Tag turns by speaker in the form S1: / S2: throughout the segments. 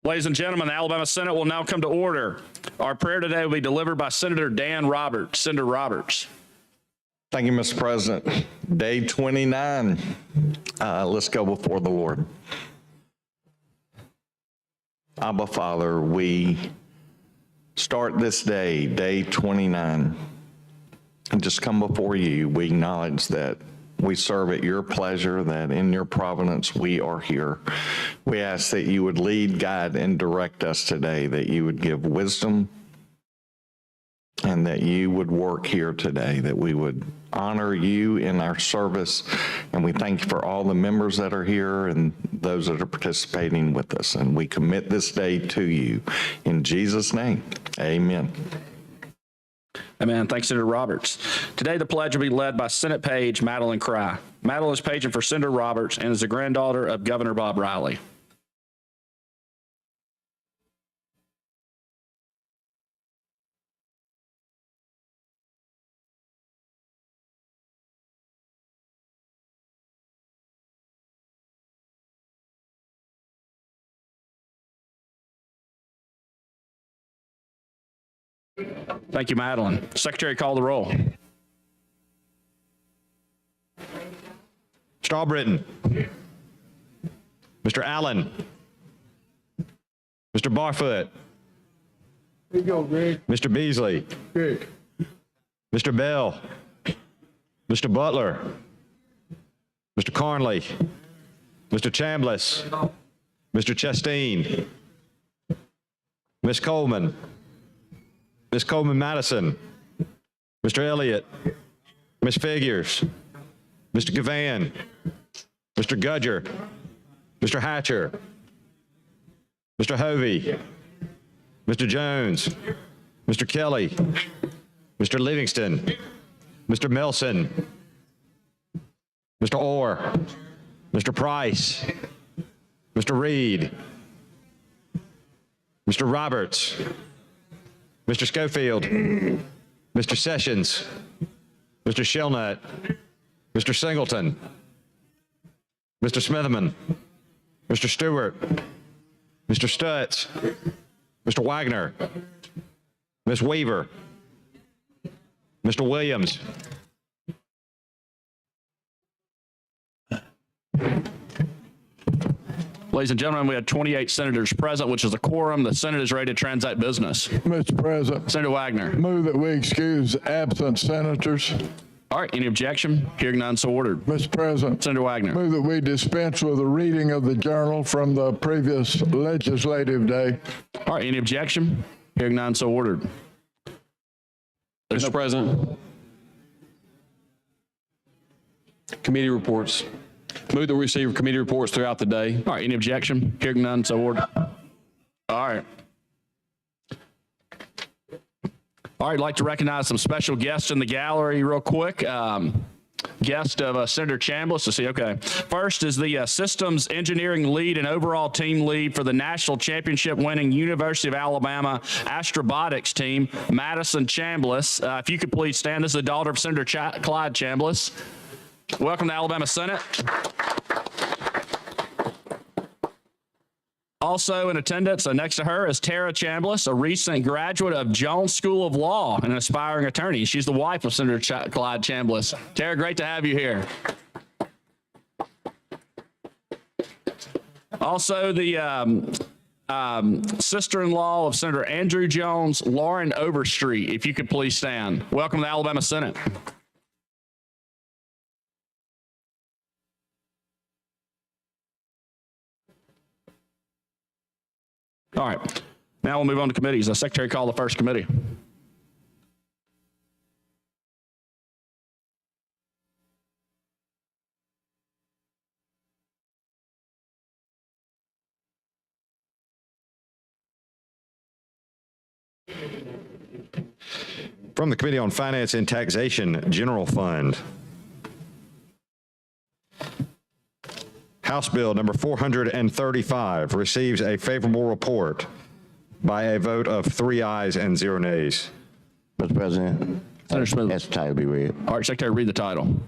S1: Ladies and gentlemen, the Alabama Senate will now come to order. Our prayer today will be delivered by Senator Dan Roberts. Senator Roberts.
S2: Thank you, Mr. President. Day 29. Let's go before the Lord. Abba, Father, we start this day, day 29, and just come before you. We acknowledge that we serve at your pleasure, that in your providence we are here. We ask that you would lead, guide, and direct us today, that you would give wisdom, and that you would work here today, that we would honor you in our service. And we thank you for all the members that are here and those that are participating with us. And we commit this day to you. In Jesus' name, amen.
S1: Amen. Thanks, Senator Roberts. Today, the pledge will be led by Senate Page Madeline Cry. Madeline is paging for Senator Roberts and is the granddaughter of Governor Bob Riley. Thank you, Madeline. Secretary, call the roll.
S3: Mr. Albritton. Mr. Allen. Mr. Barfoot.
S4: Here you go, Greg.
S3: Mr. Beasley.
S4: Greg.
S3: Mr. Bell. Mr. Butler. Mr. Carnley. Mr. Chambliss. Mr. Chasteen. Ms. Coleman. Ms. Coleman-Madison, Mr. Elliott, Ms. Figures, Mr. Gavan, Mr. Gudger, Mr. Hatcher, Mr. Hovey, Mr. Jones, Mr. Kelly, Mr. Livingston, Mr. Melson, Mr. Orr, Mr. Price, Mr. Reed, Mr. Roberts, Mr. Schofield, Mr. Sessions, Mr. Shelnut, Mr. Singleton, Mr. Smitherman, Mr. Stewart, Mr. Stutz, Mr. Wagner, Ms. Weaver, Mr. Williams,
S1: Ladies and gentlemen, we had 28 senators present, which is a quorum. The Senate is ready to transact business.
S4: Mr. President,
S1: Senator Wagner.
S4: move that we excuse absent senators.
S1: All right, any objection? Hearing none, so ordered.
S4: Mr. President,
S1: Senator Wagner.
S4: move that we dispense with the reading of the journal from the previous legislative day.
S1: All right, any objection? Hearing none, so ordered.
S5: Mr. President, committee reports. Move that we receive committee reports throughout the day.
S1: All right, any objection? Hearing none, so ordered. All right. All right, I'd like to recognize some special guests in the gallery real quick. Guest of Senator Chambliss. Let's see, okay. First is the systems engineering lead and overall team lead for the national championship winning University of Alabama Astrobotics team, Madison Chambliss. If you could please stand. This is the daughter of Senator Clyde Chambliss. Welcome to Alabama Senate. Also in attendance next to her is Tara Chambliss, a recent graduate of Jones School of Law and an aspiring attorney. She's the wife of Senator Clyde Chambliss. Tara, great to have you here. Also the sister-in-law of Senator Andrew Jones, Lauren Overstreet. If you could please stand. Welcome to the Alabama Senate. All right. Now we'll move on to committees. The Secretary, call the first committee.
S3: from the Committee on Finance and Taxation, General Fund. House Bill number 435 receives a favorable report by a vote of 3 ayes and 0 nays.
S6: Mr. President,
S1: Senator Smith.
S6: ask the title be read.
S1: All right, Secretary, read the title.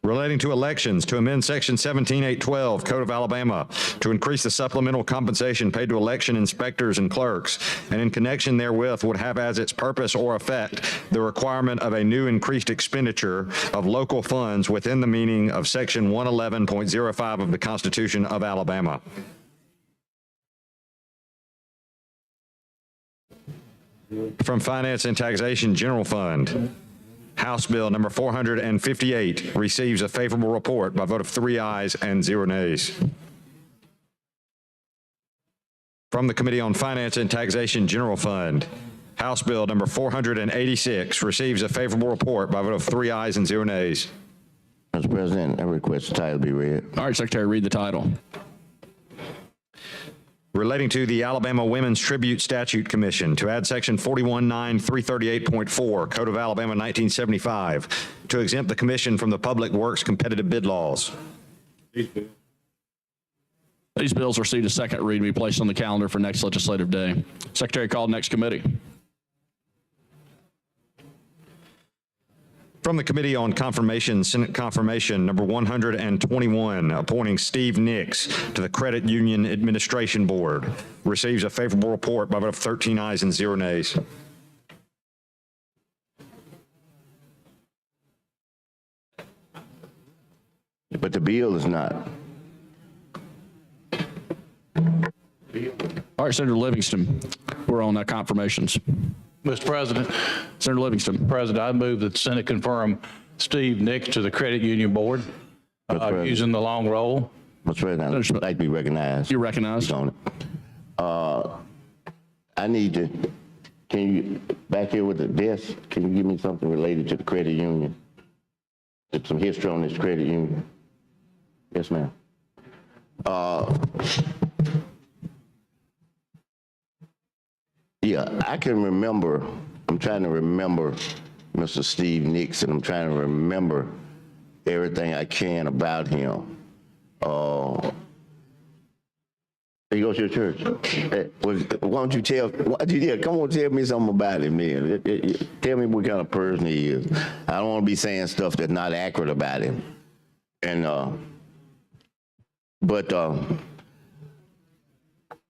S3: Relating to elections, to amend Section 17812 Code of Alabama to increase the supplemental compensation paid to election inspectors and clerks, and in connection therewith would have as its purpose or effect the requirement of a new increased expenditure of local funds within the meaning of Section 111.05 of the Constitution of Alabama. From Finance and Taxation General Fund, House Bill number 458 receives a favorable report by vote of 3 ayes and 0 nays. From the Committee on Finance and Taxation General Fund, House Bill number 486 receives a favorable report by vote of 3 ayes and 0 nays.
S6: Mr. President, I request the title be read.
S1: All right, Secretary, read the title.
S3: Relating to the Alabama Women's Tribute Statute Commission to add Section 419-338.4 Code of Alabama 1975 to exempt the commission from the Public Works competitive bid laws.
S1: These bills received a second read and be placed on the calendar for next legislative day. Secretary called next committee.
S3: From the Committee on Confirmation, Senate Confirmation number 121, appointing Steve Nix to the Credit Union Administration Board, receives a favorable report by vote of 13 ayes and 0 nays.
S6: But the bill is not.
S1: All right, Senator Livingston, we're on confirmations.
S7: Mr. President,
S1: Senator Livingston.
S7: President, I move that the Senate confirm Steve Nix to the Credit Union Board
S6: President.
S7: using the long roll.
S6: Mr. President, I'd like to be recognized.
S1: You're recognized.
S6: On it. I need to, can you, back here with the desk, can you give me something related to the credit union? There's some history on this credit union. Yes, ma'am. Yeah, I can remember, I'm trying to remember Mr. Steve Nix, and I'm trying to remember everything I can about him. He goes to your church. Why don't you tell, come on, tell me something about him, man. Tell me what kind of person he is. I don't want to be saying stuff that's not accurate about him. And,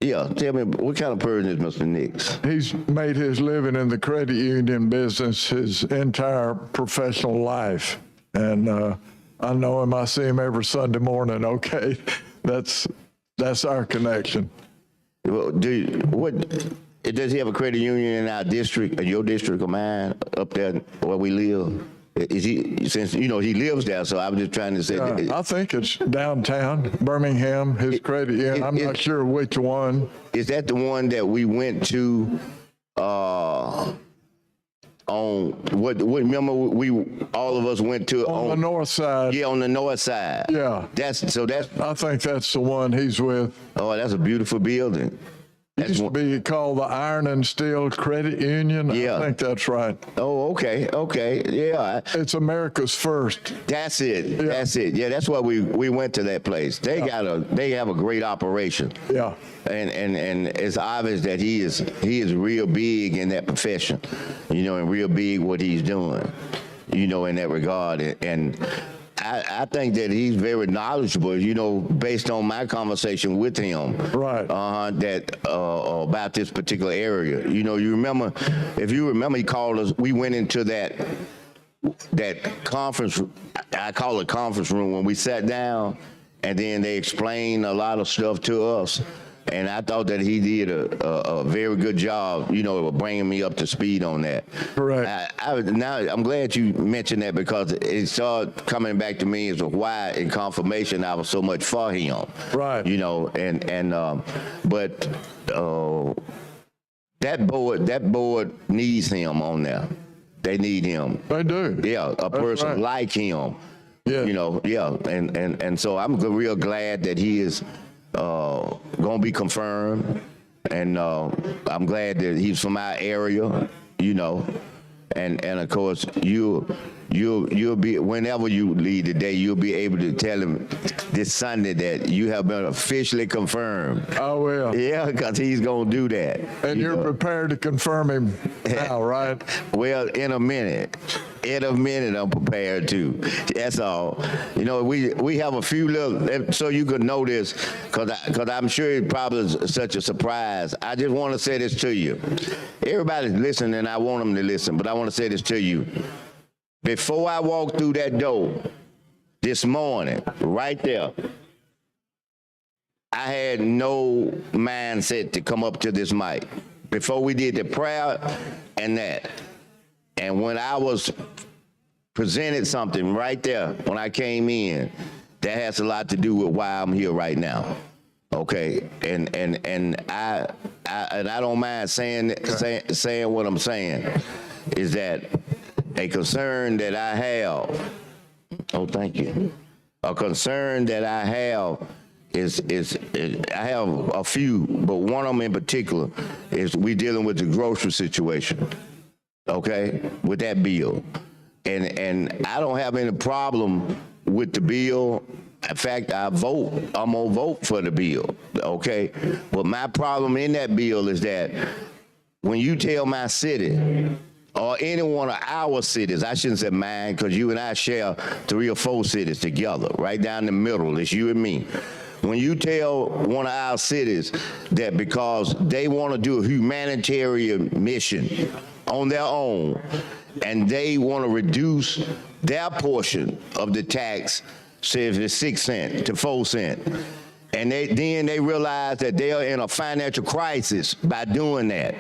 S6: yeah, tell me, what kind of person is Mr. Nix?
S4: He's made his living in the credit union business his entire professional life. And I know him, I see him every Sunday morning, okay? That's our connection.
S6: Well, does he have a credit union in our district, or your district or mine, up there where we live? Is he, since, he lives there, so I was just trying to say.
S4: I think it's downtown, Birmingham, his credit union. I'm not sure which one.
S6: Is that the one that we went to, remember all of us went to?
S4: On the north side.
S6: Yeah, on the north side.
S4: Yeah.
S6: I
S4: think that's the one he's with.
S6: Oh, that's a beautiful building.
S4: It used to be called the Iron and Steel Credit Union.
S6: Yeah.
S4: I think that's right.
S6: Oh, okay, yeah.
S4: It's America's first.
S6: That's it. Yeah, that's why we went to that place. They have a great operation.
S4: Yeah.
S6: And it's obvious that he is real big in that profession, and real big what he's doing, in that regard. And I think that he's very knowledgeable, based on my conversation with him.
S4: Right.
S6: About this particular area. You remember, if you remember, he called us, we went into that conference, I call it conference room, when we sat down, and then they explained a lot of stuff to us. And I thought that he did a very good job, of bringing me up to speed on that.
S4: Correct.
S6: Now, I'm glad you mentioned that, because it started coming back to me as to why in confirmation I was so much for him.
S4: Right.
S6: But that board needs him on there. They need him.
S4: They do.
S6: Yeah, a person
S4: right.
S6: like him.
S4: Yeah.
S6: And so I'm real glad that he is going to be confirmed, and I'm glad that he's from our area, and of course you'll be, whenever you leave today, you'll be able to tell him this Sunday that you have been officially confirmed.
S4: I will.
S6: Yeah, because he's going to do that.
S4: And you're prepared to confirm him now, right?
S6: Well, in a minute. In a minute, I'm prepared to. That's all. You know, we have a few little, so you could know this, because I'm sure it probably is such a surprise. I just want to say this to you. Everybody's listening, and I want them to listen, but I want to say this to you. Before I walked through that door this morning, right there, I had no mindset to come up to this mic. Before we did the prayer and that. And when I was presented something right there when I came in, that has a lot to do with why I'm here right now. Okay, and I don't mind saying what I'm saying, is that a concern that I have. Oh, thank you. A concern that I have is I have a few, but one of them in particular is we dealing with the grocery situation. Okay, with that bill, and I don't have any problem with the bill. In fact, I'm gonna vote for the bill. Okay, but my problem in that bill is that when you tell my city or any one of our cities, I shouldn't say mine, because you and I share 3 or 4 cities together, right down the middle. It's you and me. When you tell one of our cities that because they want to do a humanitarian mission on their own, and they want to reduce their portion of the tax, say if it's 6 cents to 4 cents, and then they realize that they are in a financial crisis by doing that.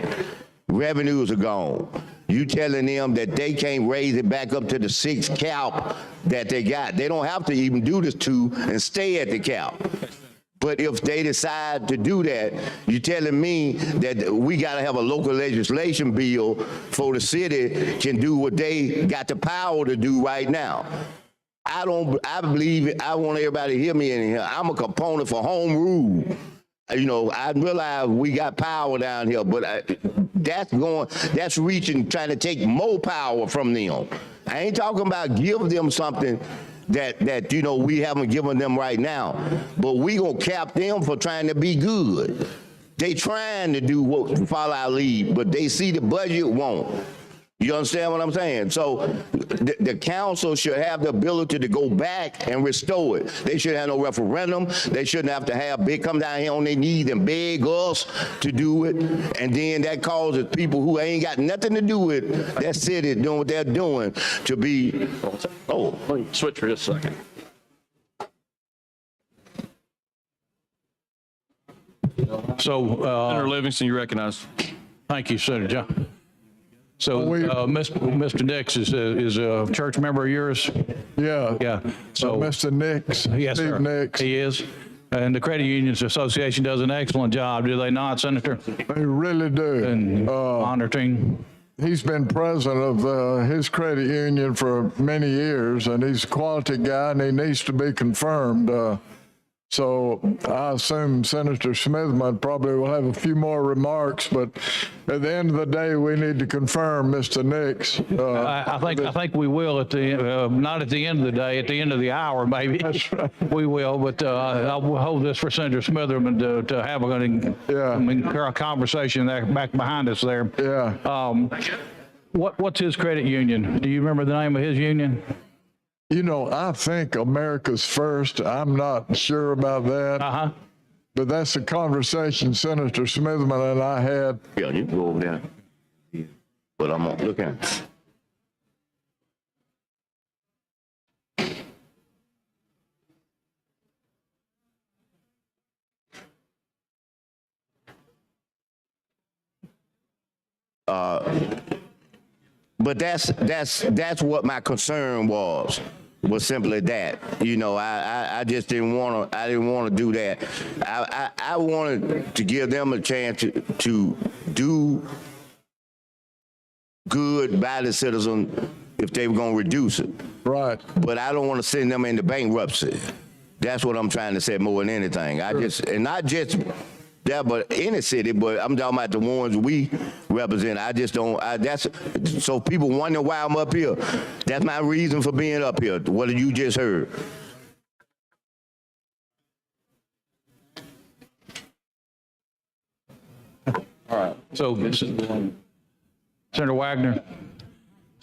S6: Revenues are gone. You telling them that they can't raise it back up to the 6 cap that they got. They don't have to even do this 2 and stay at the cap. But if they decide to do that, you're telling me that we got to have a local legislation bill for the city can do what they got the power to do right now. I believe, I want everybody to hear me in here. I'm a component for home rule. You know, I realize we got power down here, but that's reaching, trying to take more power from them. I ain't talking about give them something that you know we haven't given them right now, but we gonna cap them for trying to be good. They trying to do what follow our lead, but they see the budget won't. You understand what I'm saying? So the council should have the ability to go back and restore it. They should have no referendum. They shouldn't have to have come down here on their knees and beg us to do it. And then that causes people who ain't got nothing to do with that city doing what they're doing to be, oh.
S1: Switch for just a second.
S7: So,
S5: Senator Livingston, you recognize.
S7: thank you, Senator John. So, Mr. Nix is a church member of yours?
S4: Yeah.
S7: Yeah. So,
S4: Mr. Nix,
S7: yes, sir.
S4: Steve Nix,
S7: He is. And the Credit Unions Association does an excellent job, do they not, Senator?
S4: they really do.
S7: And monitoring.
S4: He's been president of his credit union for many years, and he's a quality guy, and he needs to be confirmed. So I assume Senator Smithman probably will have a few more remarks, but at the end of the day, we need to confirm Mr. Nix.
S7: I think we will at the not at the end of the day, at the end of the hour maybe.
S4: That's right.
S7: We will, but I'll hold this for Senator Smitherman to have a conversation there back behind us there.
S4: Yeah.
S7: What's his credit union? Do you remember the name of his union?
S4: You know, I think America's First. I'm not sure about that, but that's a conversation Senator Smithman and I had.
S6: Yeah, you can go over there. But I'm gonna look at it. But that's what my concern was simply that. You know, I just didn't want to do that. I wanted to give them a chance to do good by the citizen if they were going to reduce it.
S4: Right.
S6: But I don't want to send them into bankruptcy. That's what I'm trying to say more than anything. And not just that, but any city, but I'm talking about the ones we represent. I just don't, so people wonder why I'm up here. That's my reason for being up here, what you just heard.
S7: All right. So, Senator Wagner,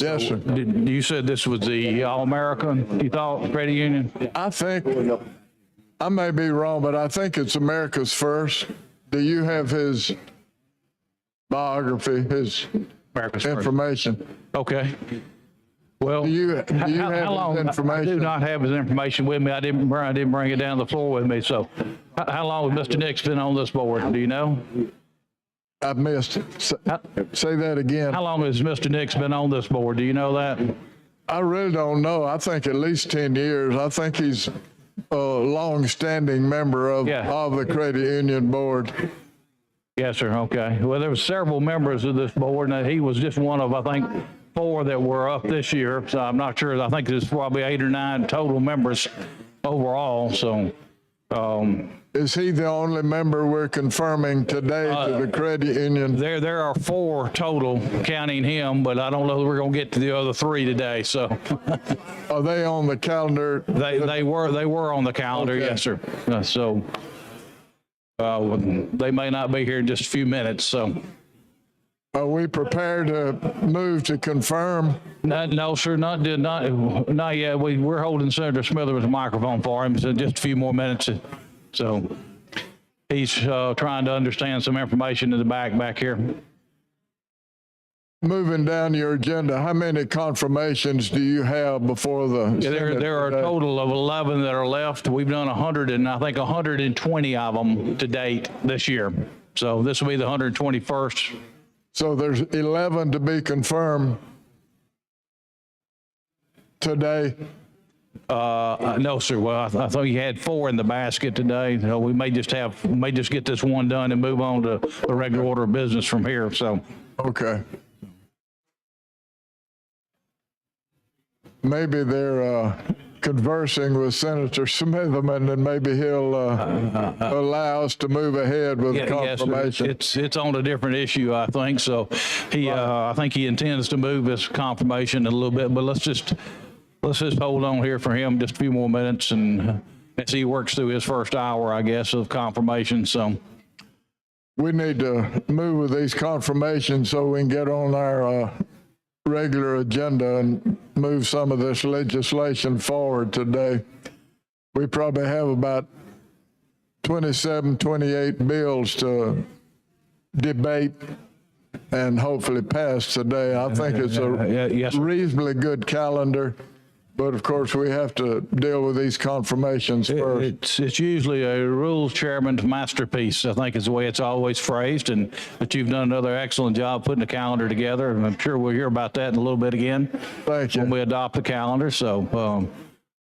S4: Yes, sir.
S7: You said this was the All-American, you thought, credit union?
S4: I think, I may be wrong, but I think it's America's First. Do you have his biography, his
S7: America's First.
S4: information?
S7: Okay. Well,
S4: Do you have
S7: how
S4: his
S7: long? I do
S4: information?
S7: not have his information with me. I didn't bring it down the floor with me. So how long has Mr. Nix been on this board? Do you know?
S4: I missed it. Say that again.
S7: How long has Mr. Nix been on this board? Do you know that?
S4: I really don't know. I think at least 10 years. I think he's a long-standing member of
S7: Yeah.
S4: the credit union board.
S7: Yes, sir. Okay. Well, there were several members of this board, and he was just one of, I think, 4 that were up this year. So I'm not sure. I think there's probably 8 or 9 total members overall. So,
S4: Is he the only member we're confirming today to the credit union?
S7: there are 4 total, counting him, but I don't know that we're going to get to the other 3 today. So
S4: Are they on the calendar?
S7: they were on the calendar,
S4: Okay.
S7: yes, sir. They may not be here in just a few minutes. So
S4: Are we prepared to move to confirm?
S7: no, sir, not yet. We're holding Senator Smitherman's microphone for him. So just a few more minutes. So he's trying to understand some information in the back here.
S4: Moving down your agenda, how many confirmations do you have before the
S7: Yeah,
S4: Senate
S7: there are a
S4: today?
S7: total of 11 that are left. We've done 120 of them to date this year. So this will be the 121st.
S4: So there's 11 to be confirmed today.
S7: No, sir. Well, I thought you had 4 in the basket today. So we may just get this one done and move on to the regular order of business from here. So
S4: Okay. Maybe they're conversing with Senator Smitherman, and maybe he'll allow us to move ahead with
S7: yes, sir.
S4: confirmation.
S7: It's on a different issue, I think. So I think he intends to move his confirmation a little bit, but let's just hold on here for him just a few more minutes and as he works through his first hour, I guess, of confirmation. So
S4: We need to move with these confirmations so we can get on our regular agenda and move some of this legislation forward today. We probably have about 27, 28 bills to debate and hopefully pass today. I think it's
S7: yes,
S4: a
S7: sir.
S4: reasonably good calendar, but of course we have to deal with these confirmations first.
S7: It's usually a rules chairman's masterpiece, I think is the way it's always phrased, and that you've done another excellent job putting the calendar together, and I'm sure we'll hear about that in a little bit again
S4: Thank you.
S7: when we adopt the calendar. So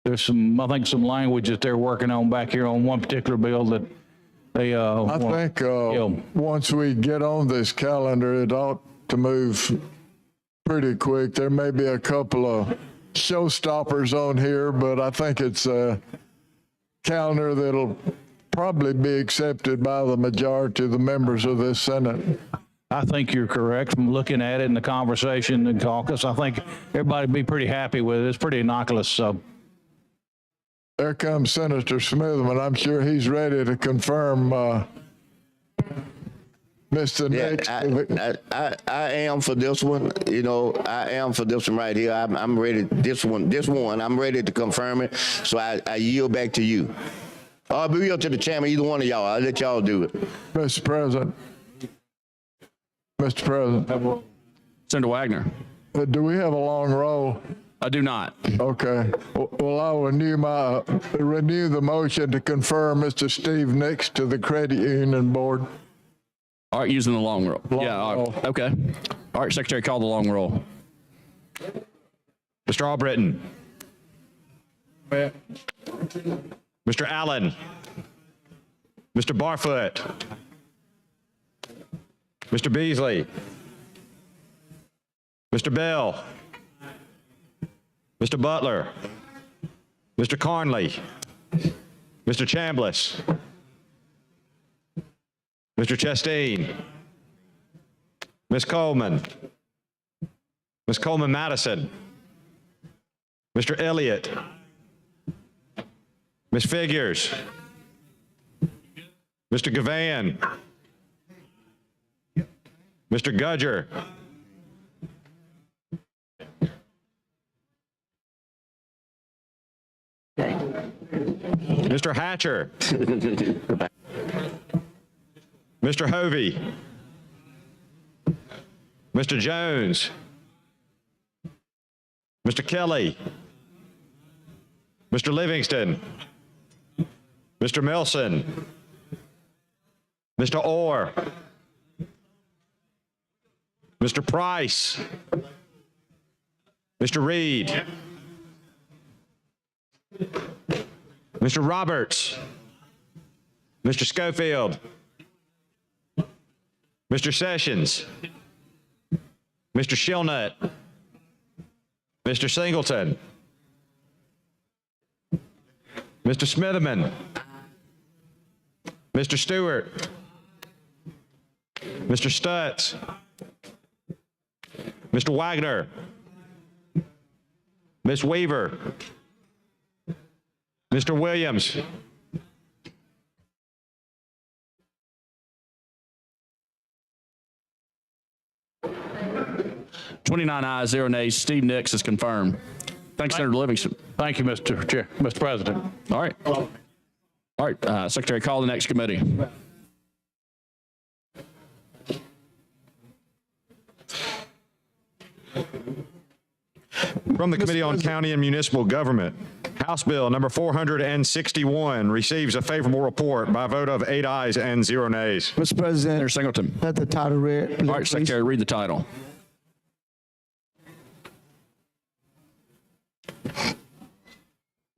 S7: there's some language that they're working on back here on one particular bill that they
S4: I think once we get on this calendar, it ought to move pretty quick. There may be a couple of showstoppers on here, but I think it's a calendar that'll probably be accepted by the majority of the members of this Senate.
S7: I think you're correct from looking at it in the conversation in caucus. I think everybody would be pretty happy with it. It's pretty innocuous. So
S4: There comes Senator Smitherman. I'm sure he's ready to confirm Mr. Nix.
S6: I am for this one. You know, I am for this one right here. I'm ready. This one, I'm ready to confirm it. So I yield back to you. I'll be real to the chairman, either one of y'all. I'll let y'all do it.
S4: Mr. President. Mr. President,
S1: Senator Wagner.
S4: do we have a long roll?
S1: I do not.
S4: Okay. Well, I'll renew the motion to confirm Mr. Steve Nix to the Credit Union Board.
S1: All right, using the long roll. Yeah, all
S4: roll.
S1: right. Okay. All right, Secretary, call the long roll.
S3: Mr. Albritton. Mr. Allen. Mr. Barfoot. Mr. Beasley. Mr. Bell. Mr. Butler. Mr. Carnley. Mr. Chambliss. Mr. Chastain. Ms. Coleman. Ms. Coleman Madison. Mr. Elliott. Ms. Figures. Mr. Gavan. Mr. Gudger. Mr. Hatcher. Mr. Hovey. Mr. Jones. Mr. Kelly. Mr. Livingston. Mr. Milson. Mr. Orr. Mr. Price. Mr. Reed. Mr. Roberts. Mr. Schofield. Mr. Sessions. Mr. Shillnut. Mr. Singleton. Mr. Smitherman. Mr. Stewart. Mr. Stutz. Mr. Wagner. Ms. Weaver. Mr. Williams.
S1: Twenty-nine ayes, 0 nays. Steve Nix is confirmed. Thanks, Senator Livingston.
S7: Thank you, Mr. President.
S1: All right. All right, Secretary, call the next committee.
S3: From the Committee on County and Municipal Government, House Bill number 461 receives a favorable report by a vote of 8 ayes and 0 nays.
S8: Mr. President,
S1: Senator Singleton.
S8: let the title read.
S1: All right,
S8: please.
S1: Secretary, read the title.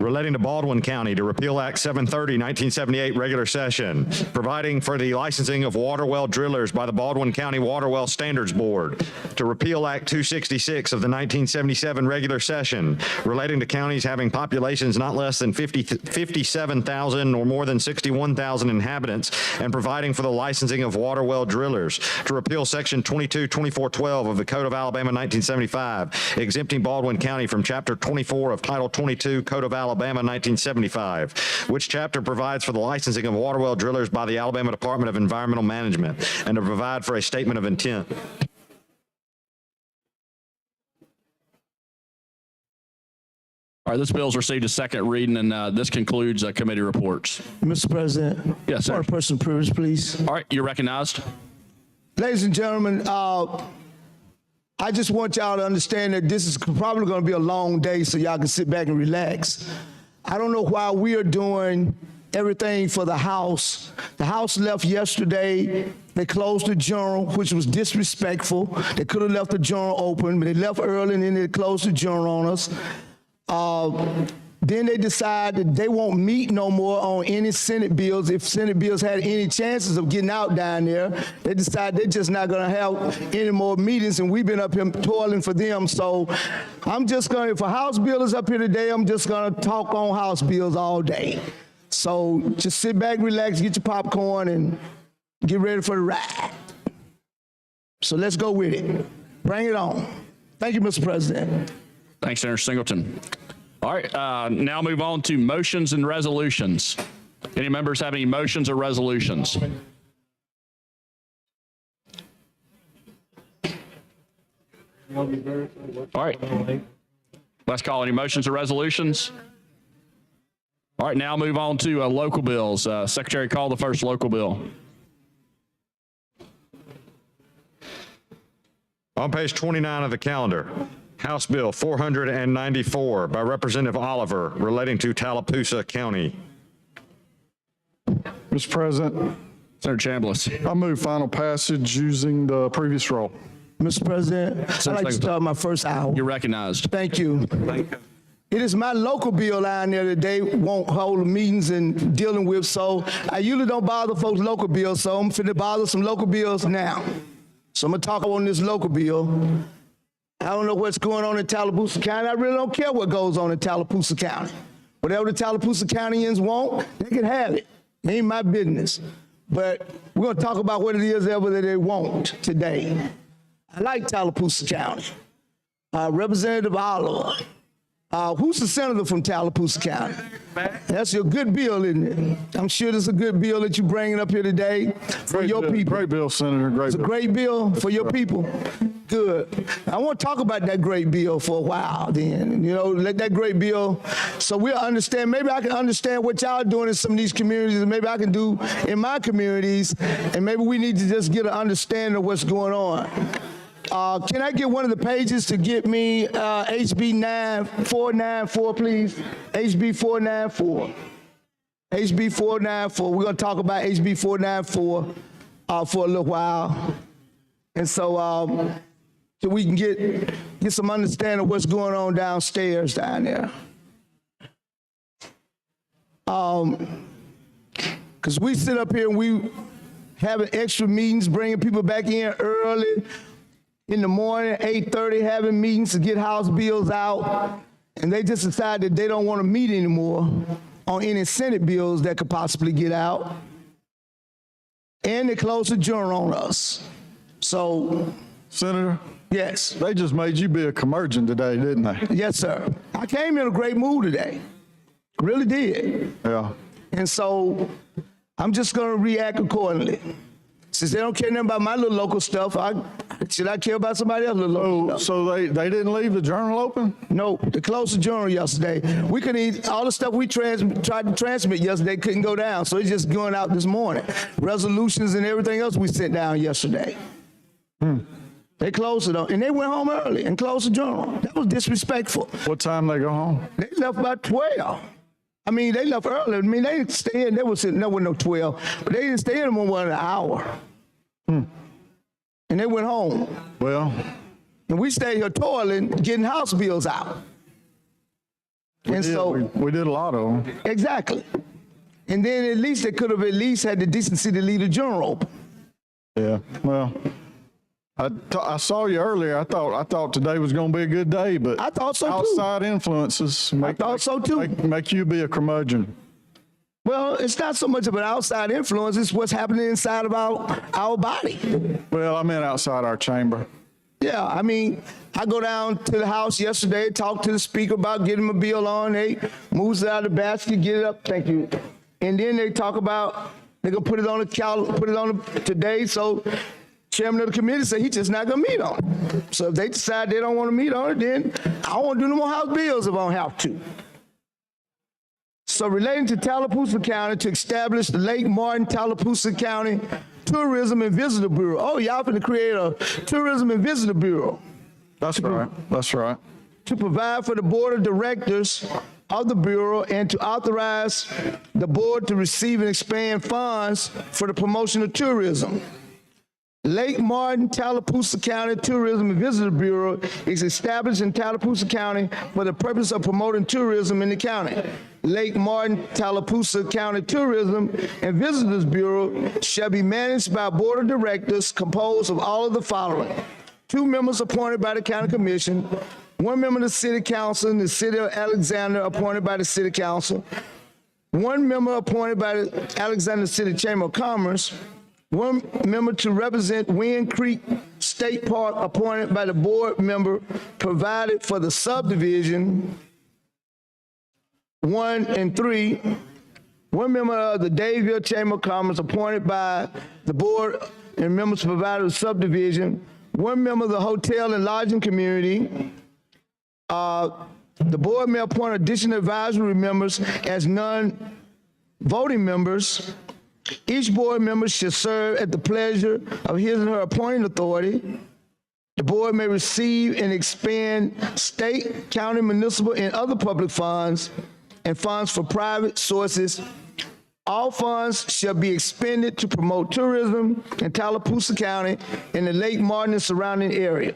S3: Relating to Baldwin County to repeal Act 730, 1978, regular session, providing for the licensing of water well drillers by the Baldwin County Water Well Standards Board, to repeal Act 266 of the 1977 regular session, relating to counties having populations not less than 57,000 or more than 61,000 inhabitants, and providing for the licensing of water well drillers, to repeal Section 222412 of the Code of Alabama 1975, exempting Baldwin County from Chapter 24 of Title 22 Code of Alabama 1975, which chapter provides for the licensing of water well drillers by the Alabama Department of Environmental Management, and to provide for a statement of intent.
S1: All right, this bill's received a second reading, and this concludes committee reports.
S8: Mr. President.
S1: Yes, sir.
S8: Point of personal privilege, please.
S1: All right, you're recognized.
S8: Ladies and gentlemen, I just want y'all to understand that this is probably going to be a long day, so y'all can sit back and relax. I don't know why we are doing everything for the House. The House left yesterday. They closed the Journal, which was disrespectful. They could have left the Journal open, but they left early and then they closed the Journal on us. Then they decided they won't meet no more on any Senate bills. If Senate bills had any chances of getting out down there, they decided they're just not gonna have any more meetings, and we've been up here toiling for them. So I'm just gonna, if a House bill is up here today, I'm just gonna talk on House bills all day. So just sit back, relax, get your popcorn, and get ready for the ride. So let's go with it. Bring it on. Thank you, Mr. President.
S1: Thanks, Senator Singleton. All right, now move on to motions and resolutions. Any members have any motions or resolutions? All right. Let's call any motions or resolutions. All right, now move on to local bills. Secretary, call the first local bill.
S3: On page 29 of the calendar, House Bill 494 by Representative Oliver relating to Tallapoosa County.
S9: Mr. President,
S1: Senator Chambliss.
S9: I move final passage using the previous roll.
S8: Mr. President, I'd like to start my first hour.
S1: You're recognized.
S8: Thank you. It is my local bill line there that they won't hold meetings and dealing with, so I usually don't bother folks' local bills, so I'm finna bother some local bills now. So I'm gonna talk on this local bill. I don't know what's going on in Tallapoosa County. I really don't care what goes on in Tallapoosa County. Whatever the Tallapoosa Countyans want, they can have it. It ain't my business. But we're gonna talk about what it is ever that they want today. I like Tallapoosa County. Representative Oliver, Who's the senator from Tallapoosa County? That's your good bill, isn't it? I'm sure it's a good bill that you're bringing up here today for your people.
S9: Great bill, Senator, great
S8: It's a
S9: bill.
S8: great bill for your people. Good. I want to talk about that great bill for a while then. You know, let that great bill, so we'll understand. Maybe I can understand what y'all are doing in some of these communities, and maybe I can do in my communities, and maybe we need to just get an understanding of what's going on. Can I get one of the pages to get me HB 9494, please? HB 494. HB 494. We're going to talk about HB 494 for a little while. And so we can get some understanding of what's going on downstairs down there. Because we sit up here and we having extra meetings, bringing people back in early in the morning, 8:30, having meetings to get House bills out, and they just decide that they don't want to meet anymore on any Senate bills that could possibly get out, and they close the journal on us. So,
S9: Senator,
S8: yes,
S9: they just made you be a curmudgeon today, didn't they?
S8: yes, sir. I came in a great mood today, really did.
S9: Yeah.
S8: And so I'm just going to react accordingly. Since they don't care nothing about my little local stuff, should I care about somebody else's little local stuff?
S9: So they didn't leave the journal open?
S8: No, they closed the journal yesterday. We couldn't eat, all the stuff we tried to transmit yesterday couldn't go down, so it's just going out this morning. Resolutions and everything else we sent down yesterday. They closed it, and they went home early and closed the journal. That was disrespectful.
S9: What time they go home?
S8: They left about 12. I mean, they left early. I mean, they didn't stay in. There was no 12, but they didn't stay in more than an hour. And they went home.
S9: Well,
S8: And we stayed here toiling, getting House bills out. And so,
S9: we did a lot of them.
S8: exactly. And then at least they could have at least had the decency to leave the journal open.
S9: Yeah, well, I saw you earlier. I thought today was going to be a good day, but
S8: I thought so too.
S9: outside influences
S8: thought so too.
S9: Make you be a curmudgeon.
S8: Well, it's not so much of an outside influence, it's what's happening inside of our body.
S9: Well, I meant outside our chamber.
S8: Yeah, I mean, I go down to the House yesterday, talk to the speaker about getting a bill on. They moves it out of the basket, get it up. Thank you. And then they talk about they're gonna put it on today. So chairman of the committee said he's just not gonna meet on it. So if they decide they don't want to meet on it, then I won't do no more House bills if I don't have to. So relating to Tallapoosa County to establish the Lake Martin Tallapoosa County Tourism and Visitor Bureau. Oh, y'all finna create a Tourism and Visitor Bureau
S9: That's right. That's right.
S8: to provide for the board of directors of the Bureau and to authorize the board to receive and expand funds for the promotion of tourism. Lake Martin Tallapoosa County Tourism and Visitor Bureau is established in Tallapoosa County for the purpose of promoting tourism in the county. Lake Martin Tallapoosa County Tourism and Visitors Bureau shall be managed by a board of directors composed of all of the following: 2 members appointed by the county commission, 1 member of the city council in the city of Alexander appointed by the city council, 1 member appointed by the Alexander City Chamber of Commerce, 1 member to represent Wind Creek State Park appointed by the board member provided for the subdivision 1 and 3, 1 member of the Davie Chamber of Commerce appointed by the board and members provided with subdivision, 1 member of the hotel and lodging community. The board may appoint additional advisory members as non-voting members. Each board member should serve at the pleasure of his and her appointing authority. The board may receive and expend state, county, municipal, and other public funds and funds for private sources. All funds shall be expended to promote tourism in Tallapoosa County and the Lake Martin and surrounding area.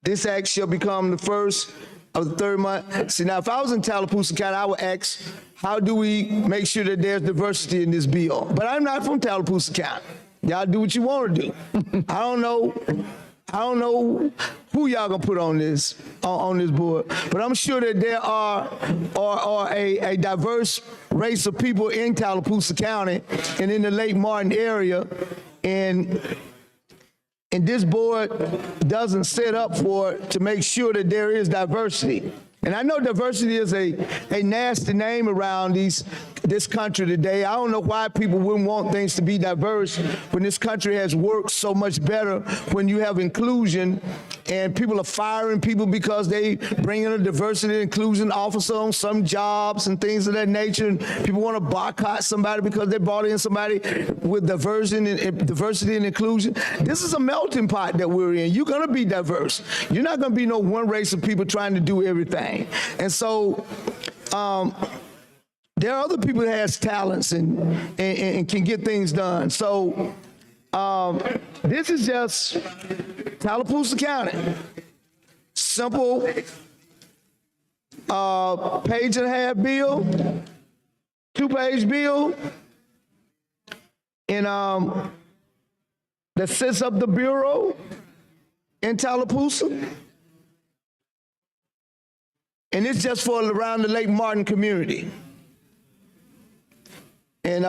S8: This act shall become the first of the 3rd month. See, now, if I was in Tallapoosa County, I would ask, how do we make sure that there's diversity in this bill? But I'm not from Tallapoosa County. Y'all do what you want to do. I don't know who y'all gonna put on this board, but I'm sure that there are a diverse race of people in Tallapoosa County and in the Lake Martin area, and this board doesn't set up to make sure that there is diversity. And I know diversity is a nasty name around this country today. I don't know why people wouldn't want things to be diverse when this country has worked so much better when you have inclusion, and people are firing people because they bring in a diversity and inclusion officer on some jobs and things of that nature. And people want to boycott somebody because they brought in somebody with diversity and inclusion. This is a melting pot that we're in. You're going to be diverse. You're not going to be no one race of people trying to do everything. And so there are other people that has talents and can get things done. So this is just Tallapoosa County. Simple page and a half bill, 2-page bill, and that sets up the bureau in Tallapoosa. And it's just for around the Lake Martin community. And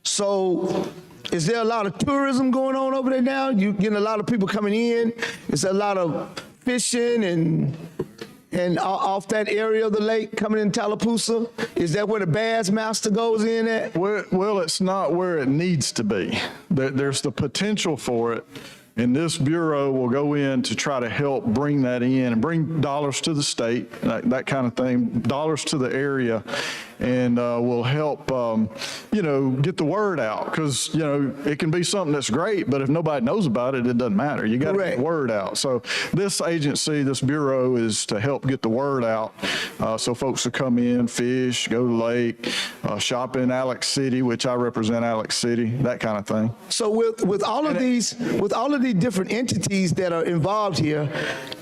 S8: so is there a lot of tourism going on over there now? You getting a lot of people coming in? Is there a lot of fishing and off that area of the lake coming in Tallapoosa? Is that where the Bassmaster goes in at?
S9: Well, it's not where it needs to be. There's the potential for it. And this bureau will go in to try to help bring that in and bring dollars to the state, that kind of thing, dollars to the area, and will help, get the word out. Because, it can be something that's great, but if nobody knows about it, it doesn't matter. You got to get the word out. So this agency, this bureau, is to help get the word out so folks will come in, fish, go to the lake, shop in Alex City, which I represent Alex City, that kind of thing.
S8: So with all of these different entities that are involved here,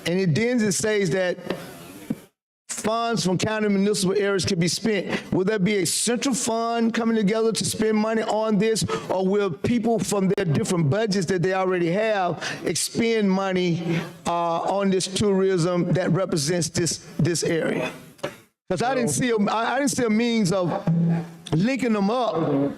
S8: and it says that funds from county and municipal areas can be spent. Will there be a central fund coming together to spend money on this, or will people from their different budgets that they already have expend money on this tourism that represents this area? Because I didn't see a means of linking them up.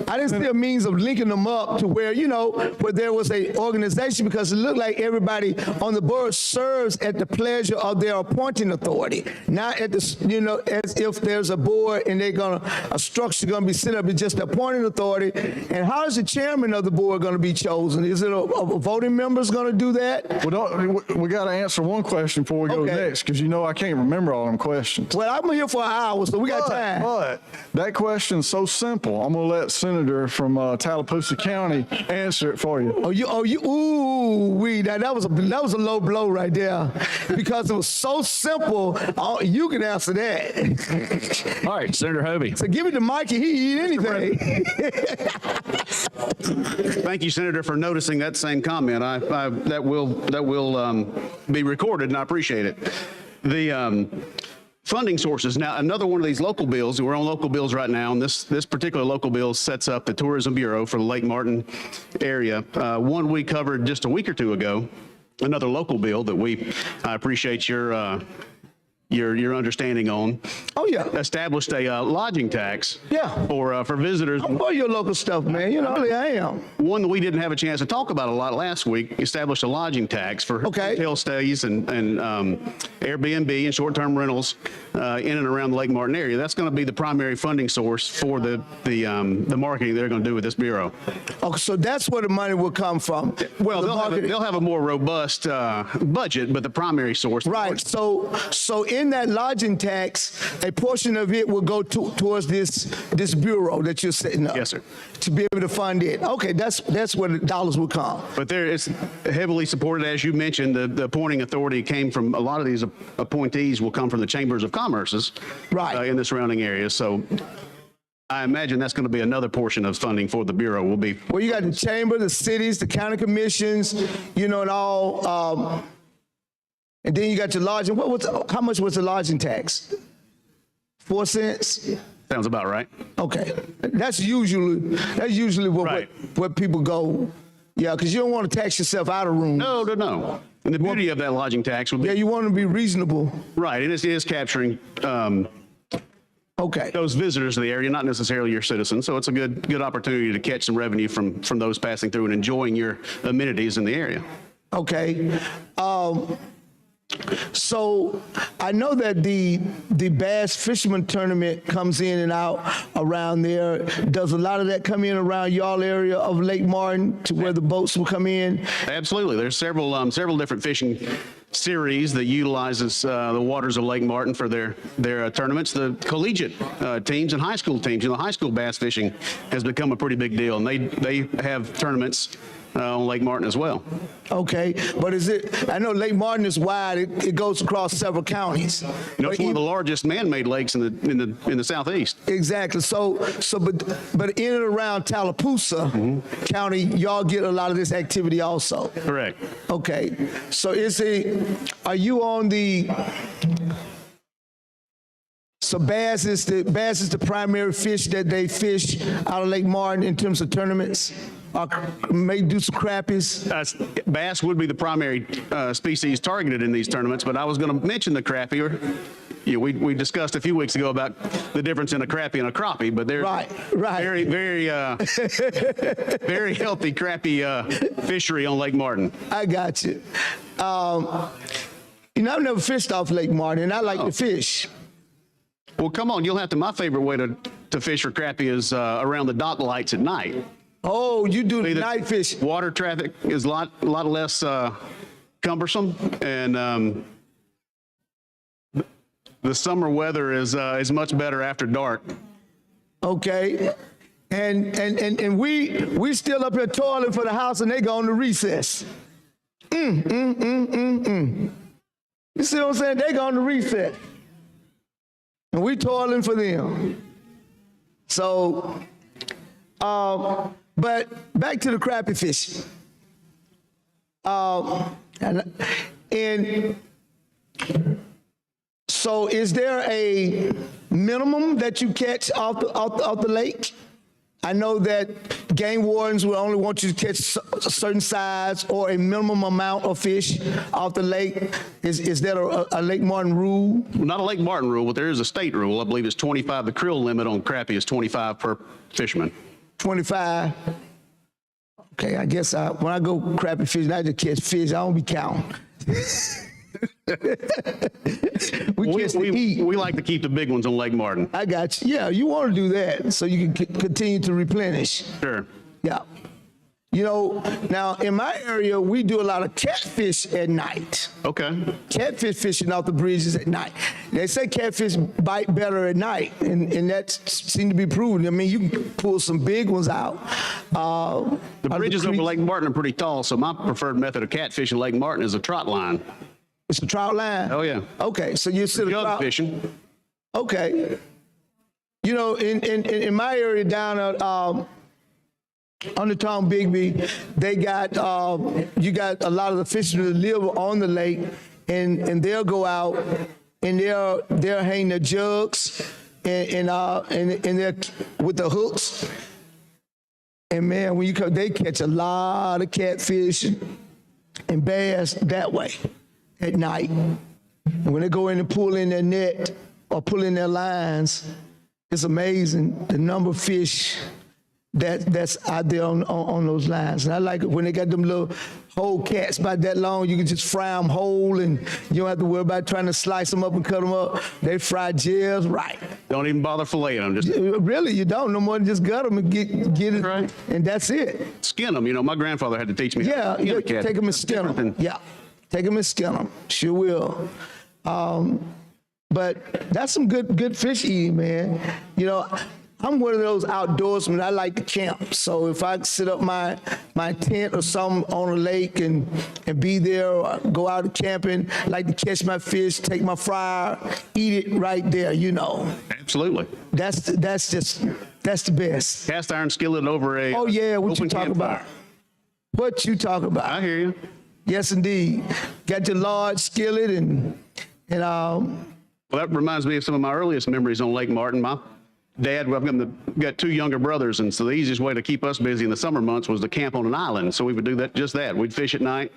S8: I didn't see a means of linking them up to where, where there was a organization, because it looked like everybody on the board serves at the pleasure of their appointing authority, not at the, as if there's a board and a structure going to be set up as just the appointing authority. And how is the chairman of the board going to be chosen? Is it a voting members going to do that?
S9: We got to answer one question before we go next, because I can't remember all them questions.
S8: Well, I'm here for an hour, so we got time.
S9: But that question's so simple. I'm going to let Senator from Tallapoosa County answer it for you. That was a low blow right there, because it was so simple. You can answer that.
S1: All right, Senator Hovey.
S8: So give it to Mike and he eat anything.
S10: Thank you, Senator, for noticing that same comment. That will be recorded, and I appreciate it. The funding sources. Now, another one of these local bills, we're on local bills right now, and this particular local bill sets up the Tourism Bureau for the Lake Martin area. One we covered just a week or two ago, another local bill that I appreciate your understanding on.
S8: Oh, yeah.
S10: Established a lodging tax.
S8: Yeah.
S10: For visitors.
S8: I'm for your local stuff, man. Really, I am.
S10: One that we didn't have a chance to talk about a lot last week, established a lodging tax for hotel stays and Airbnb and short-term rentals in and around the Lake Martin area. That's going to be the primary funding source for the marketing they're going to do with this bureau.
S8: Okay, so that's where the money will come from.
S10: Well, they'll have a more robust budget, but the primary source.
S8: Right. So in that lodging tax, a portion of it will go towards this bureau that you're setting up.
S10: Yes, sir.
S8: To be able to fund it. Okay, that's where the dollars will come.
S10: But it's heavily supported, as you mentioned. The appointing authority came from a lot of these appointees will come from the chambers of commerces,
S8: right,
S10: in the surrounding areas. So I imagine that's going to be another portion of funding for the bureau. Will be.
S8: Well, you got the chamber, the cities, the county commissions, and all. And then you got your lodging. How much was the lodging tax? 4 cents?
S10: Sounds about right.
S8: Okay. That's usually what people go. Yeah, because you don't want to tax yourself out of room.
S10: No. And the beauty of that lodging tax would be.
S8: Yeah, you want to be reasonable.
S10: Right, and it is capturing
S8: Okay.
S10: those visitors to the area, not necessarily your citizens. So it's a good opportunity to catch some revenue from those passing through and enjoying your amenities in the area.
S8: Okay. So I know that the bass fisherman tournament comes in and out around there. Does a lot of that come in around y'all area of Lake Martin to where the boats will come in?
S10: Absolutely. There's several different fishing series that utilizes the waters of Lake Martin for their tournaments. The collegiate teams and high school teams, high school bass fishing has become a pretty big deal, and they have tournaments on Lake Martin as well.
S8: Okay, but I know Lake Martin is wide. It goes across several counties.
S10: It's one of the largest man-made lakes in the southeast.
S8: Exactly. But in and around Tallapoosa County, y'all get a lot of this activity also.
S10: Correct.
S8: Okay. So are you on the? So bass is the primary fish that they fish out of Lake Martin in terms of tournaments. Or may do some crappies.
S10: Bass would be the primary species targeted in these tournaments, but I was going to mention the crappie. We discussed a few weeks ago about the difference in a crappie and a crappie, but they're
S8: right.
S10: very, very, very healthy crappie fishery on Lake Martin.
S8: I got you. I've never fished off Lake Martin, and I like to fish.
S10: Well, come on, my favorite way to fish for crappie is around the dock lights at night.
S8: Oh, you do the night fishing.
S10: Water traffic is a lot less cumbersome, and the summer weather is much better after dark.
S8: Okay, and we still up here toiling for the house, and they going to recess. You see what I'm saying? They going to recess, and we toiling for them. So, but back to the crappie fishing. And so is there a minimum that you catch off the lake? I know that game wardens will only want you to catch a certain size or a minimum amount of fish off the lake. Is that a Lake Martin rule?
S10: Not a Lake Martin rule, but there is a state rule. I believe it's 25. The creel limit on crappie is 25 per fisherman. 25. Okay, I guess when I go crappie fishing, I just catch fish. I don't be counting. We like to keep the big ones on Lake Martin. I got you. Yeah, you want to do that so you can continue to replenish. Sure. Yeah. Now in my area, we do a lot of catfish at night. Okay. Catfish fishing off the bridges at night. They say catfish bite better at night, and that seems to be proven. I mean, you can pull some big ones out. The bridges over Lake Martin are pretty tall, so my preferred method of catfishing Lake Martin is a trot line. It's a trout line? Oh, yeah. Okay, so you sit jug fishing. Okay. In my area down at Undertown Bigby, they got you got a lot of the fishermen that live on the lake, and they'll go out and they'll hang their jugs and they're with the hooks. And man, when you come, they catch a lot of catfish and bass that way at night. And when they go in and pull in their net or pull in their lines, it's amazing the number of fish that's out there on those lines. And I like it when they got them little whole cats about that long, you can just fry them whole and you don't have to worry about trying to slice them up and cut them up. They fry just right. Don't even bother filleting them. Just really, you don't. No more than just gut them and get it. Right. And that's it. Skin them. My grandfather had to teach me how to skin a cat. Take them and skin them. Yeah. Take them and skin them. Sure will. But that's some good fish eating, man. I'm one of those outdoorsmen. I like to camp. So if I set up my tent or something on a lake and be there, or go out camping, like to catch my fish, take my fryer, eat it right there, Absolutely. That's the best. Cast iron skillet over a what you talking about? What you talking about? I hear you. Yes, indeed. Got your large skillet and well, that reminds me of some of my earliest memories on Lake Martin. My dad, I've got two younger brothers, and so the easiest way to keep us busy in the summer months was to camp on an island. So we would do that. We'd fish at night,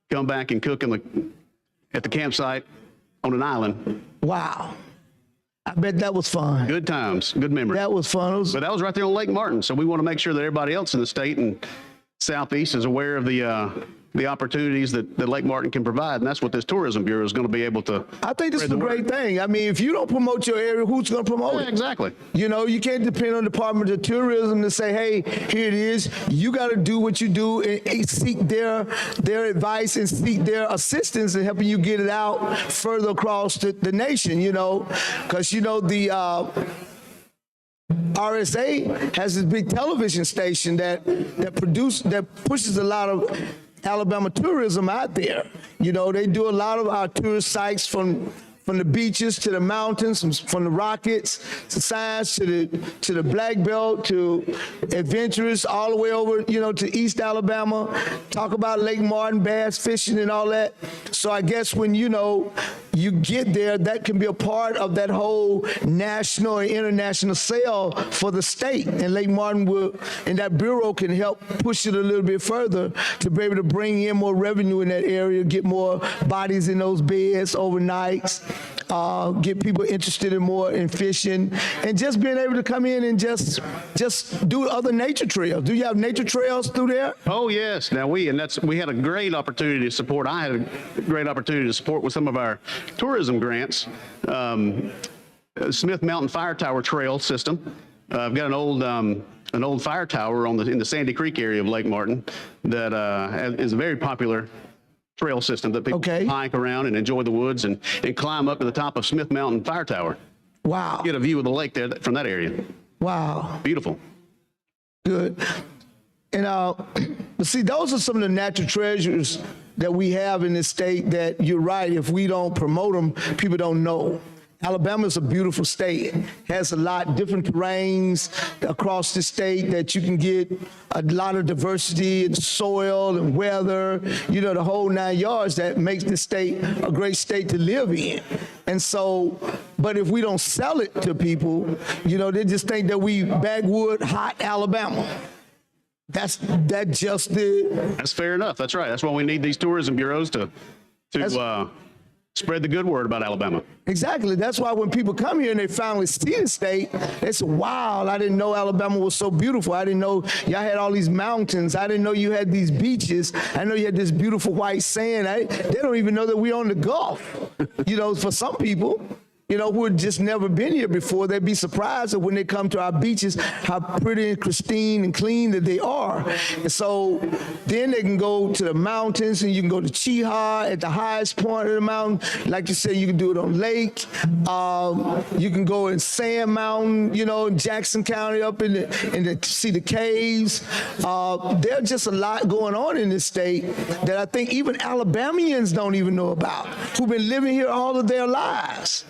S10: come back and cook at the campsite on an island. Wow.
S8: I bet that was fun.
S10: Good times, good memories.
S8: That was fun. It was-
S10: But that was right there on Lake Martin. So we want to make sure that everybody else in the state and Southeast is aware of the opportunities that Lake Martin can provide. And that's what this Tourism Bureau is going to be able to.
S8: I think this is
S10: spread
S8: a
S10: the
S8: great
S10: word.
S8: thing. I mean, if you don't promote your area, who's going to promote
S10: Yeah,
S8: it?
S10: exactly.
S8: You know, you can't depend on the Department of Tourism to say, hey, here it is. You got to do what you do and seek their advice and seek their assistance in helping you get it out further across the nation, you know, because, you know, the RSA has this big television station that pushes a lot of Alabama tourism out there. You know, they do a lot of our tourist sites from the beaches to the mountains, from the Rockets to Science to the Black Belt to Adventurous, all the way over, you know, to East Alabama. Talk about Lake Martin, bass fishing and all that. So I guess when, you know, you get there, that can be a part of that whole national and international sale for the state. And Lake Martin will, and that bureau can help push it a little bit further to be able to bring in more revenue in that area, get more bodies in those beds overnights, get people interested in more in fishing, and just being able to come in and just do other nature trails. Do you have nature trails through there?
S10: Oh, yes. Now, we had a great opportunity to support. I had a great opportunity to support with some of our tourism grants, Smith Mountain Fire Tower Trail System. I've got an old fire tower in the Sandy Creek area of Lake Martin that is a very popular trail system that people hike around and enjoy the woods and climb up to the top of Smith Mountain Fire Tower.
S8: Wow.
S10: Get a view of the lake there from that area.
S8: Wow.
S10: Beautiful.
S8: Good. And but see, those are some of the natural treasures that we have in this state that you're right, if we don't promote them, people don't know. Alabama is a beautiful state. It has a lot different terrains across the state that you can get a lot of diversity in soil and weather, you know, the whole 9 yards that makes the state a great state to live in. And so, but if we don't sell it to people, you know, they just think that we backwood hot Alabama. That's fair
S10: enough. That's right. That's why we need these tourism bureaus to spread the good word about Alabama.
S8: Exactly. That's why when people come here and they finally see the state, they say, wow, I didn't know Alabama was so beautiful. I didn't know y'all had all these mountains. I didn't know you had these beaches. I know you had this beautiful white sand. They don't even know that we're on the Gulf. You know, for some people, you know, who had just never been here before, they'd be surprised that when they come to our beaches, how pretty and pristine and clean that they are. And so then they can go to the mountains, and you can go to Cheaha at the highest point of the mountain. Like you said, you can do it on Lake. You can go in Sand Mountain, you know, in Jackson County up see the caves. There's just a lot going on in this state that I think even Alabamians don't even know about, who've been living here all of their lives.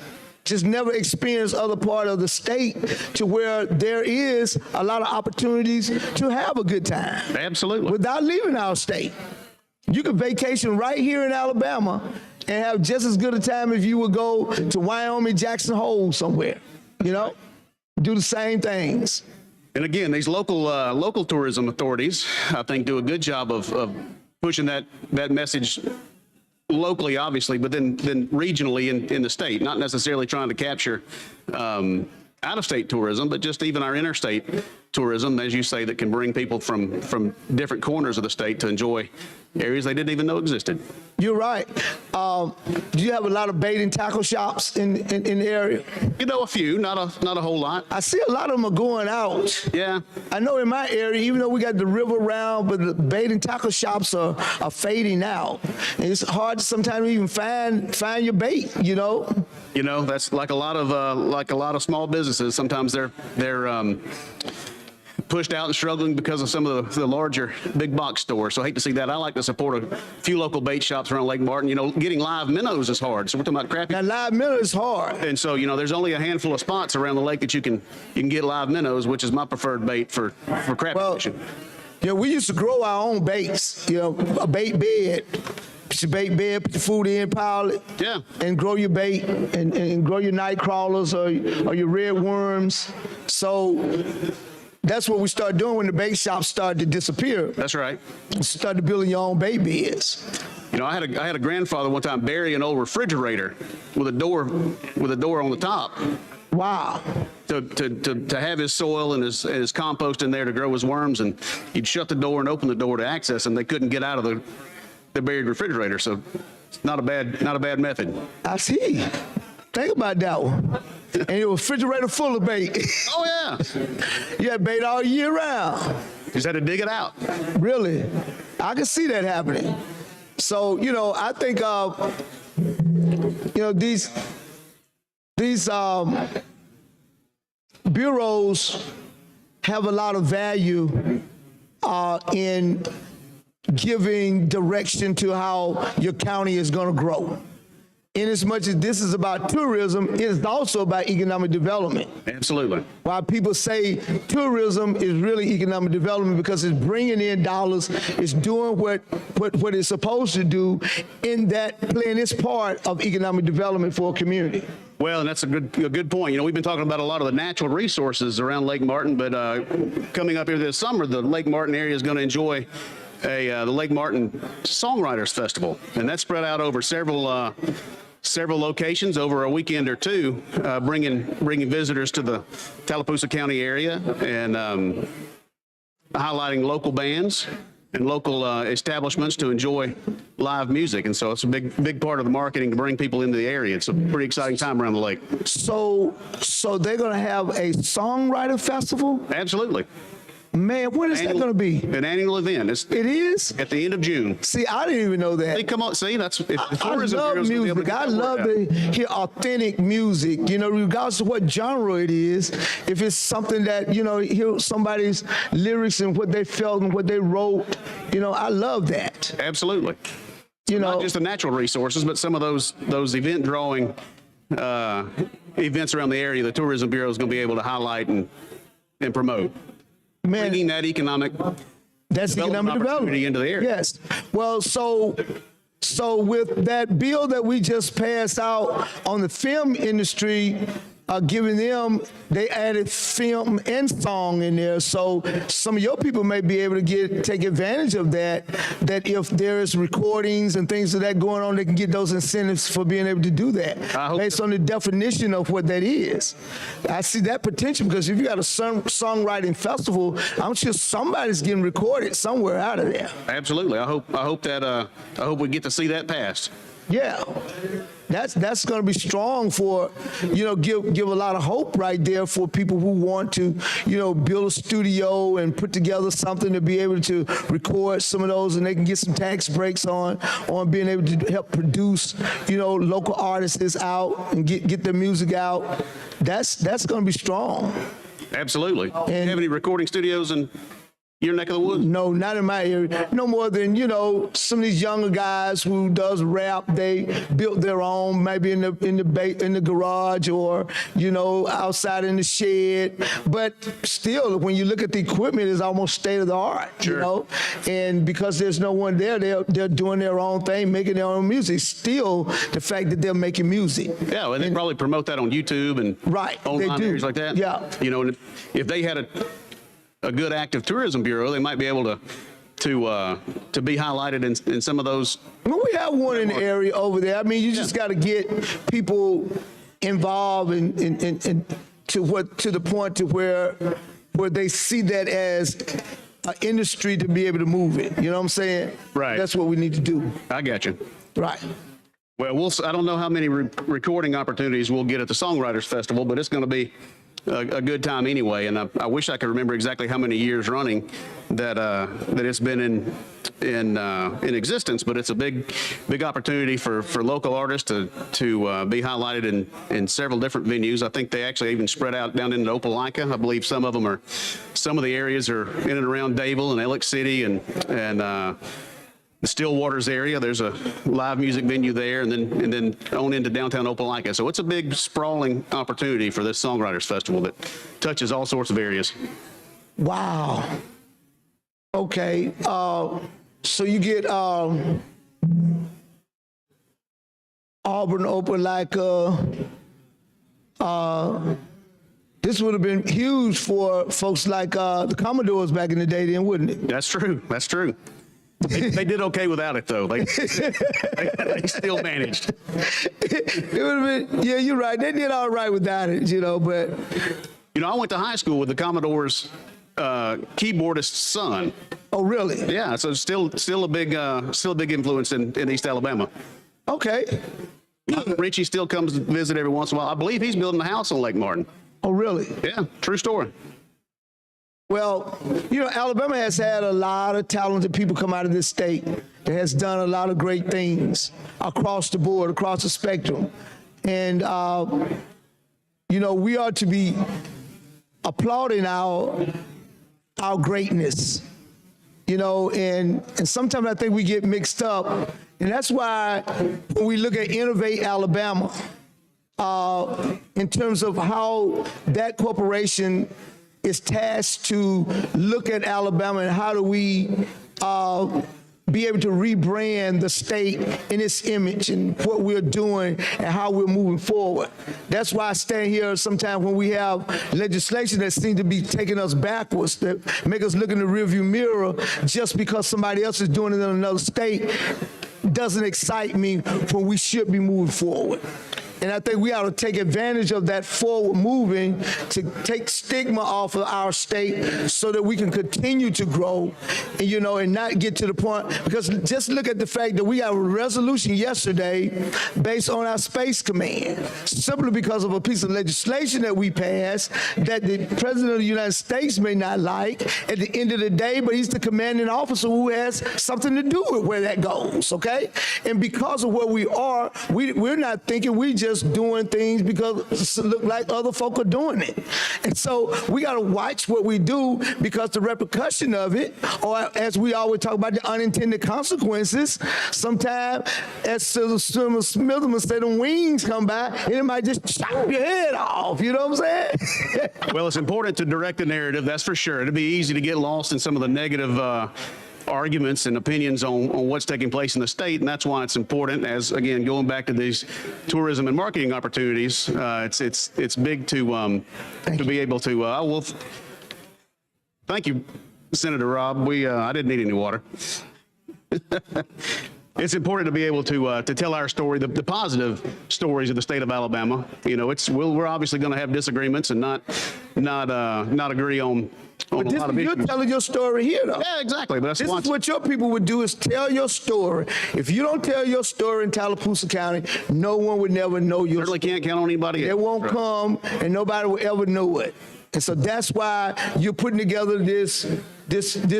S8: Just never experienced other part of the state to where there is a lot of opportunities to have a good time.
S10: Absolutely.
S8: Without leaving our state. You could vacation right here in Alabama and have just as good a time if you would go to Wyoming, Jackson Hole somewhere, you know? Do the same things.
S10: And again, these local tourism authorities, I think, do a good job of pushing that message locally, obviously, but then regionally in the state, not necessarily trying to capture out-of-state tourism, but just even our interstate tourism, as you say, that can bring people from different corners of the state to enjoy areas they didn't even know existed.
S8: You're right. Do you have a lot of bait and tackle shops in the area?
S10: You know, a few, not a whole lot.
S8: I see a lot of them are going out.
S10: Yeah.
S8: I know in my area, even though we got the river around, but the bait and tackle shops are fading out. And it's hard to sometimes even find your bait, you know?
S10: You know, that's like a lot of small businesses. Sometimes they're pushed out and struggling because of some of the larger big box stores. So I hate to see that. I like to support a few local bait shops around Lake Martin. You know, getting live minnows is hard. So we're talking about crappie.
S8: Now, live minnow is hard.
S10: And so, you know, there's only a handful of spots around the lake that you can get live minnows, which is my preferred bait for crappie fishing.
S8: Yeah, we used to grow our own baits, you know, a bait bed. Put your bait bed, put your food in, pile it, and grow your bait and grow your night crawlers or your red worms. So that's what we started doing when the bait shops started to disappear.
S10: That's right.
S8: We started building your own bait beds.
S10: You know, I had a grandfather one time bury an old refrigerator with a door on the top.
S8: Wow.
S10: To have his soil and his compost in there to grow his worms, and he'd shut the door and open the door to access them. They couldn't get out of the buried refrigerator, so it's not a bad method.
S8: I see. Think about that one. And your refrigerator full of bait.
S10: Oh yeah,
S8: You had bait all year round.
S10: just had to dig it out.
S8: Really? I can see that happening. So, I think, these bureaus have a lot of value in giving direction to how your county is going to grow. In as much as this is about tourism, it is also about economic development.
S10: Absolutely.
S8: Why people say tourism is really economic development, because it's bringing in dollars, it's doing what it's supposed to do, in that playing its part of economic development for a community.
S10: Well, and that's a good point. We've been talking about a lot of the natural resources around Lake Martin, but coming up here this summer, the Lake Martin area is going to enjoy the Lake Martin Songwriters Festival, and that's spread out over several locations over a weekend or two, bringing visitors to the Tallapoosa County area and highlighting local bands and local establishments to enjoy live music. And so it's a big part of the marketing to bring people into the area. It's a pretty exciting time around the lake.
S8: So they're going to have a songwriter festival?
S10: Absolutely.
S8: Man, when is that going to be?
S10: An annual event.
S8: It is?
S10: At the end of June.
S8: See, I didn't even know that.
S10: Hey, come on, see, that's if the
S8: I
S10: tourism
S8: love
S10: bureau's gonna be able to
S8: music.
S10: get
S8: I
S10: that
S8: love
S10: word out.
S8: to hear authentic music, regardless of what genre it is. If it's something that, hear somebody's lyrics and what they felt and what they wrote, I love that.
S10: Absolutely. Not just the natural resources, but some of those event drawing events around the area, the Tourism Bureau is going to be able to highlight and promote.
S8: Man,
S10: Bringing that economic
S8: that's economic development
S10: opportunity into the area.
S8: Yes. Well, so with that bill that we just passed out on the film industry, giving them, they added film and song in there. So some of your people may be able to take advantage of that if there's recordings and things of that going on, they can get those incentives for being able to do that based on the definition of what that is. I see that potential, because if you got a songwriting festival, I'm sure somebody's getting recorded somewhere out of there.
S10: Absolutely. I hope we get to see that passed.
S8: Yeah, that's going to be strong for, give a lot of hope right there for people who want to, build a studio and put together something to be able to record some of those, and they can get some tax breaks on being able to help produce, local artists out and get their music out. That's going to be strong.
S10: Absolutely. Do you have any recording studios in your neck of the woods?
S8: No, not in my area. No more than, some of these younger guys who does rap, they built their own, maybe in the garage or, outside in the shed. But still, when you look at the equipment, it's almost state of the art,
S10: Sure.
S8: And because there's no one there, they're doing their own thing, making their own music. Still, the fact that they're making music.
S10: Yeah, and they probably promote that on YouTube and online
S8: they do.
S10: areas like that.
S8: Yeah.
S10: And if they had a good active tourism bureau, they might be able to be highlighted in some of those.
S8: Well, we have one in the area over there. I mean, you just got to get people involved in to the point to where they see that as an industry to be able to move it. You know what I'm saying?
S10: Right.
S8: That's what we need to do.
S10: I got you.
S8: Right.
S10: Well, I don't know how many recording opportunities we'll get at the Songwriters Festival, but it's going to be a good time anyway. And I wish I could remember exactly how many years running that it's been in existence, but it's a big opportunity for local artists to be highlighted in several different venues. I think they actually even spread out down into Opelika. I believe some of the areas are in and around Dayville and Ellick City and the Stillwaters area. There's a live music venue there, and then on into downtown Opelika. So it's a big sprawling opportunity for this Songwriters Festival that touches all sorts of areas.
S8: Wow. Okay. So you get Auburn, Opelika. This would have been huge for folks like the Commodores back in the day, then, wouldn't it?
S10: That's true. That's true. They did okay without it, though. They still managed.
S8: It would have been, yeah, you're right. They did all right without it, but
S10: You know, I went to high school with the Commodore's keyboardist's son.
S8: oh, really?
S10: Yeah, so still a big influence in East Alabama.
S8: Okay.
S10: Richie still comes to visit every once in a while. I believe he's building a house on Lake Martin.
S8: Oh, really?
S10: Yeah, true story.
S8: Well, Alabama has had a lot of talented people come out of this state that has done a lot of great things across the board, across the spectrum. And, we are to be applauding our greatness, and sometimes I think we get mixed up. And that's why when we look at Innovate Alabama, in terms of how that corporation is tasked to look at Alabama and how do we be able to rebrand the state in its image and what we're doing and how we're moving forward. That's why I stand here sometimes when we have legislation that seems to be taking us backwards, that make us look in the rearview mirror just because somebody else is doing it in another state, doesn't excite me when we should be moving forward. And I think we ought to take advantage of that forward moving to take stigma off of our state so that we can continue to grow, and not get to the point, because just look at the fact that we got a resolution yesterday based on our Space Command, simply because of a piece of legislation that we passed that the President of the United States may not like at the end of the day, but he's the commanding officer who has something to do with where that goes, okay? And because of where we are, we're not thinking we just doing things because it look like other folk are doing it. And so we got to watch what we do, because the repercussion of it, or as we always talk about, the unintended consequences, sometimes, as Smitherman said, the wings come by and it might just chop your head off. You know what I'm saying?
S10: Well, it's important to direct the narrative, that's for sure. It'd be easy to get lost in some of the negative arguments and opinions on what's taking place in the state, and that's why it's important. As again, going back to these tourism and marketing opportunities, it's big to be able to. Thank you, Senator Rob. I didn't need any water. It's important to be able to tell our story, the positive stories of the state of Alabama. We're obviously going to have disagreements and not agree on a lot of issues.
S8: You're telling your story here, though.
S10: Yeah, exactly. But
S8: This is what your people would do, is tell your story. If you don't tell your story in Tallapoosa County, no one would never know your
S10: certainly
S8: story.
S10: can't count on anybody.
S8: They won't come, and nobody will ever know it. And so that's why you're putting together this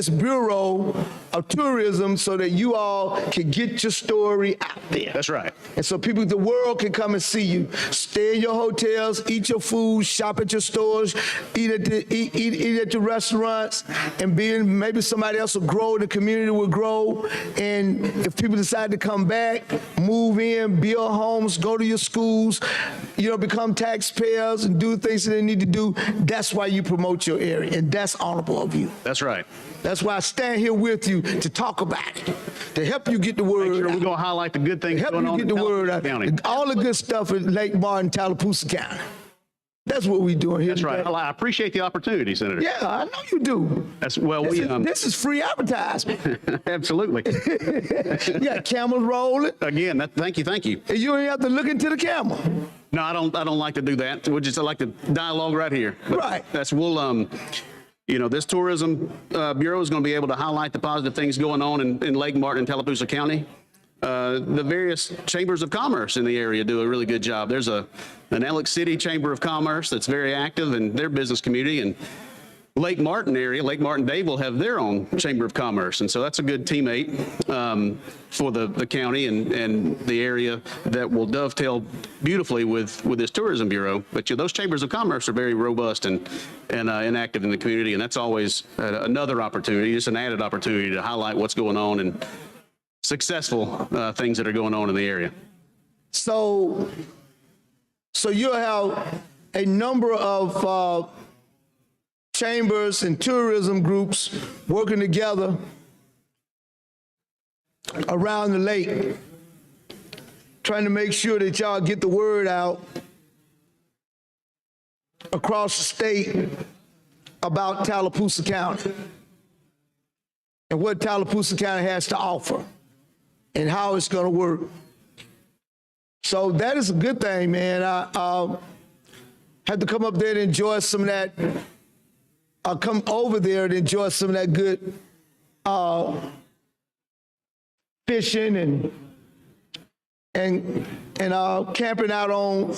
S8: Bureau of Tourism so that you all can get your story out there.
S10: That's right.
S8: And so the world can come and see you. Stay in your hotels, eat your food, shop at your stores, eat at the restaurants, and maybe somebody else will grow, the community will grow. And if people decide to come back, move in, build homes, go to your schools, become taxpayers and do things that they need to do, that's why you promote your area. And that's honorable of you.
S10: That's right.
S8: That's why I stand here with you to talk about it, to help you get the word
S10: Make sure
S8: out.
S10: we're going to highlight the good things
S8: Help
S10: going
S8: you
S10: on
S8: get
S10: in
S8: the word out.
S10: Tallapoosa County.
S8: All the good stuff in Lake Martin, Tallapoosa County. That's what we're doing here.
S10: That's right.
S8: today.
S10: I appreciate the opportunity, Senator.
S8: Yeah, I know you do. This is free advertisement.
S10: Absolutely.
S8: You got cameras rolling.
S10: Again, thank you.
S8: And you don't have to look into the camera.
S10: No, I don't like to do that. I like to dialogue right here. But
S8: Right.
S10: This tourism bureau is going to be able to highlight the positive things going on in Lake Martin and Tallapoosa County. The various chambers of commerce in the area do a really good job. There's an Alex City Chamber of Commerce that's very active in their business community, and Lake Martin area, Lake Martin-Dave will have their own Chamber of Commerce. And so that's a good teammate for the county and the area that will dovetail beautifully with this tourism bureau. But those chambers of commerce are very robust and active in the community. And that's always another opportunity, just an added opportunity to highlight what's going on and successful things that are going on in the area.
S8: So you'll have a number of chambers and tourism groups working together around the lake, trying to make sure that y'all get the word out across the state about Tallapoosa County. and what Tallapoosa County has to offer and how it's going to work. So that is a good thing, man. I had to come up there and enjoy some of that. I'll come over there and enjoy some of that good fishing and camping out on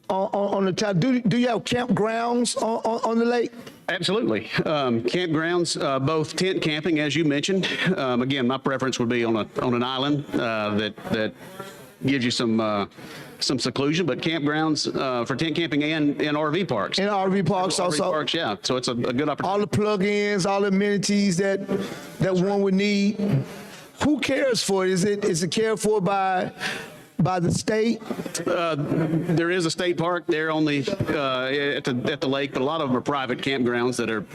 S8: the top. Do you have campgrounds on the lake?
S10: Absolutely. Campgrounds, both tent camping, as you mentioned. Again, my preference would be on an island that gives you some seclusion, but campgrounds for tent camping and RV parks.
S8: And RV parks also.
S10: RV parks, yeah. So it's a good opportunity.
S8: All the plug-ins, all the amenities that one would need. Who cares for it? Is it cared for by the state?
S10: There is a state park there on the at the lake, but a lot of them are private campgrounds that are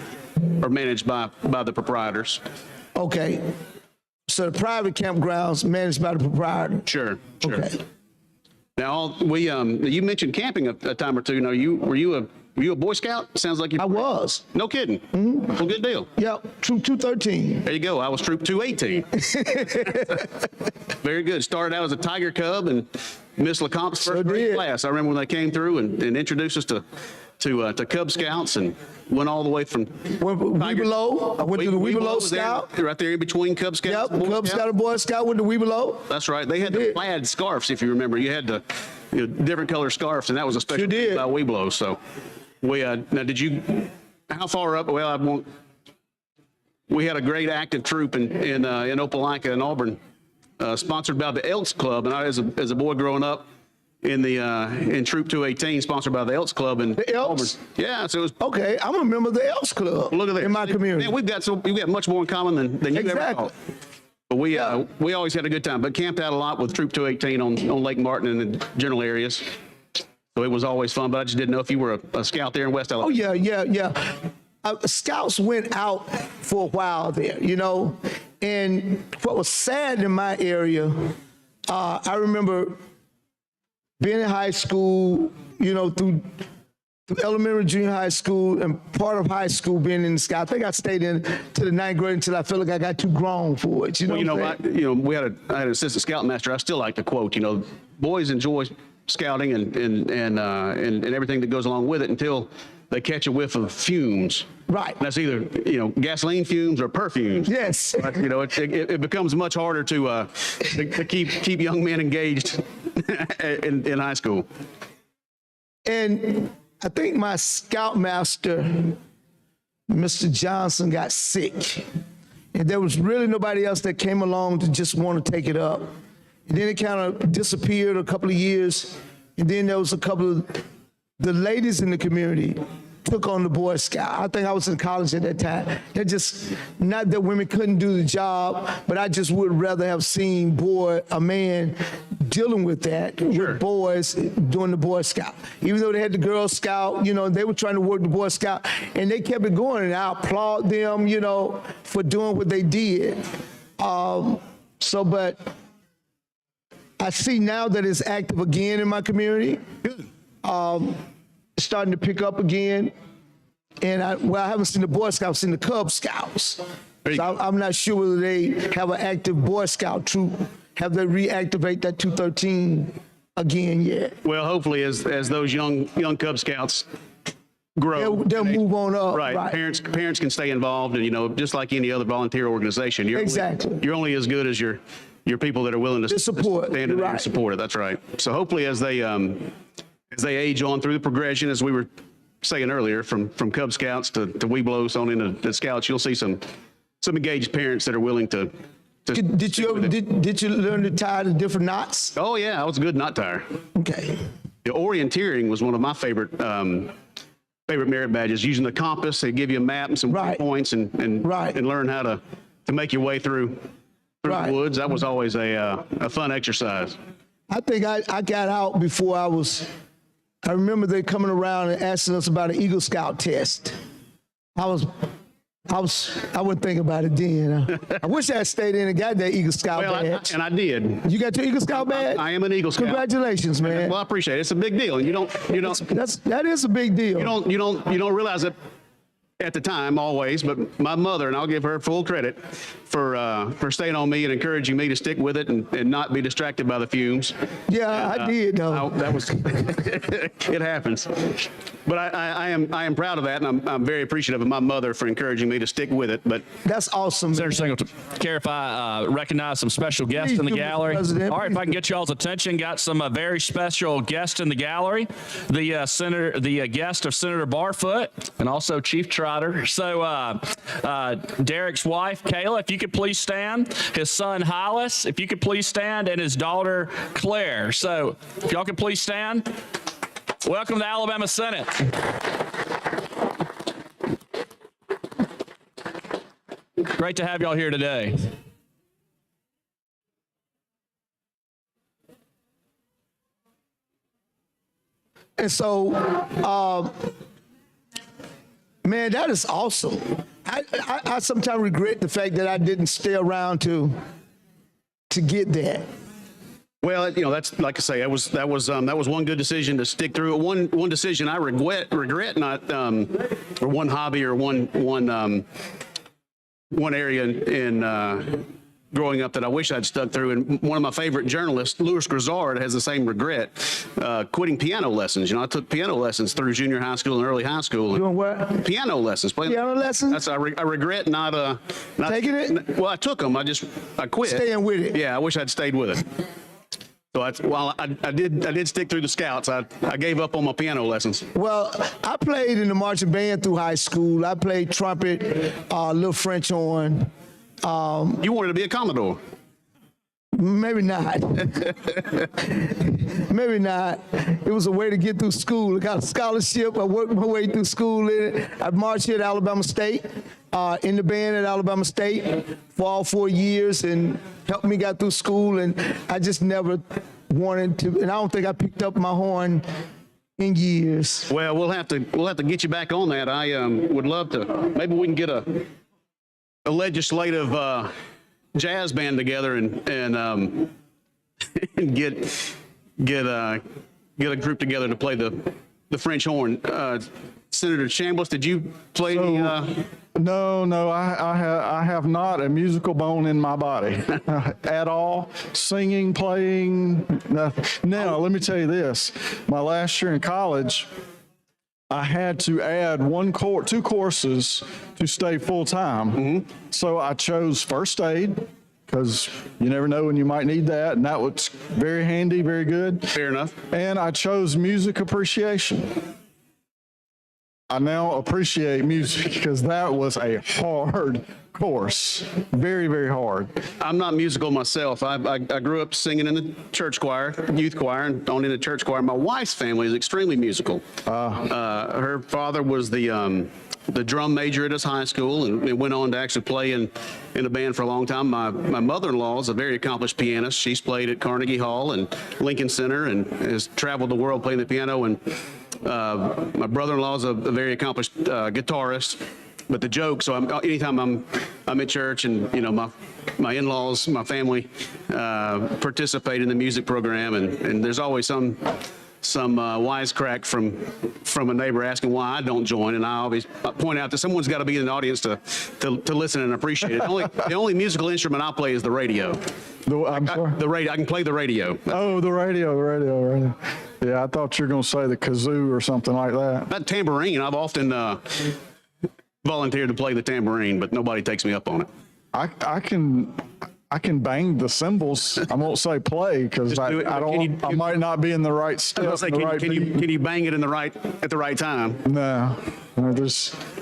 S10: managed by the proprietors.
S8: Okay. So the private campgrounds managed by the proprietor.
S10: Sure.
S8: Okay.
S10: Now you mentioned camping a time or two. Now were you a Boy Scout? Sounds like you.
S8: I was.
S10: No kidding. Well, good deal.
S8: Yep. Troop 213.
S10: There you go. I was Troop 218. Very good. Started out as a Tiger Cub and Miss LeCompte's first grade class. I remember when they came through and introduced us to Cub Scouts and went all the way from
S8: Webelow. I went to the Webelow Scout.
S10: Right there in between Cub Scouts.
S8: Yep. Cub Scout and Boy Scout with the Webelow.
S10: That's right. They had the plaid scarves, if you remember. You had the different color scarves, and that was a special thing by Webelow. So we now did you? How far up? Well, I won't. We had a great active troop in Opelika and Auburn, sponsored by the Elks Club. And I, as a boy growing up in Troop 218, sponsored by the Elks Club in
S8: The Elks?
S10: Auburn. Yeah, so it was.
S8: Okay, I'm a member of the Elks Club.
S10: Look at that
S8: In my community.
S10: Man, we've got much more in common than you ever
S8: Exactly.
S10: thought. But we always had a good time. But camped out a lot with Troop 218 on Lake Martin and the general areas. So it was always fun. But I just didn't know if you were a scout there in West
S8: Oh,
S10: Alabama.
S8: yeah. Scouts went out for a while there, and what was sad in my area, I remember being in high school, through elementary, junior high school, and part of high school being in the Scout. I think I stayed in to the 9th grade until I felt like I got too grown for it.
S10: I had an assistant scoutmaster. I still like to quote, boys enjoy scouting and everything that goes along with it until they catch a whiff of fumes.
S8: Right.
S10: And that's either, gasoline fumes or perfumes.
S8: Yes.
S10: But, it becomes much harder to keep young men engaged in high school.
S8: And I think my scoutmaster, Mr. Johnson, got sick. And there was really nobody else that came along to just want to take it up. And then it kind of disappeared a couple of years. And then there was a couple of the ladies in the community took on the Boy Scout. I think I was in college at that time. They're just, not that women couldn't do the job, but I just would rather have seen a man dealing with that, with boys doing the Boy Scout. Even though they had the Girl Scout, they were trying to work the Boy Scout, and they kept it going, and I applaud them, for doing what they did. But I see now that it's active again in my community. Good. Starting to pick up again. And I haven't seen the Boy Scouts, I've seen the Cub Scouts. So I'm not sure whether they have an active Boy Scout troop. Have they reactivate that 213 again yet?
S10: Well, hopefully as those young Cub Scouts grow,
S8: They'll move on up.
S10: Right. Parents can stay involved, and just like any other volunteer organization, you're only as good as your people that are willing to
S8: support.
S10: stand in there and support it. That's right. So hopefully as they age on through the progression, as we were saying earlier, from Cub Scouts to Webelos on into the Scouts, you'll see some engaged parents that are willing to.
S8: Did you learn to tie the different knots?
S10: Oh yeah, I was a good knot tire.
S8: Okay.
S10: The orienteering was one of my favorite merit badges. Using the compass, they give you a map and some points and learn how to make your way through the woods. That was always a fun exercise.
S8: I think I got out before I remember they coming around and asking us about an Eagle Scout test. I wouldn't think about it then. I wish I had stayed in and got that Eagle Scout badge.
S10: And I did.
S8: You got your Eagle Scout badge?
S10: I am an Eagle Scout.
S8: Congratulations, man.
S10: Well, I appreciate it. It's a big deal. You don't.
S8: That is a big deal.
S10: You don't realize that at the time, always, but my mother, and I'll give her full credit for staying on me and encouraging me to stick with it and not be distracted by the fumes.
S8: Yeah, I did though.
S10: That was, it happens. But I am proud of that, and I'm very appreciative of my mother for encouraging me to stick with it. But
S8: That's awesome.
S1: Senator Singleton, care if I recognize some special guests
S8: Please
S1: in the
S8: do, Mr.
S1: gallery?
S8: President.
S1: All right, if I can get y'all's attention, got some very special guests in the gallery. The guest of Senator Barfoot and also Chief Trotter. So Derek's wife, Kayla, if you could please stand. His son, Hollis, if you could please stand, and his daughter, Claire. So if y'all could please stand. Welcome to the Alabama Senate. Great to have y'all here today.
S8: And so, man, that is awesome. I sometimes regret the fact that I didn't stay around to get that.
S10: well, that's like I say, that was one good decision to stick through it. One decision I regret not, or one hobby or one area in growing up that I wish I'd stuck through. And one of my favorite journalists, Louis Grizzard, has the same regret, quitting piano lessons. I took piano lessons through junior high school and early high school.
S8: Doing what?
S10: Piano lessons.
S8: Piano lessons?
S10: I regret not
S8: Taking it?
S10: Well, I took them. I quit.
S8: Staying with it.
S10: Yeah, I wish I'd stayed with it. So I did stick through the Scouts. I gave up on my piano lessons.
S8: Well, I played in the marching band through high school. I played trumpet, little French horn.
S10: You wanted to be a Commodore.
S8: Maybe not. Maybe not. It was a way to get through school. I got a scholarship. I worked my way through school in it. I marched here at Alabama State, in the band at Alabama State for all 4 years, and helped me get through school. And I just never wanted to, and I don't think I picked up my horn in years.
S10: Well, we'll have to get you back on that. I would love to. Maybe we can get a legislative jazz band together and and get a group together to play the French horn. Senator Chambliss, did you play any?
S9: No, I have not a musical bone in my body at all. Singing, playing, nothing. Now, let me tell you this. My last year in college, I had to add two courses to stay full-time.
S10: Mm-hmm.
S9: So I chose first aid, because you never know when you might need that, and that was very handy, very good.
S10: Fair enough.
S9: And I chose music appreciation. I now appreciate music because that was a hard course. Very, very hard.
S10: I'm not musical myself. I grew up singing in the church choir, youth choir, and on in the church choir. My wife's family is extremely musical. Her father was the drum major at his high school and went on to actually play in a band for a long time. My mother-in-law is a very accomplished pianist. She's played at Carnegie Hall and Lincoln Center and has traveled the world playing the piano. And my brother-in-law is a very accomplished guitarist. But the joke, so anytime I'm at church and my in-laws, my family participate in the music program, and there's always some wisecrack from a neighbor asking why I don't join, and I always point out that someone's got to be in the audience to listen and appreciate it. The only musical instrument I play is the radio.
S9: I'm sorry?
S10: The radio. I can play the radio.
S9: Oh, the radio. Yeah, I thought you were going to say the kazoo or something like that.
S10: That tambourine, I've often volunteered to play the tambourine, but nobody takes me up on it.
S9: I can bang the cymbals. I won't say play because I might not be in the right step.
S10: I was gonna say, can you bang it at the right time?
S9: No,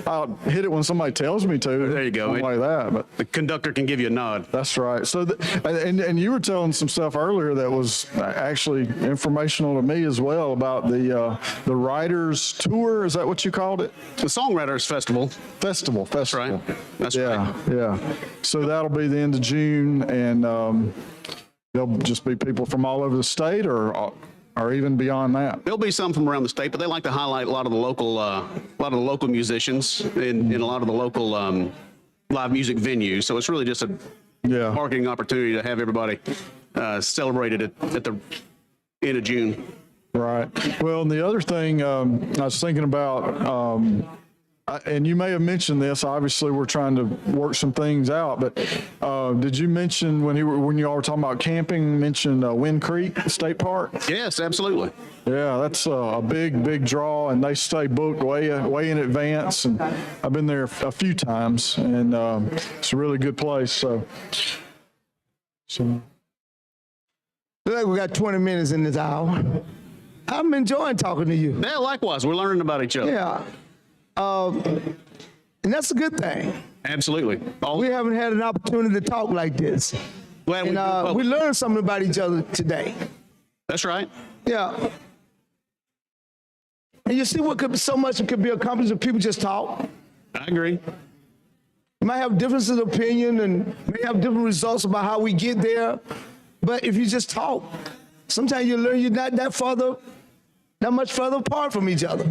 S9: I'll hit it when somebody tells me to.
S10: There you go.
S9: Something like that. But
S10: the conductor can give you a nod.
S9: That's right. So, and you were telling some stuff earlier that was actually informational to me as well about the Writers Tour. Is that what you called it?
S10: The Songwriters Festival.
S9: Festival.
S10: That's right. That's right.
S9: Yeah. So that'll be the end of June, and there'll just be people from all over the state, or even beyond that.
S10: There'll be some from around the state, but they like to highlight a lot of the local musicians in a lot of the local live music venues. So it's really just a marketing opportunity to have everybody celebrated at the end of June.
S9: Right. Well, and the other thing I was thinking about and you may have mentioned this, obviously, we're trying to work some things out, but did you mention when you all were talking about camping, mention Wind Creek State Park?
S10: Yes, absolutely.
S9: Yeah, that's a big draw, and they stay booked way in advance, and I've been there a few times, and it's a really good place, so.
S8: Look like we got 20 minutes in this hour. I'm enjoying talking to you.
S10: Yeah, likewise. We're learning about each other.
S8: Yeah. And that's a good thing.
S10: Absolutely.
S8: We haven't had an opportunity to talk like this.
S10: Glad we
S8: And
S10: do public.
S8: we learned something about each other today.
S10: That's right.
S8: Yeah. And you see what could so much could be accomplished if people just talk.
S10: I agree.
S8: You might have differences of opinion and may have different results about how we get there. But if you just talk, sometimes you learn you're not that much further apart from each other.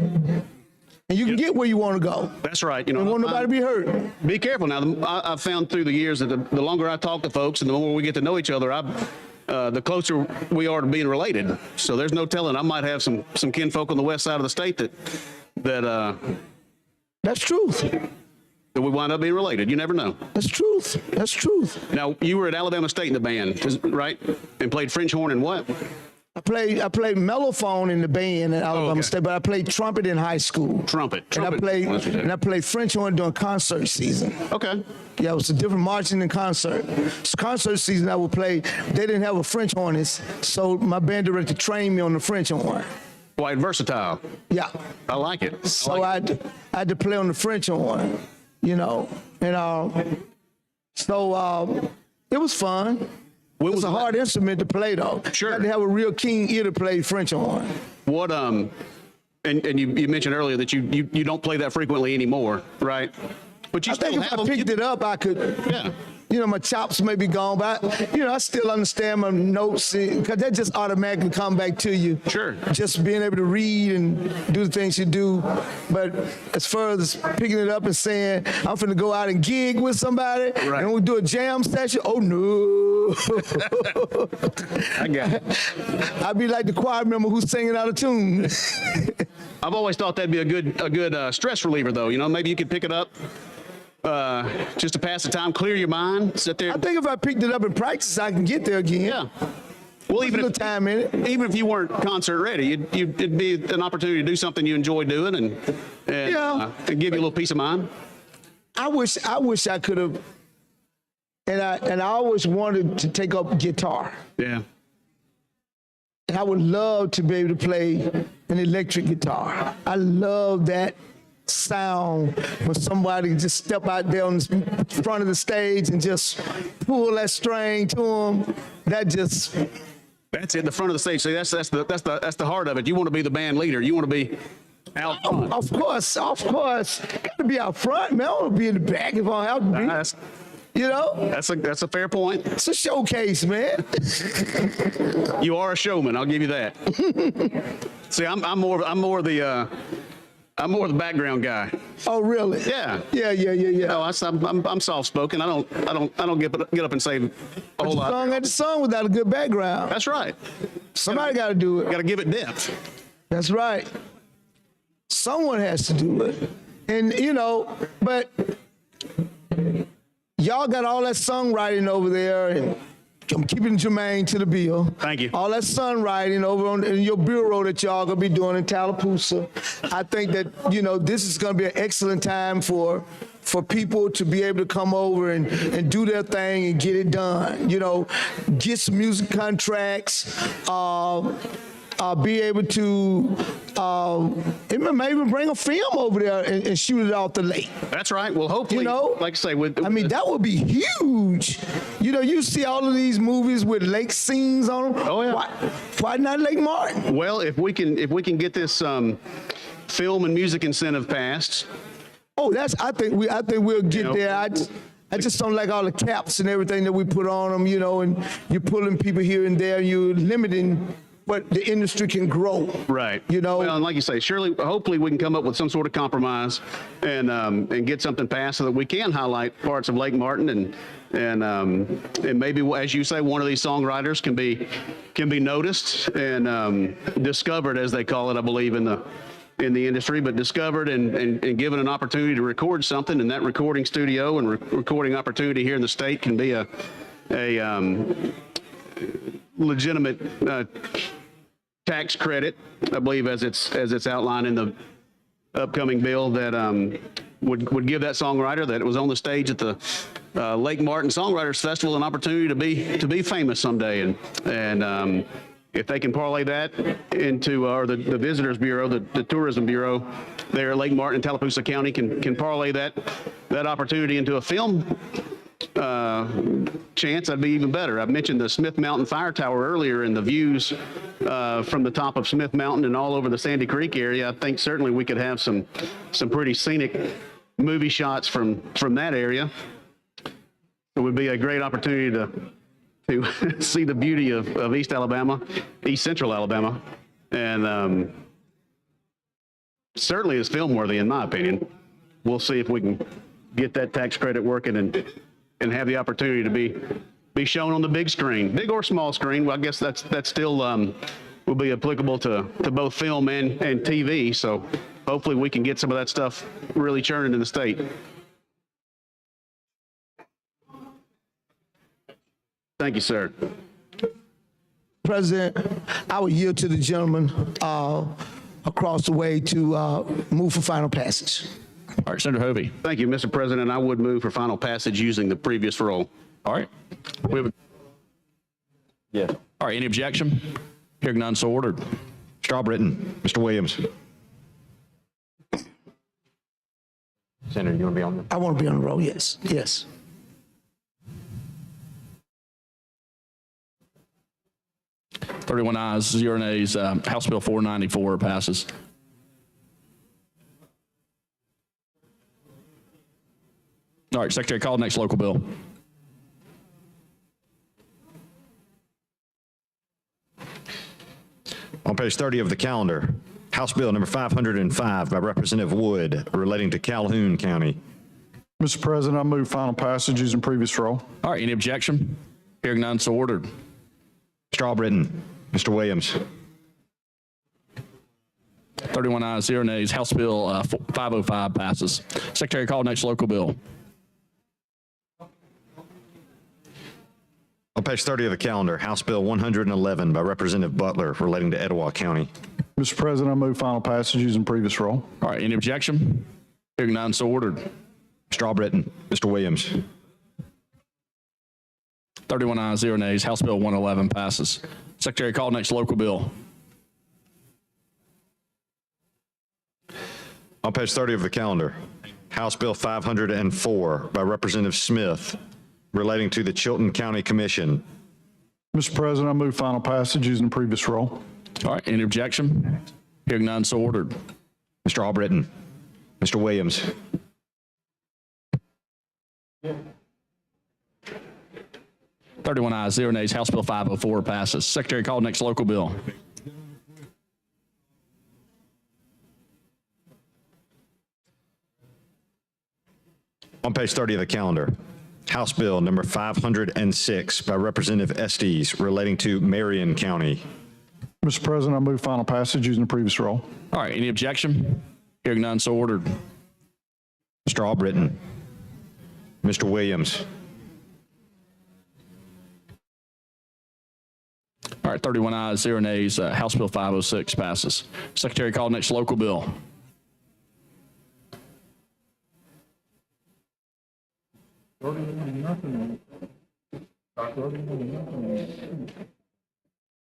S8: And you can get where you want to go.
S10: That's right. You know,
S8: And want nobody to be hurt.
S10: be careful now. I've found through the years that the longer I talk to folks and the more we get to know each other, the closer we are to being related. So there's no telling. I might have some kinfolk on the west side of the state that
S8: That's truth.
S10: we wind up being related. You never know.
S8: That's truth. That's truth.
S10: Now, you were at Alabama State in the band, right? And played French horn and what?
S8: I played mellophone in the band at Alabama
S10: okay.
S8: State, but I played trumpet in high school.
S10: Trumpet.
S8: And I played French horn during concert season.
S10: Okay.
S8: Yeah, it was a different marching than concert. So concert season I would play. They didn't have a French hornist, so my band director trained me on the French horn.
S10: Quite versatile.
S8: Yeah.
S10: I like it.
S8: So I had to play on the French horn, you know, and it was fun. It was a hard instrument to play, though.
S10: Sure.
S8: You had to have a real keen ear to play French horn.
S10: What and you mentioned earlier that you don't play that frequently anymore, right? But you
S8: I
S10: still
S8: think if
S10: have
S8: I
S10: them.
S8: picked it up, I could.
S10: Yeah.
S8: You know, my chops may be gone, but I still understand my notes because that just automatically come back to you.
S10: Sure.
S8: Just being able to read and do the things you do. But as far as picking it up and saying, I'm finna go out and gig with somebody
S10: Right.
S8: and we do a jam session, oh no.
S10: I got it.
S8: I'd be like the choir member who's singing out of tune.
S10: I've always thought that'd be a good stress reliever, though. You know, maybe you could pick it up just to pass the time, clear your mind, sit there.
S8: I think if I picked it up in practice, I can get there again.
S10: Yeah. Well,
S8: Even
S10: even if
S8: time in it.
S10: even if you weren't concert ready, it'd be an opportunity to do something you enjoy doing and
S8: Yeah.
S10: and give you a little peace of mind.
S8: I wish I could have, and I always wanted to take up guitar.
S10: Yeah.
S8: And I would love to be able to play an electric guitar. I love that sound when somebody just step out there on the front of the stage and just pull that string to them.
S10: That's it. The front of the stage. See, that's the heart of it. You want to be the band leader. You want to be out front.
S8: Of course. Got to be out front, man. I don't want to be in the back if I have to be.
S10: That's a fair point.
S8: It's a showcase, man.
S10: You are a showman. I'll give you that. See, I'm more the background guy.
S8: Oh, really?
S10: Yeah.
S8: Yeah.
S10: No, I'm soft spoken. I don't get up and say a whole lot.
S8: Song at the song without a good background.
S10: That's right.
S8: Somebody got to do it.
S10: Got to give it depth.
S8: That's right. Someone has to do it. And, but y'all got all that songwriting over there, and I'm keeping Jermaine to the bill.
S10: Thank you.
S8: All that songwriting over in your bureau that y'all gonna be doing in Tallapoosa. I think that, this is gonna be an excellent time for people to be able to come over and do their thing and get it done. Get some music contracts, be able to maybe bring a film over there and shoot it off the lake.
S10: That's right. Well, hopefully, like I say,
S8: that would be huge. You see all of these movies with lake scenes on them.
S10: Oh, yeah.
S8: Why not Lake Martin?
S10: Well, if we can get this film and music incentive passed.
S8: Oh, I think we'll get there. I just don't like all the caps and everything that we put on them, and you're pulling people here and there, you're limiting what the industry can grow.
S10: Right. Well, and like you say, hopefully we can come up with some sort of compromise and get something passed so that we can highlight parts of Lake Martin and maybe, as you say, one of these songwriters can be noticed and discovered, as they call it, I believe, in in the industry, but discovered and given an opportunity to record something, and that recording studio and recording opportunity here in the state can be a legitimate tax credit, I believe, as it's outlined in the upcoming bill, that would give that songwriter that was on the stage at the Lake Martin Songwriters Festival an opportunity to be famous someday, and if they can parlay that into, or the Visitors Bureau, the Tourism Bureau there at Lake Martin and Tallapoosa County can parlay that opportunity into a film chance, that'd be even better. I've mentioned the Smith Mountain Fire Tower earlier and the views from the top of Smith Mountain and all over the Sandy Creek area. I think certainly we could have some pretty scenic movie shots from that area. It would be a great opportunity to see the beauty of East Alabama, East Central Alabama, and certainly is film worthy in my opinion. We'll see if we can get that tax credit working and have the opportunity to be shown on the big screen, big or small screen. Well, I guess that's still will be applicable to both film and TV. So hopefully we can get some of that stuff really churning in the state. Thank you, sir.
S8: President, I would yield to the gentleman across the way to move for final passage.
S1: All right, Senator Hovey.
S10: Thank you, Mr. President. I would move for final passage using the previous roll.
S1: All right. We have
S3: Yes.
S1: all right, any objection? Hearing none, so ordered.
S3: Strawbritton. Mr. Williams. Senator, you want to be on the?
S8: I want to be on the roll, yes, yes.
S1: Thirty-one ayes, 0 nays. House Bill 494 passes. All right, Secretary, call the next local bill.
S3: On page 30 of the calendar, House Bill number 505 by Representative Wood relating to Calhoun County.
S9: Mr. President, I move final passage using previous roll.
S1: All right, any objection? Hearing none, so ordered.
S3: Strawbritton. Mr. Williams.
S1: 31 ayes, 0 nays. House Bill 505 passes. Secretary, call the next local bill.
S3: On page 30 of the calendar, House Bill 111 by Representative Butler relating to Etowah County.
S9: Mr. President, I move final passage using previous roll.
S1: All right, any objection? Hearing none, so ordered.
S3: Strawbritton. Mr. Williams.
S1: 31 ayes, 0 nays. House Bill 111 passes. Secretary, call next local bill.
S3: On page 30 of the calendar, House Bill 504 by Representative Smith relating to the Chilton County Commission.
S9: Mr. President, I move final passage using previous roll.
S1: All right, any objection? Hearing none, so ordered.
S3: Mr. Albritton. Mr. Williams.
S1: Yeah. 31 ayes, 0 nays. House Bill 504 passes. Secretary, call next local bill.
S3: On page 30 of the calendar, House Bill number 506 by Representative Estes relating to Marion County.
S9: Mr. President, I move final passage using the previous roll.
S1: All right, any objection? Hearing none, so ordered.
S3: Mr. Albritton. Mr. Williams.
S1: All right, 31 ayes, 0 nays. House Bill 506 passes. Secretary, call next local bill.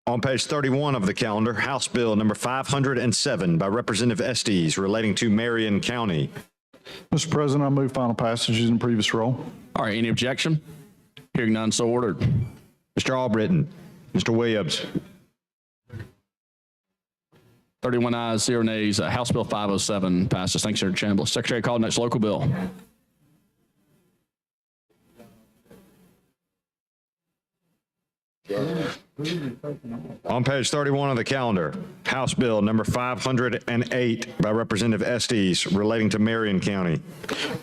S3: On page 31 of the calendar, House Bill number 507 by Representative Estes relating to Marion County.
S9: Mr. President, I move final passage using the previous roll.
S1: All right, any objection? Hearing none, so ordered.
S3: Mr. Albritton. Mr. Williams.
S1: 31 ayes, 0 nays. House Bill 507 passes. Thanks, Senator Chambliss. Secretary, call next local bill.
S3: On page 31 of the calendar, House Bill number 508 by Representative Estes relating to Marion County.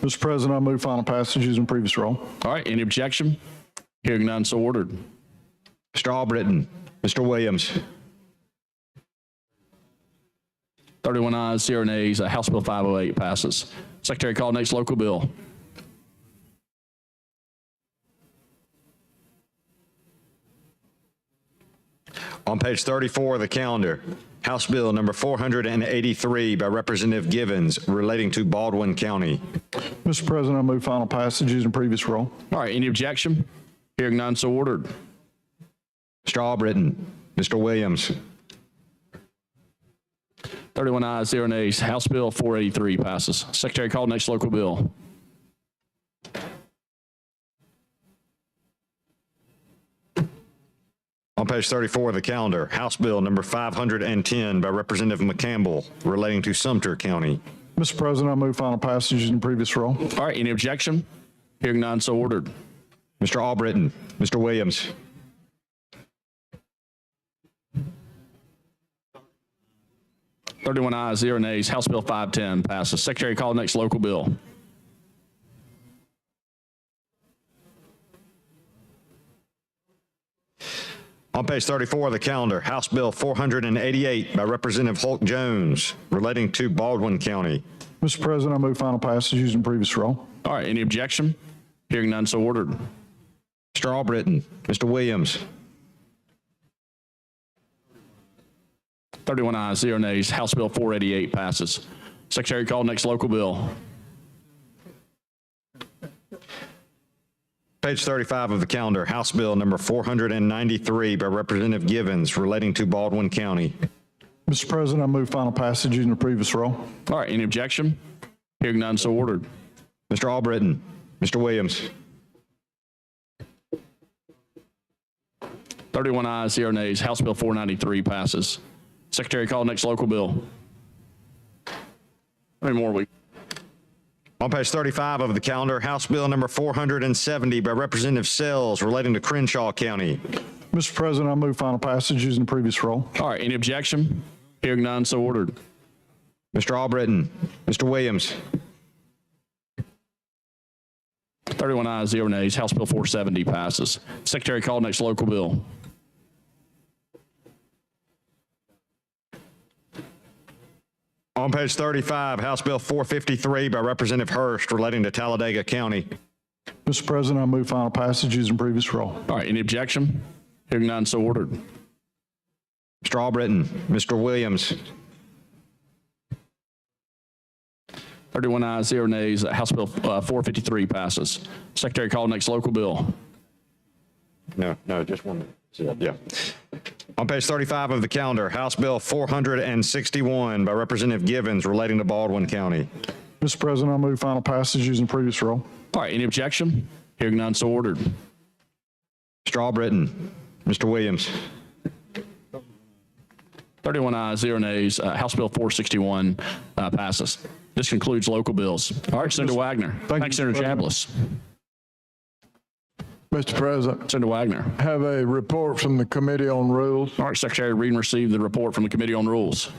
S9: Mr. President, I move final passage using previous roll.
S1: All right, any objection? Hearing none, so ordered.
S3: Mr. Albritton. Mr. Williams.
S1: 31 ayes, 0 nays. House Bill 508 passes. Secretary, call next local bill.
S3: On page 34 of the calendar, House Bill number 483 by Representative Givens relating to Baldwin County.
S9: Mr. President, I move final passage using previous rule.
S1: All right, any objection? Hearing none, so ordered.
S3: Mr. Albritton, Mr. Williams.
S1: 31 ayes, 0 nays. House Bill 483 passes. Secretary, call next local bill.
S3: On page 34 of the calendar, House Bill number 510 by Representative McCampbell relating to Sumter County.
S9: Mr. President, I move final passage using previous rule.
S1: All right, any objection? Hearing none, so ordered.
S3: Mr. Albritton, Mr. Williams.
S1: Thirty-one ayes, 0 nays. House Bill 510 passes. Secretary, call next local bill.
S3: On page 34 of the calendar, House Bill 488 by Representative Hulk Jones relating to Baldwin County.
S9: Mr. President, I move final passage using previous rule.
S1: All right, any objection? Hearing none, so ordered.
S3: Mr. Albritton, Mr. Williams.
S1: 31 ayes, 0 nays. House Bill 488 passes. Secretary, call next local bill.
S3: Page 35 of the calendar, House Bill number 493 by Representative Givens relating to Baldwin County.
S9: Mr. President, I move final passage using the previous rule.
S1: All right, any objection? Hearing none, so ordered.
S3: Mr. Albritton, Mr. Williams.
S1: 31 ayes, 0 nays. House Bill 493 passes. Secretary, call next local bill. How many more we?
S3: On page 35 of the calendar, House Bill number 470 by Representative Sells relating to Crenshaw County.
S9: Mr. President, I move final passage using the previous rule.
S1: All right, any objection? Hearing none, so ordered.
S3: Mr. Albritton, Mr. Williams.
S1: 31 ayes, 0 nays. House Bill 470 passes. Secretary, call next local bill.
S3: On page 35, House Bill 453 by Representative Hurst relating to Talladega County.
S9: Mr. President, I move final passage using previous rule.
S1: All right, any objection? Hearing none, so ordered.
S3: Mr. Albritton, Mr. Williams.
S1: 31 ayes, 0 nays. House Bill 453 passes. Secretary, call next local bill.
S3: No, just one minute. Yeah. On page 35 of the calendar, House Bill 461 by Representative Givens relating to Baldwin County.
S9: Mr. President, I move final passage using previous rule.
S1: All right, any objection? Hearing none, so ordered.
S3: Mr. Albritton, Mr. Williams.
S1: 31 ayes, 0 nays. House Bill 461 passes. This concludes local bills. All right, Senator Wagner. Thanks, Senator Chambliss.
S4: Mr. President,
S1: Senator Wagner.
S4: have a report from the Committee on Rules.
S1: All right, Secretary, read and receive the report from the Committee on Rules.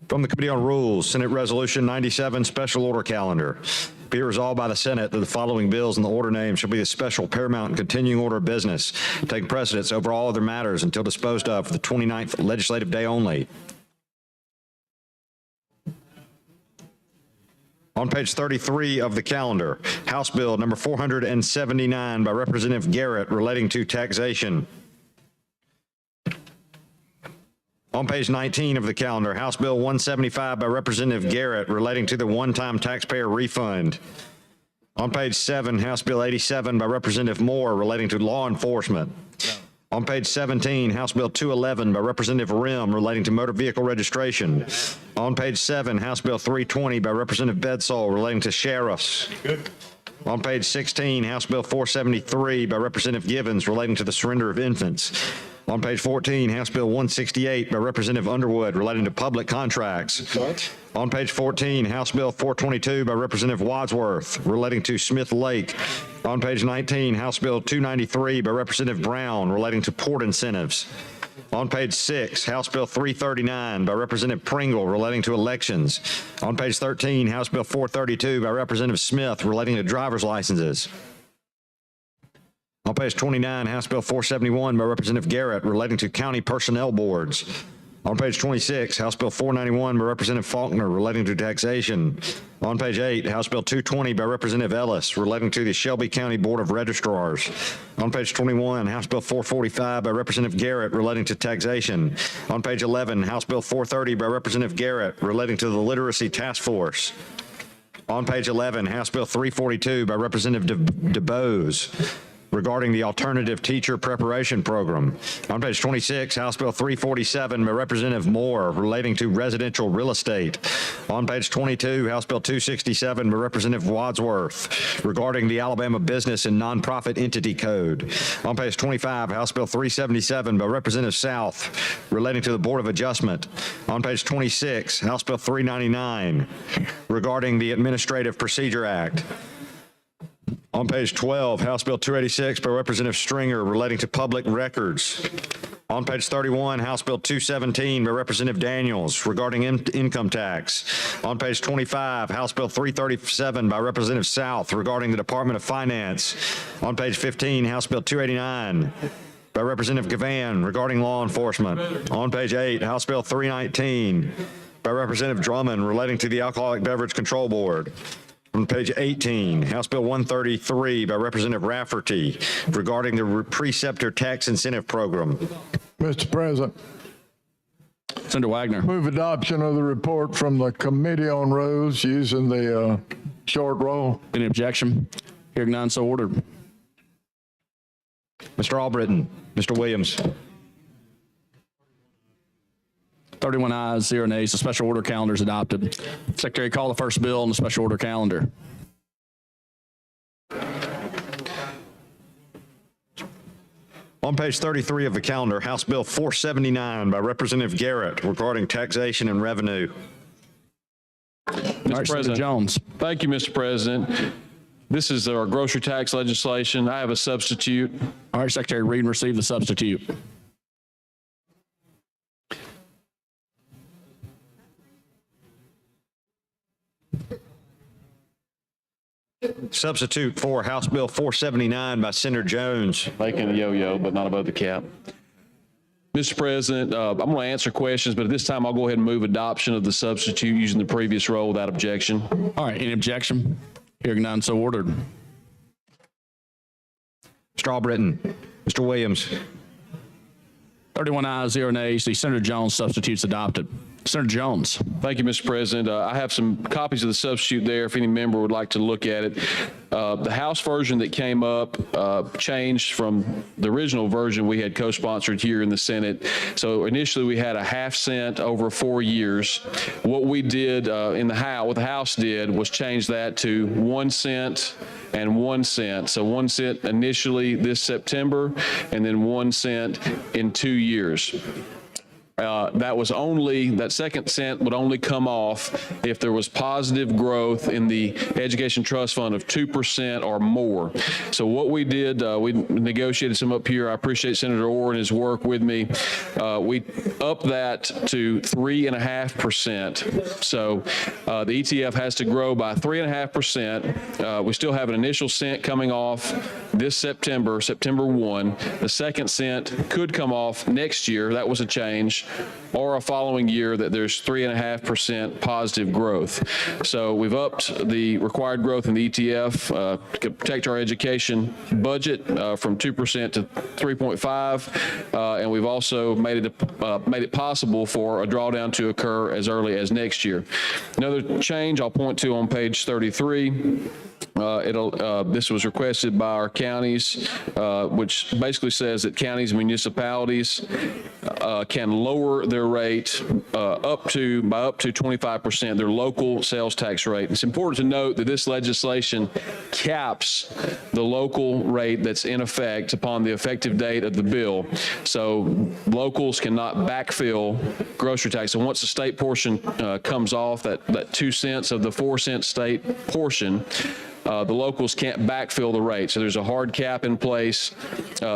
S3: From the Committee on Rules, Senate Resolution 97 Special Order Calendar. Be it resolved by the Senate that the following bills in the order name shall be the special paramount and continuing order of business, taking precedence over all other matters until disposed of for the 29th legislative day only. On page 33 of the calendar, House Bill number 479 by Representative Garrett relating to taxation. On page 19 of the calendar, House Bill 175 by Representative Garrett relating to the one-time taxpayer refund. On page 7, House Bill 87 by Representative Moore relating to law enforcement. On page 17, House Bill 211 by Representative Rim relating to motor vehicle registration. On page 7, House Bill 320 by Representative Bedsole relating to sheriffs. On page 16, House Bill 473 by Representative Givens relating to the surrender of infants. On page 14, House Bill 168 by Representative Underwood relating to public contracts. On page 14, House Bill 422 by Representative Wadsworth relating to Smith Lake. On page 19, House Bill 293 by Representative Brown relating to port incentives. On page 6, House Bill 339 by Representative Pringle relating to elections. On page 13, House Bill 432 by Representative Smith relating to driver's licenses. On page 29, House Bill 471 by Representative Garrett relating to county personnel boards. On page 26, House Bill 491 by Representative Faulkner relating to taxation. On page 8, House Bill 220 by Representative Ellis relating to the Shelby County Board of Registrars. On page 21, House Bill 445 by Representative Garrett relating to taxation. On page 11, House Bill 430 by Representative Garrett relating to the Literacy Task Force. On page 11, House Bill 342 by Representative DeBose regarding the Alternative Teacher Preparation Program. On page 26, House Bill 347 by Representative Moore relating to residential real estate. On page 22, House Bill 267 by Representative Wadsworth regarding the Alabama Business and Nonprofit Entity Code. On page 25, House Bill 377 by Representative South relating to the Board of Adjustment. On page 26, House Bill 399 regarding the Administrative Procedure Act. On page 12, House Bill 286 by Representative Stringer relating to public records. On page 31, House Bill 217 by Representative Daniels regarding income tax. On page 25, House Bill 337 by Representative South regarding the Department of Finance. On page 15, House Bill 289 by Representative Gavan regarding law enforcement. On page 8, House Bill 319 by Representative Drummond relating to the Alcoholic Beverage Control Board. On page 18, House Bill 133 by Representative Rafferty regarding the Preceptor Tax Incentive Program.
S4: Mr. President,
S1: Senator Wagner.
S4: move adoption of the report from the Committee on Rules using the short roll.
S1: Any objection? Hearing none, so ordered.
S3: Mr. Albritton, Mr. Williams.
S1: 31 ayes, 0 nays. The special order calendar is adopted. Secretary, call the first bill on the special order calendar.
S3: On page 33 of the calendar, House Bill 479 by Representative Garrett regarding taxation and revenue.
S1: All right, Senator
S5: President.
S1: Jones.
S5: Thank you, Mr. President. This is our grocery tax legislation. I have a substitute.
S1: All right, Secretary, read and receive the substitute.
S3: Substitute for House Bill 479 by Senator Jones.
S5: Making a yo-yo, but not above the cap. Mr. President, I'm going to answer questions, but at this time, I'll go ahead and move adoption of the substitute using the previous roll without objection.
S1: All right, any objection? Hearing none, so ordered.
S3: Mr. Albritton, Mr. Williams.
S1: 31 ayes, 0 nays. The Senator Jones substitute's adopted. Senator Jones.
S5: Thank you, Mr. President. I have some copies of the substitute there if any member would like to look at it. The House version that came up changed from the original version we had co-sponsored here in the Senate. So initially we had a ½ cent over 4 years. What we did in the House, what the House did was change that to 1 cent and 1 cent. So 1 cent initially this September and then 1 cent in 2 years. That second cent would only come off if there was positive growth in the Education Trust Fund of 2% or more. So what we did, we negotiated some up here. I appreciate Senator Orr and his work with me. We upped that to 3.5%. So the ETF has to grow by 3.5%. We still have an initial cent coming off this September 1. The second cent could come off next year. That was a change. Or a following year that there's 3.5% positive growth. So we've upped the required growth in the ETF to protect our education budget from 2% to 3.5, and we've also made it possible for a drawdown to occur as early as next year. Another change I'll point to on page 33. This was requested by our counties, which basically says that counties and municipalities can lower their rate up to 25%, their local sales tax rate. It's important to note that this legislation caps the local rate that's in effect upon the effective date of the bill. So locals cannot backfill grocery tax. And once the state portion comes off, that 2 cents of the 4 cent state portion, the locals can't backfill the rate. So there's a hard cap in place.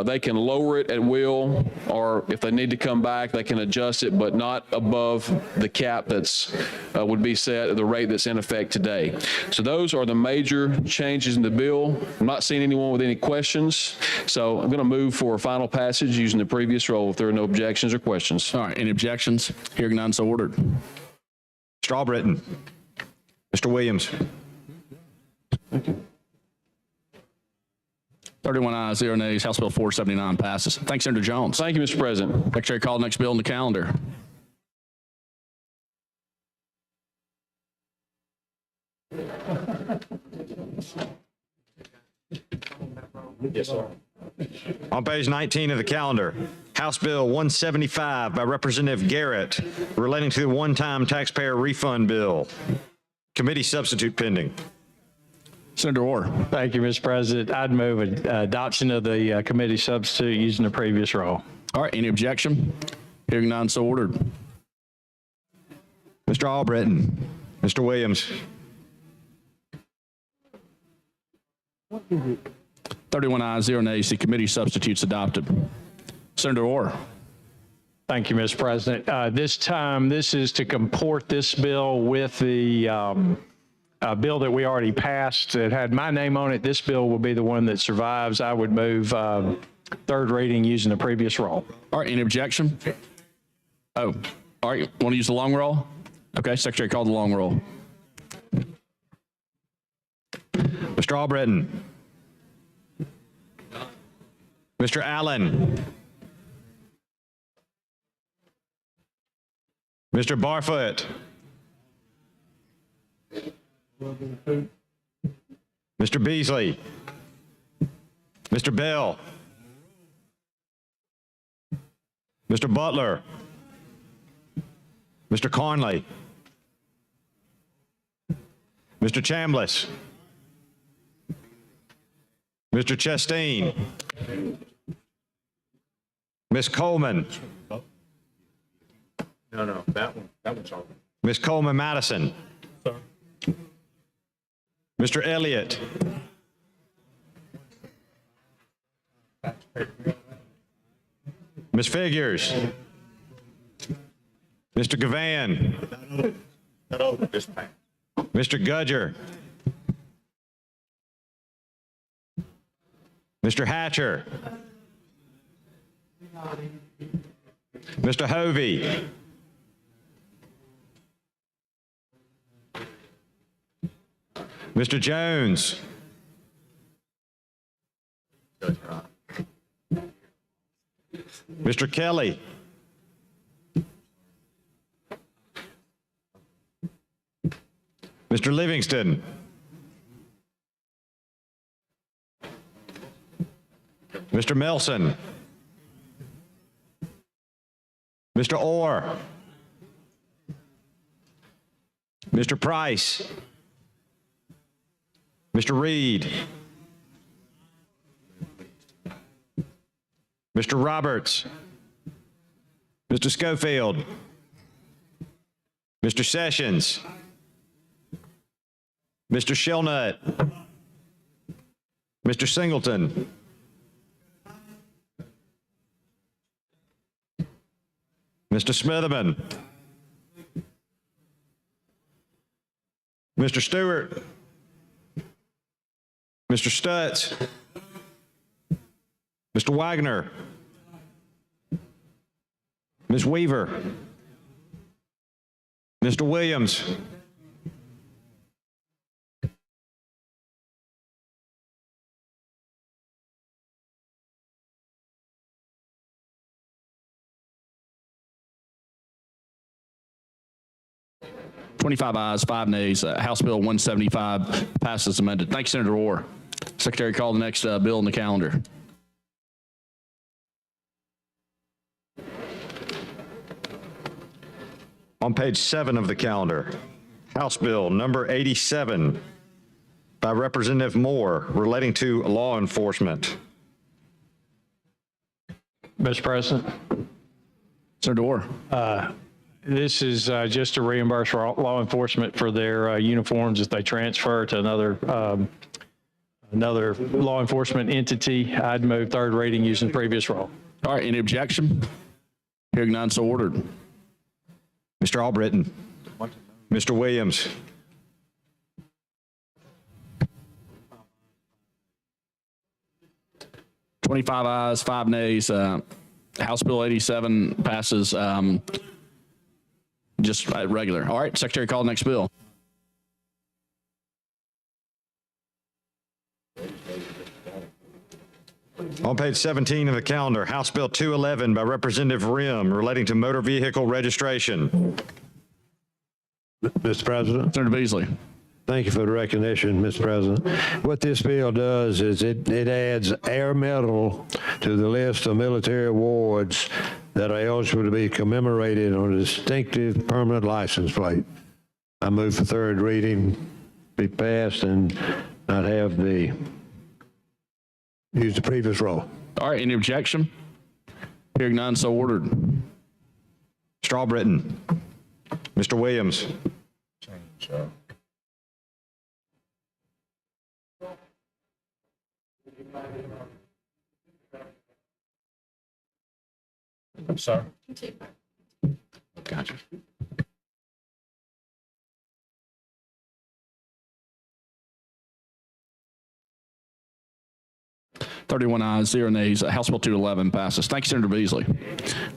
S5: They can lower it at will, or if they need to come back, they can adjust it, but not above the cap that's would be set at the rate that's in effect today. So those are the major changes in the bill. I'm not seeing anyone with any questions, so I'm going to move for a final passage using the previous roll if there are no objections or questions.
S1: All right, any objections? Hearing none, so ordered.
S3: Mr. Albritton. Mr. Williams.
S1: 31 ayes, 0 nays. House Bill 479 passes. Thanks, Senator Jones.
S5: Thank you, Mr. President.
S1: Secretary, call the next bill on the calendar.
S3: On page 19 of the calendar, House Bill 175 by Representative Garrett relating to the one-time taxpayer refund bill. Committee substitute pending.
S1: Senator Orr.
S7: Thank you, Mr. President. I'd move adoption of the committee substitute using the previous roll.
S1: All right, any objection? Hearing none, so ordered.
S3: Mr. Albritton. Mr. Williams.
S1: 31 ayes, 0 nays. The committee substitutes adopted. Senator Orr.
S7: Thank you, Mr. President. This time, this is to comport this bill with the bill that we already passed that had my name on it. This bill will be the one that survives. I would move third reading using the previous roll.
S1: All right, any objection? Oh, all right, want to use the long roll? Okay, Secretary, call the long roll.
S3: Mr. Albritton. Mr. Allen. Mr. Barfoot. Mr. Beasley. Mr. Bell. Mr. Butler. Mr. Conley. Mr. Chambliss. Mr. Chastain. Ms. Coleman. No, that one's all. Ms. Coleman Madison. Mr. Elliott. Ms. Figures. Mr. Gavan. Mr. Gudger. Mr. Hatcher. Mr. Hovey. Mr. Jones. Mr. Kelly. Mr. Livingston. Mr. Melson. Mr. Orr. Mr. Price. Mr. Reed. Mr. Roberts. Mr. Schofield. Mr. Sessions. Mr. Shellnut. Mr. Singleton. Mr. Smitherman. Mr. Stewart. Mr. Stutz. Mr. Wagner. Ms. Weaver. Mr. Williams.
S1: $25 ayes, 5 nays. House Bill 175 passes amended. Thanks, Senator Orr. Secretary, call the next bill on the calendar.
S3: On page 7 of the calendar, House Bill number 87 by Representative Moore relating to law enforcement.
S7: Mr. President,
S1: Senator Orr.
S7: this is just to reimburse law enforcement for their uniforms if they transfer to another
S11: another law enforcement entity. I'd move third reading using previous rule.
S1: All right, any objection? Hearing none, so ordered.
S3: Mr. Albritton. Mr. Williams.
S1: Twenty-five ayes, 5 nays. House Bill 87 passes just regular. All right, Secretary, call the next bill.
S3: On page 17 of the calendar, House Bill 211 by Representative Rim relating to motor vehicle registration.
S12: Mr. President,
S1: Senator Beasley.
S12: thank you for the recognition, Mr. President. What this bill does is it adds Air Medal to the list of military awards that are eligible to be commemorated on a distinctive permanent license plate. I move for third reading, be passed, and not have use the previous rule.
S1: All right, any objection? Hearing none, so ordered.
S3: Mr. Albritton. Mr. Williams.
S1: I'm sorry. Gotcha. Thirty-one ayes, 0 nays. House Bill 211 passes. Thank you, Senator Beasley. All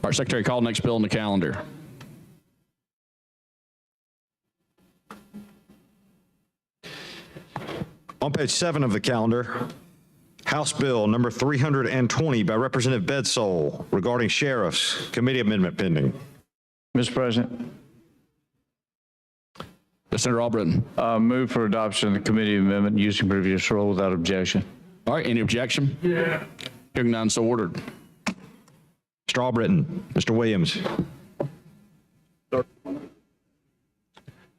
S1: right, Secretary, call the next bill on the calendar.
S3: On page 7 of the calendar, House Bill number 320 by Representative Bedsole regarding sheriffs. Committee amendment pending.
S7: Mr. President,
S1: Senator Albritton.
S7: move for adoption of the committee amendment using previous rule without objection.
S1: All right, any objection? Yeah. Hearing none, so ordered.
S3: Mr. Albritton. Mr. Williams.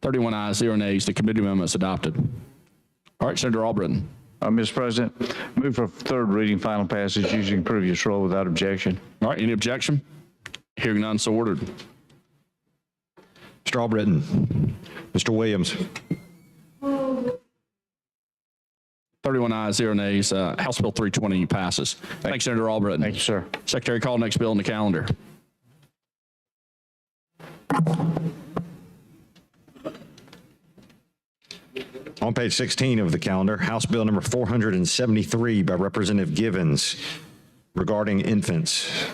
S1: 31 ayes, 0 nays. The committee amendment is adopted. All right, Senator Albritton.
S7: Mr. President, move for third reading, final passage using previous rule without objection.
S1: All right, any objection? Hearing none, so ordered.
S3: Mr. Albritton. Mr. Williams.
S1: 31 ayes, 0 nays. House Bill 320 passes. Thanks, Senator Albritton.
S7: Thank you, sir.
S1: Secretary, call next bill on the calendar.
S3: On page 16 of the calendar, House Bill number 473 by Representative Givens regarding infants.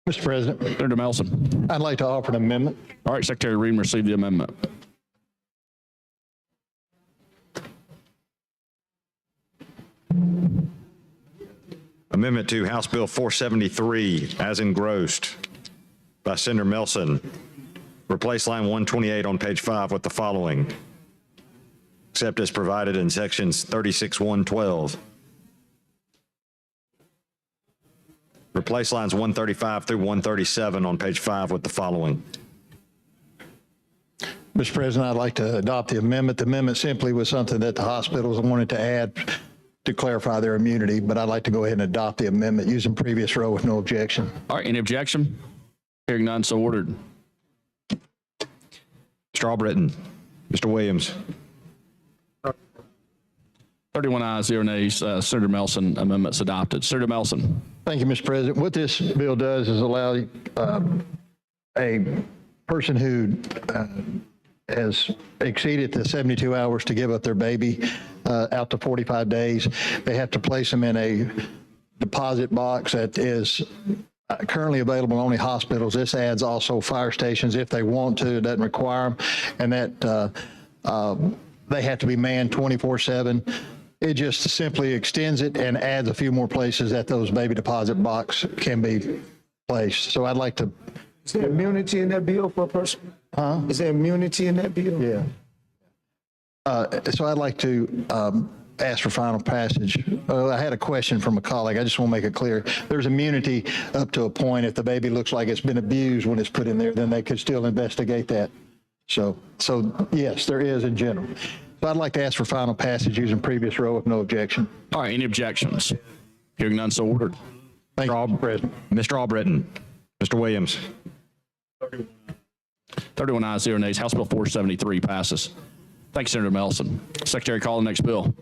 S13: Mr. President,
S1: Senator Melson.
S13: I'd like to offer an amendment.
S1: All right, Secretary Reed, receive the amendment.
S3: Amendment to House Bill 473 as engrossed by Senator Melson. Replace line 128 on page 5 with the following. Except as provided in sections 36-112. Replace lines 135 through 137 on page 5 with the following.
S13: Mr. President, I'd like to adopt the amendment. The amendment simply was something that the hospitals wanted to add to clarify their immunity, but I'd like to go ahead and adopt the amendment using previous row with no objection.
S1: All right, any objection? Hearing none, so ordered.
S3: Mr. Albritton. Mr. Williams.
S13: 31 ayes, 0 nays. Senator Melson, amendment's adopted. Senator Melson.
S8: Thank you, Mr. President. What this bill does is allow a person who has exceeded the 72 hours to give up their baby out to 45 days. They have to place them in a deposit box that is currently available in only hospitals. This adds also fire stations if they want to. It doesn't require them. And that they have to be manned 24/7. It just simply extends it and adds a few more places that those baby deposit box can be placed. So I'd like to.
S14: Is there immunity in that bill for a person?
S8: Huh?
S14: Is there immunity in that bill?
S8: Yeah. So I'd like to ask for final passage. I had a question from a colleague. I just want to make it clear. There's immunity up to a point. If the baby looks like it's been abused when it's put in there, then they could still investigate that. So yes, there is in general. So I'd like to ask for final passage using previous row with no objection.
S1: All right, any objections? Hearing none, so ordered.
S8: Thank you, Mr. President.
S3: Mr. Albritton. Mr. Williams.
S1: 31 ayes, 0 nays. House Bill 473 passes. Thank you, Senator Melson. Secretary, call the next bill.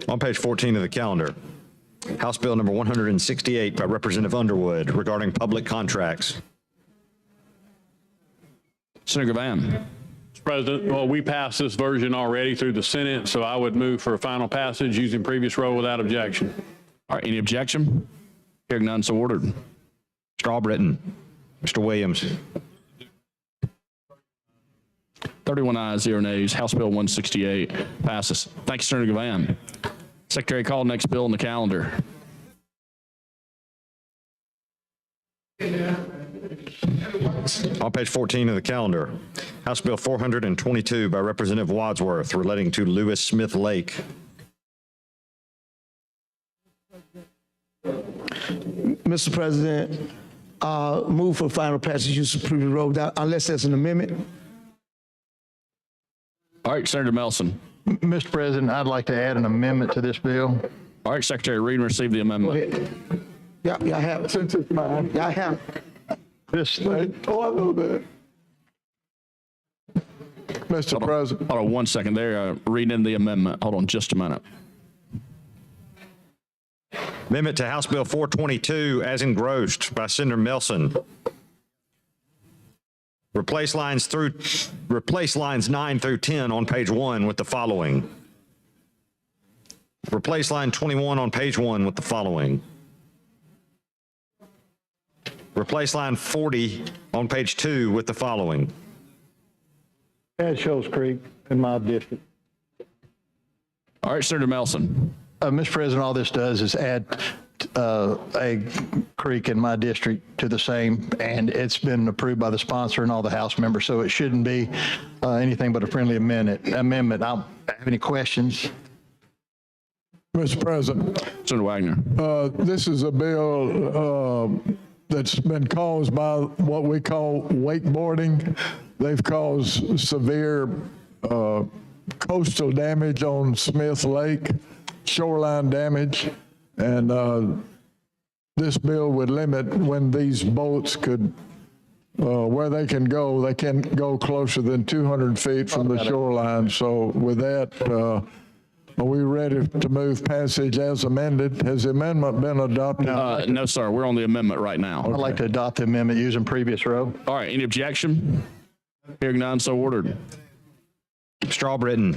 S3: On page 14 of the calendar, House Bill number 168 by Representative Underwood regarding public contracts.
S1: Senator Gavan.
S11: Mr. President, well, we passed this version already through the Senate, so I would move for final passage using previous roll without objection.
S1: All right, any objection? Hearing none, so ordered.
S3: Mr. Albritton, Mr. Williams.
S1: 31 ayes, 0 nays. House Bill 168 passes. Thank you, Senator Gavan. Secretary, call next bill on the calendar.
S3: On page 14 of the calendar, House Bill 422 by Representative Wadsworth relating to Lewis Smith Lake.
S8: Mr. President, move for final passage, use of previous roll without, unless there's an amendment.
S1: All right, Senator Melson.
S13: Mr. President, I'd like to add an amendment to this bill.
S1: All right, Secretary Reed, receive the amendment.
S8: Go ahead. Y'all have it.
S4: Since it's mine.
S8: Y'all have it.
S13: This,
S4: Oh, I know that. Mr. President.
S1: Hold on 1 second. They're reading in the amendment. Hold on just a minute.
S3: Amendment to House Bill 422 as engrossed by Senator Melson. Replace lines 9 through 10 on page 1 with the following. Replace line 21 on page 1 with the following. Replace line 40 on page 2 with the following.
S13: add Shoals Creek in my district.
S1: All right, Senator Melson.
S13: Mr. President, all this does is add a creek in my district to the same, and it's been approved by the sponsor and all the House members, so it shouldn't be anything but a friendly amendment. I don't have any questions.
S4: Mr. President.
S1: Senator Wagner.
S4: This is a bill that's been caused by what we call wakeboarding. They've caused severe coastal damage on Smith Lake, shoreline damage, and this bill would limit when these boats could, where they can go. They can't go closer than 200 feet from the shoreline. So with that, are we ready to move passage as amended? Has the amendment been adopted?
S1: No, sir. We're on the amendment right now.
S13: I'd like to adopt the amendment using previous row.
S1: All right. Any objection? Hearing none, so ordered.
S3: Mr. Albritton,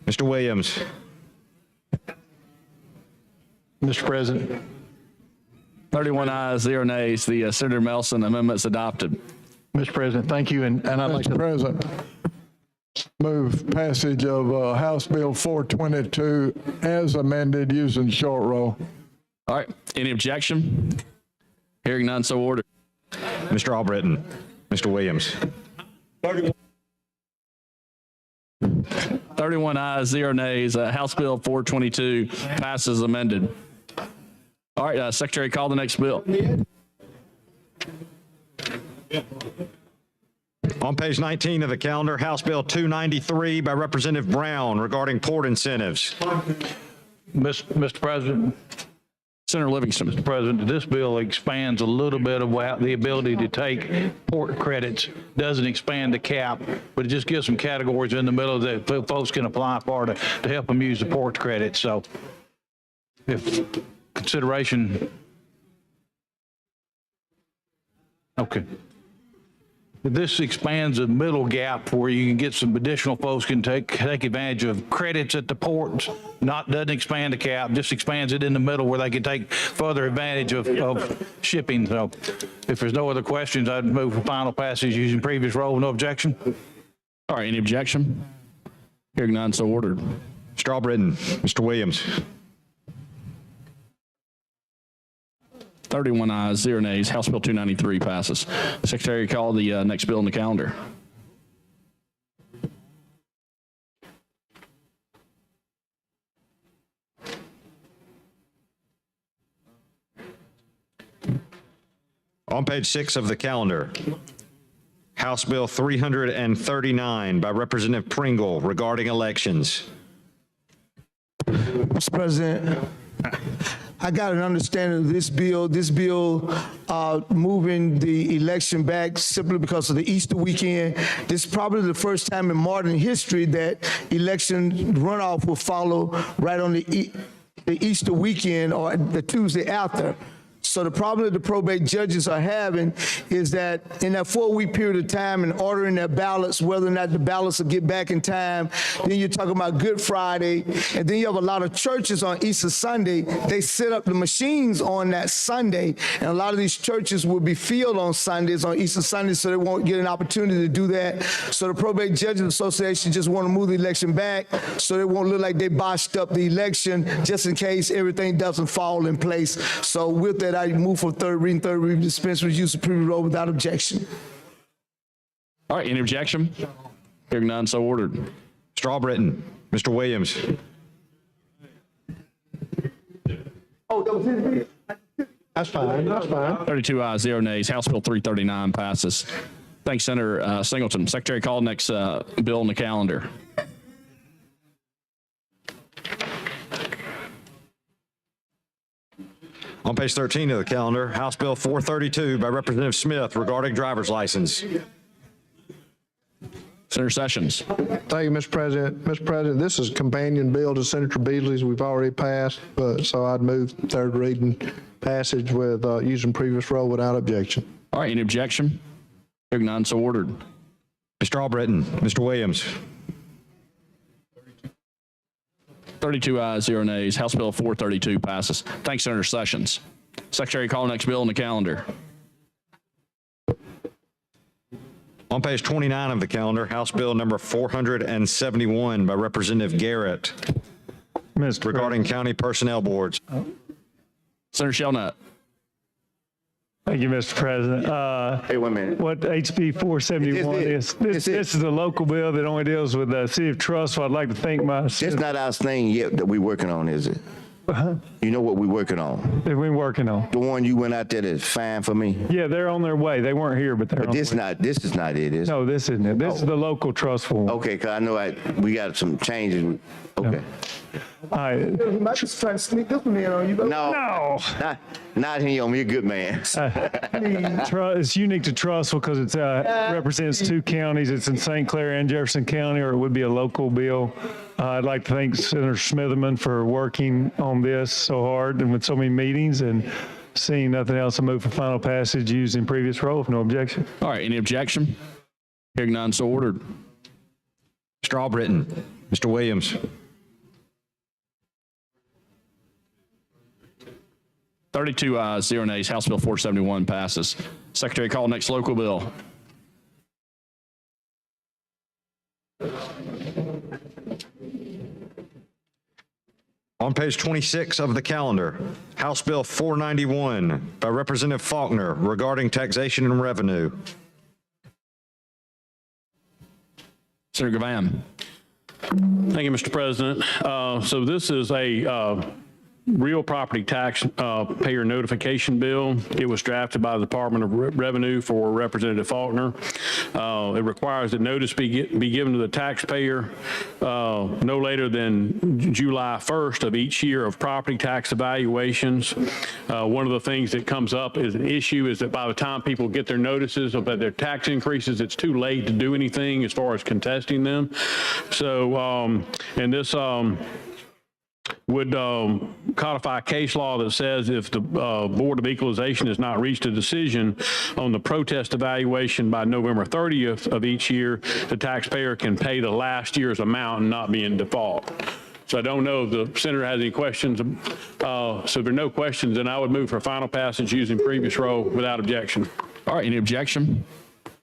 S3: Mr. Williams.
S13: Mr. President.
S1: 31 ayes, 0 nays. The Senator Melson amendment's adopted.
S13: Mr. President, thank you, and I'd like
S4: Mr.
S13: to
S4: President, move passage of House Bill 422 as amended using short roll.
S1: All right. Any objection? Hearing none, so ordered.
S3: Mr. Albritton, Mr. Williams.
S1: 31 ayes, 0 nays. House Bill 422 passes amended. All right, Secretary, call the next bill.
S3: On page 19 of the calendar, House Bill 293 by Representative Brown regarding port incentives.
S7: Mr. President.
S1: Senator Livingston.
S7: Mr. President, this bill expands a little bit of the ability to take port credits. Doesn't expand the cap, but it just gives some categories in the middle that folks can apply for to help them use the port credit. So if consideration. Okay. This expands the middle gap where you can get some additional folks can take advantage of credits at the ports. Doesn't expand the cap, just expands it in the middle where they can take further advantage of shipping. So if there's no other questions, I'd move for final passage using previous roll. No objection.
S1: All right, any objection? Hearing none, so ordered.
S3: Mr. Albritton, Mr. Williams.
S1: 31 ayes, 0 nays. House Bill 293 passes. Secretary, call the next bill on the calendar.
S3: On page 6 of the calendar, House Bill 339 by Representative Pringle regarding elections.
S8: Mr. President, I got an understanding of this bill. This bill moving the election back simply because of the Easter weekend. This is probably the first time in modern history that election runoff will follow right on the Easter weekend or the Tuesday after. So the problem that the probate judges are having is that in that 4-week period of time and ordering their ballots, whether or not the ballots will get back in time, then you're talking about Good Friday, and then you have a lot of churches on Easter Sunday. They set up the machines on that Sunday, and a lot of these churches will be filled on Sundays, on Easter Sunday, so they won't get an opportunity to do that. So the Probate Judges Association just want to move the election back so it won't look like they botched up the election just in case everything doesn't fall in place. So with that, I move for third reading, dispense with use of previous rule without objection.
S1: All right, any objection? Hearing none, so ordered.
S3: Mr. Albritton, Mr. Williams.
S14: That's fine, that's fine.
S1: 32 ayes, 0 nays. House Bill 339 passes. Thanks, Senator Singleton. Secretary, call next bill on the calendar.
S3: On page 13 of the calendar, House Bill 432 by Representative Smith regarding driver's license.
S1: Senator Sessions.
S14: Thank you, Mr. President. Mr. President, this is a companion bill to Senator Beasley's we've already passed, so I'd move third reading passage with using previous rule without objection.
S1: All right, any objection? Hearing none, so ordered.
S3: Mr. Albritton, Mr. Williams.
S1: 32 ayes, 0 nays. House Bill 432 passes. Thanks, Senator Sessions. Secretary, call next bill on the calendar.
S3: On page 29 of the calendar, House Bill number 471 by Representative Garrett regarding county personnel boards.
S1: Senator Shelnut.
S15: Thank you, Mr. President.
S6: Hey, one minute.
S15: What HB 471 is, this is a local bill that only deals with the city of Trussville. I'd like to thank my.
S6: It's not our thing yet that we're working on, is it? You know what we're working on?
S15: That we're working on.
S6: The one you went out there that's fine for me?
S15: Yeah, they're on their way. They weren't here, but they're
S6: But
S15: on
S6: this
S15: their way.
S6: this is not it, is it?
S15: No, this isn't it. This is the local Trussville one.
S6: Okay, because I know we got some changes. Okay.
S15: All right.
S8: You might just try to sneak this one in on you.
S6: No, not him. You're a good man.
S15: It's unique to Trussville because it represents two counties. It's in St. Clair and Jefferson County, or it would be a local bill. I'd like to thank Senator Smitherman for working on this so hard and with so many meetings, and seeing nothing else, I move for final passage using previous rule, if no objection.
S1: All right, any objection? Hearing none, so ordered.
S3: Mr. Albritton, Mr. Williams.
S1: 32 ayes, 0 nays. House Bill 471 passes. Secretary, call next local bill.
S3: On page 26 of the calendar, House Bill 491 by Representative Faulkner regarding taxation and revenue.
S1: Senator Gavan.
S11: Thank you, Mr. President. So this is a real property tax payer notification bill. It was drafted by the Department of Revenue for Representative Faulkner. It requires that notice be given to the taxpayer no later than July 1st of each year of property tax evaluations. One of the things that comes up as an issue is that by the time people get their notices of their tax increases, it's too late to do anything as far as contesting them. So, and this would codify case law that says if the Board of Equalization has not reached a decision on the protest evaluation by November 30th of each year, the taxpayer can pay the last year's amount and not be in default. So I don't know if the senator has any questions. So if there are no questions, then I would move for final passage using previous rule without objection.
S1: All right, any objection?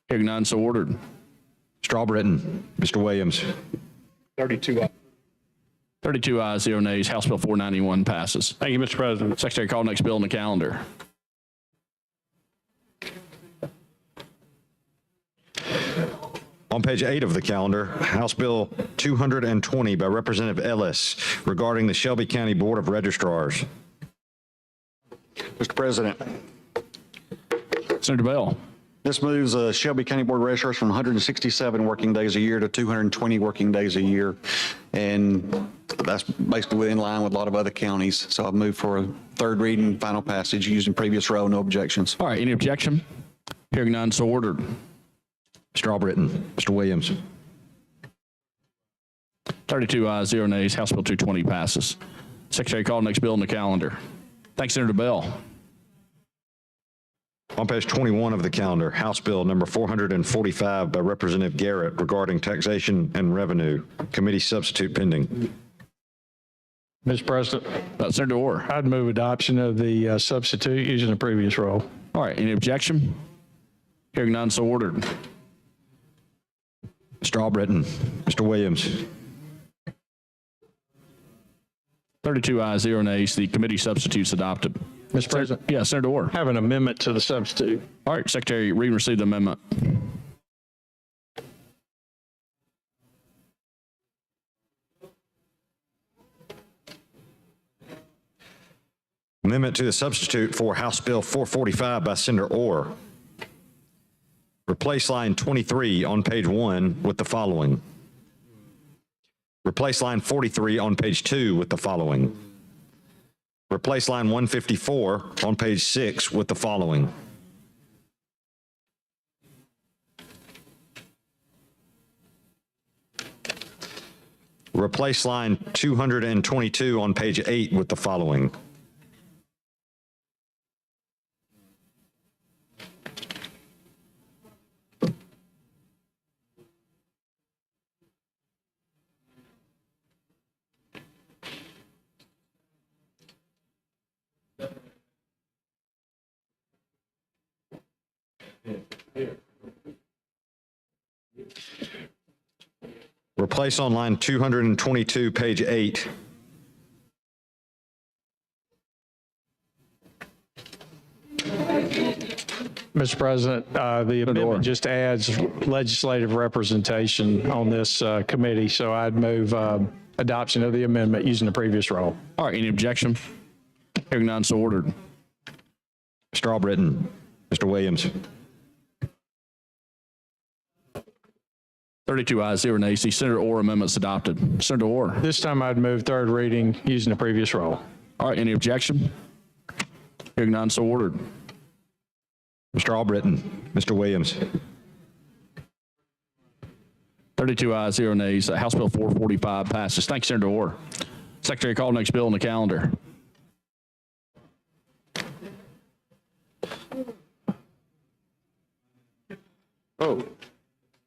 S1: Hearing none, so ordered.
S3: Mr. Albritton, Mr. Williams.
S1: 32 ayes, 0 nays. House Bill 491 passes.
S11: Thank you, Mr. President.
S1: Secretary, call next bill on the calendar.
S3: On page 8 of the calendar, House Bill 220 by Representative Ellis regarding the Shelby County Board of Registrars.
S16: Mr. President.
S1: Senator Bell.
S16: This moves Shelby County Board of Registrars from 167 working days a year to 220 working days a year. And that's basically in line with a lot of other counties. So I've moved for a third reading, final passage using previous row, no objections.
S1: All right, any objection? Hearing none, so ordered.
S3: Mr. Albritton, Mr. Williams.
S1: 32 ayes, 0 nays. House Bill 220 passes. Secretary, call the next bill on the calendar. Thanks, Senator Bell.
S3: On page 21 of the calendar, House Bill number 445 by Representative Garrett regarding taxation and revenue. Committee substitute pending.
S7: Mr. President,
S1: Senator Orr.
S7: I'd move adoption of the substitute using the previous role.
S1: All right, any objection? Hearing none, so ordered.
S3: Mr. Albritton, Mr. Williams.
S1: 32 ayes, 0 nays. The committee substitute's adopted.
S7: Mr. President,
S1: Yeah, Senator Orr.
S7: have an amendment to the substitute.
S1: All right, Secretary, read and receive the amendment.
S3: Amendment to the substitute for House Bill 445 by Senator Orr. Replace line 23 on page 1 with the following. Replace line 43 on page 2 with the following. Replace line 154 on page 6 with the following. Replace line 222 on page 8 with the following. Replace on line 222, page 8.
S7: Mr. President, the amendment just adds legislative representation on this committee, so I'd move adoption of the amendment using the previous role.
S1: All right, any objection? Hearing none, so ordered.
S3: Mr. Albritton, Mr. Williams.
S1: 32 ayes, 0 nays. The Senator Orr amendment's adopted. Senator Orr.
S7: This time I'd move third reading using the previous role.
S1: All right, any objection? Hearing none, so ordered.
S3: Mr. Albritton, Mr. Williams.
S1: 32 ayes, 0 nays. House Bill 445 passes. Thanks, Senator Orr. Secretary, call the next bill on the calendar.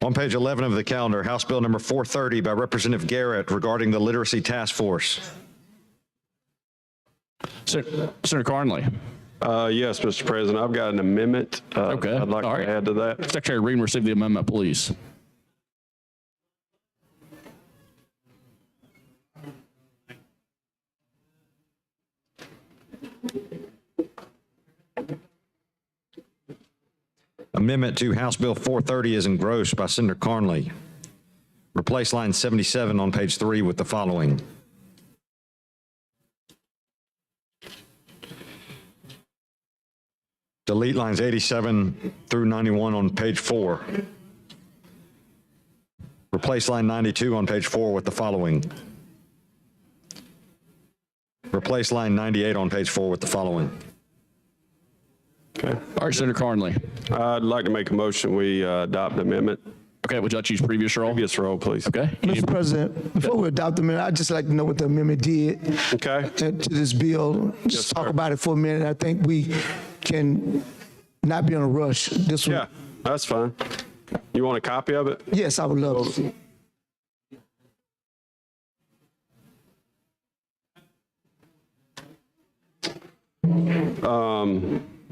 S3: On page 11 of the calendar, House Bill number 430 by Representative Garrett regarding the Literacy Task Force.
S1: Senator Carnley.
S11: Yes, Mr. President, I've got an amendment.
S1: Okay.
S11: I'd like to add to that.
S1: Secretary, read and receive the amendment, please.
S3: Amendment to House Bill 430 is engrossed by Senator Carnley. Replace line 77 on page 3 with the following. Delete lines 87 through 91 on page 4. Replace line 92 on page 4 with the following. Replace line 98 on page 4 with the following.
S11: Okay.
S1: All right, Senator Carnley.
S11: I'd like to make a motion, we adopt the amendment.
S1: Okay, would you like to use previous role?
S11: Previous role, please.
S1: Okay.
S8: Mr. President, before we adopt the amendment, I'd just like to know what the amendment did
S11: Okay.
S8: to this bill. Just talk about it for a minute. I think we can not be in a rush. This one.
S11: Yeah, that's fine. You want a copy of it?
S8: Yes, I would love to.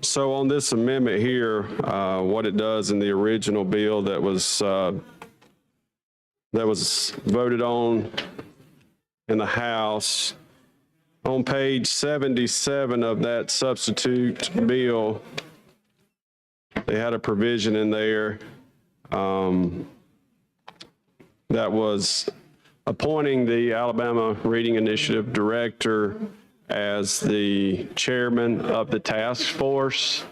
S11: So on this amendment here, what it does in the original bill that was voted on in the House, on page 77 of that substitute bill, they had a provision in there that was appointing the Alabama Reading Initiative Director as the chairman of the task force.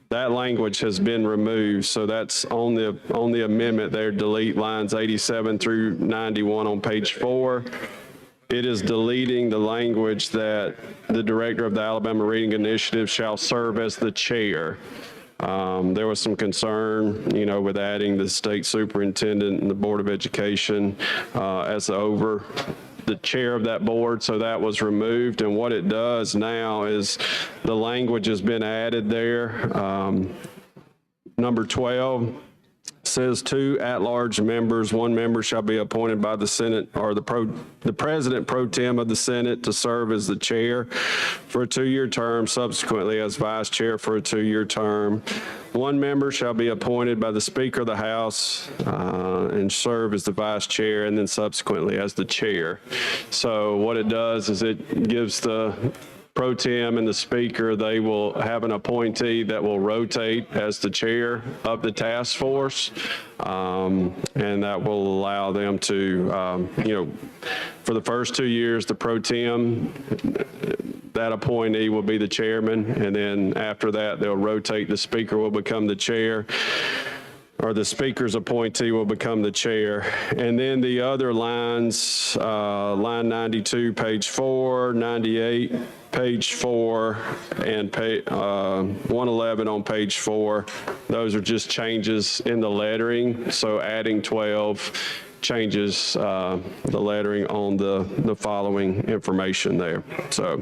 S11: That language has been removed, so that's on the amendment there, delete lines 87 through 91 on page 4. It is deleting the language that the director of the Alabama Reading Initiative shall serve as the chair. There was some concern, with adding the state superintendent and the Board of Education as the chair of that board, so that was removed. And what it does now is the language has been added there. Number 12 says 2 at-large members. 1 member shall be appointed by the Senate or the president pro tem of the Senate to serve as the chair for a 2-year term, subsequently as vice chair for a 2-year term. 1 member shall be appointed by the Speaker of the House and serve as the vice chair, and then subsequently as the chair. So what it does is it gives the pro tem and the speaker, they will have an appointee that will rotate as the chair of the task force, and that will allow them to, for the first 2 years, the pro tem, that appointee will be the chairman, and then after that, they'll rotate. The speaker will become the chair, or the speaker's appointee will become the chair. And then the other lines, line 92, page 4, 98, page 4, and 111 on page 4, those are just changes in the lettering. So adding 12 changes the lettering on the following information there. So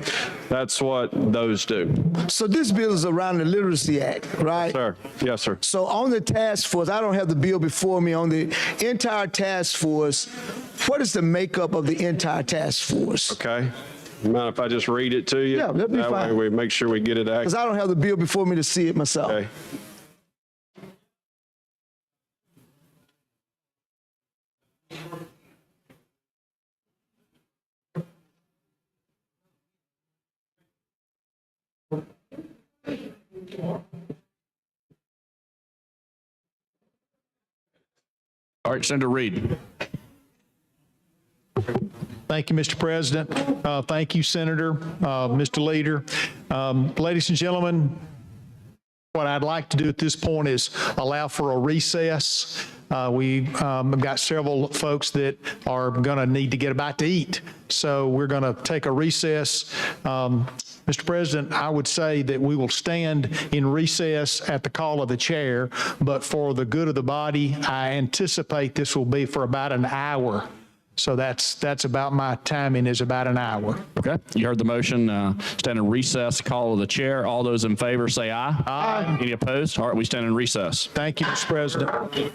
S11: that's what those do.
S8: So this bill is around the Literacy Act, right?
S11: Sir, yes, sir.
S8: So on the task force, I don't have the bill before me, on the entire task force, what is the makeup of the entire task force?
S11: Okay. Mind if I just read it to you?
S8: Yeah, that'd be
S11: that
S8: fine.
S11: Way we make sure we get it accurate.
S8: Because I don't have the bill before me to see it myself.
S11: Okay.
S1: All right, Senator Reed.
S13: Thank you, Mr. President. Thank you, Senator, Mr. Leader. Ladies and gentlemen, what I'd like to do at this point is allow for a recess. We have got several folks that are going to need to get about to eat. So we're going to take a recess. Mr. President, I would say that we will stand in recess at the call of the chair, but for the good of the body, I anticipate this will be for about an hour. So that's about my timing, is about an hour.
S1: Okay, you heard the motion. Stand in recess, call of the chair. All those in favor say aye. Aye. Any opposed? All right, we stand in recess.
S13: Thank you, Mr. President.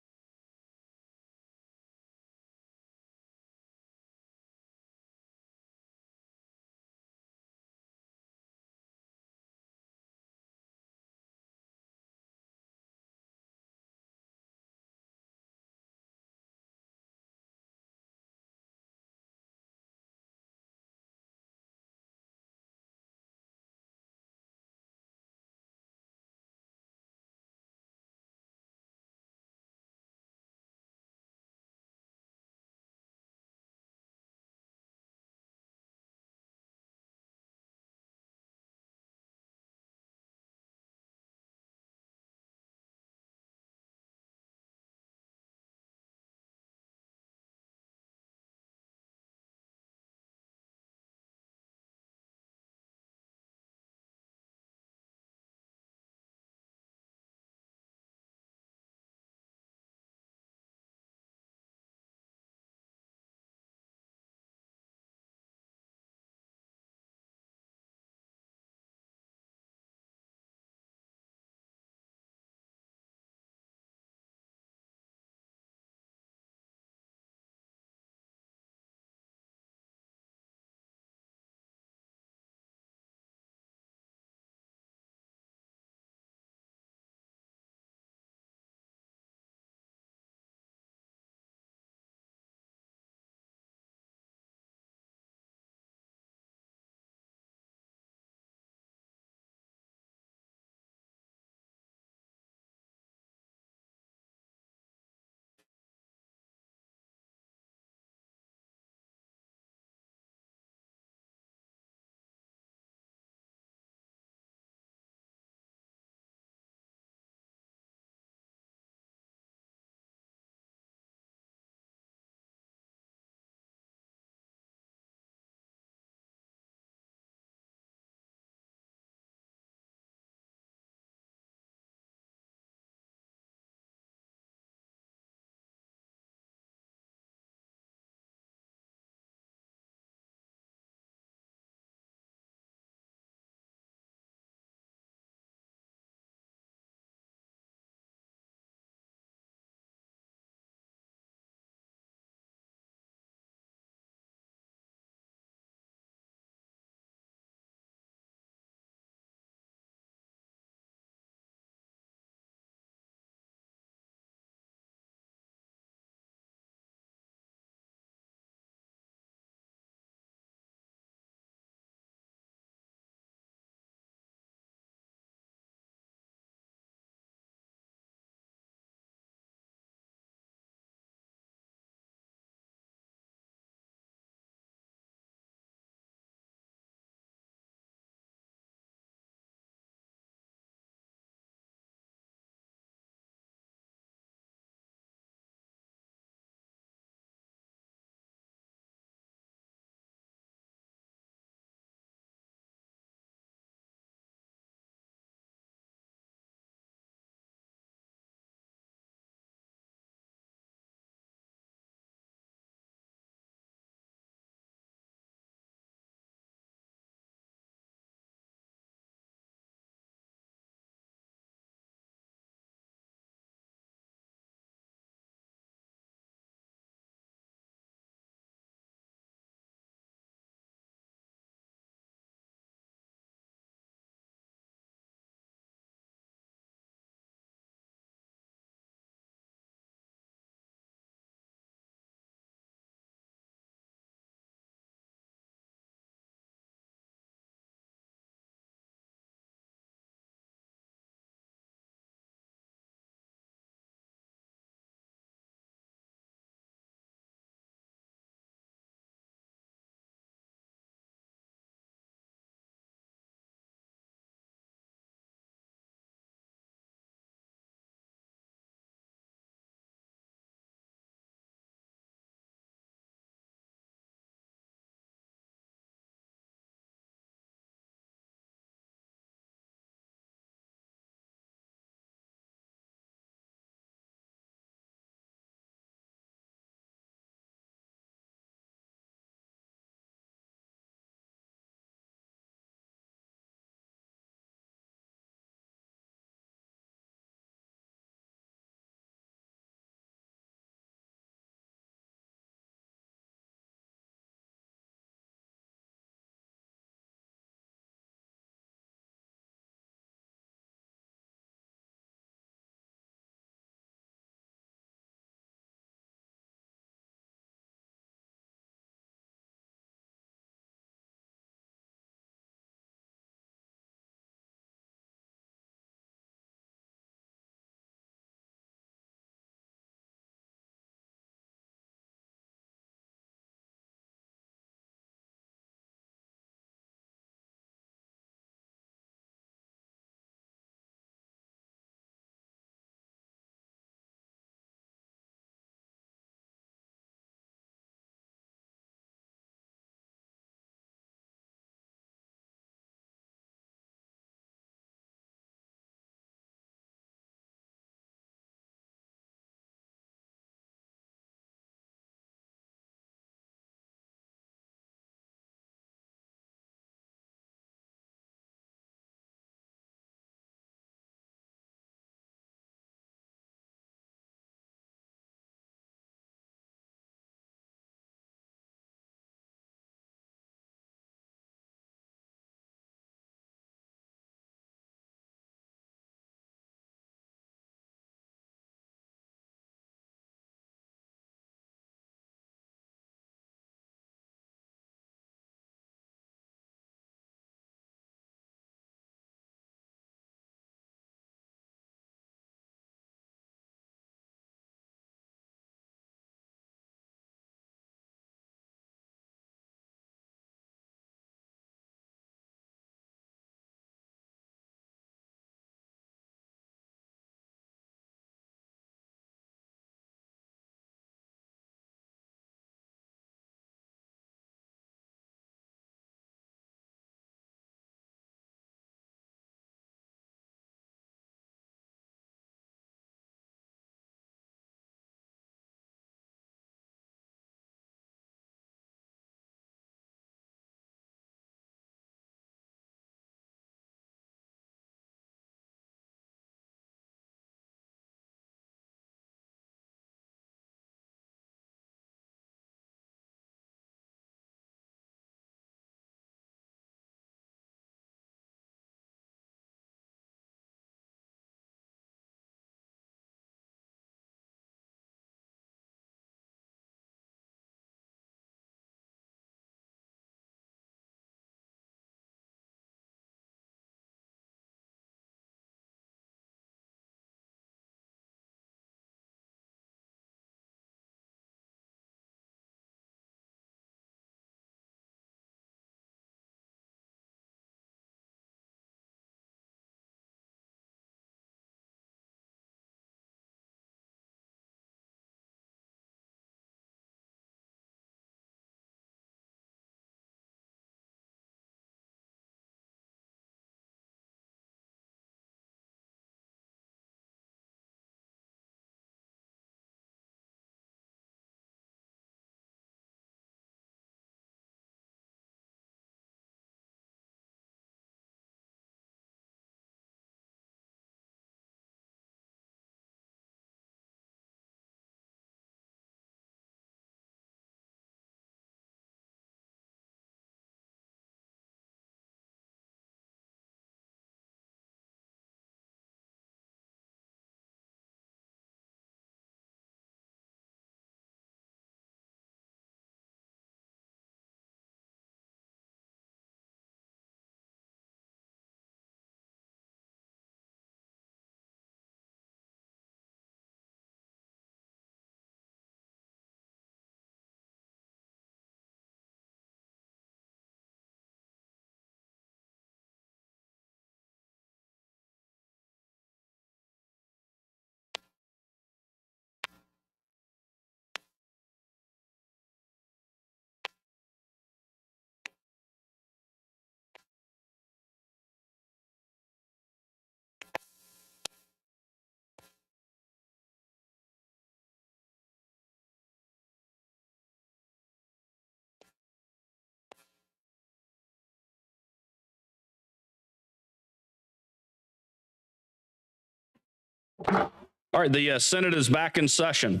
S1: All right, the Senate is back in session.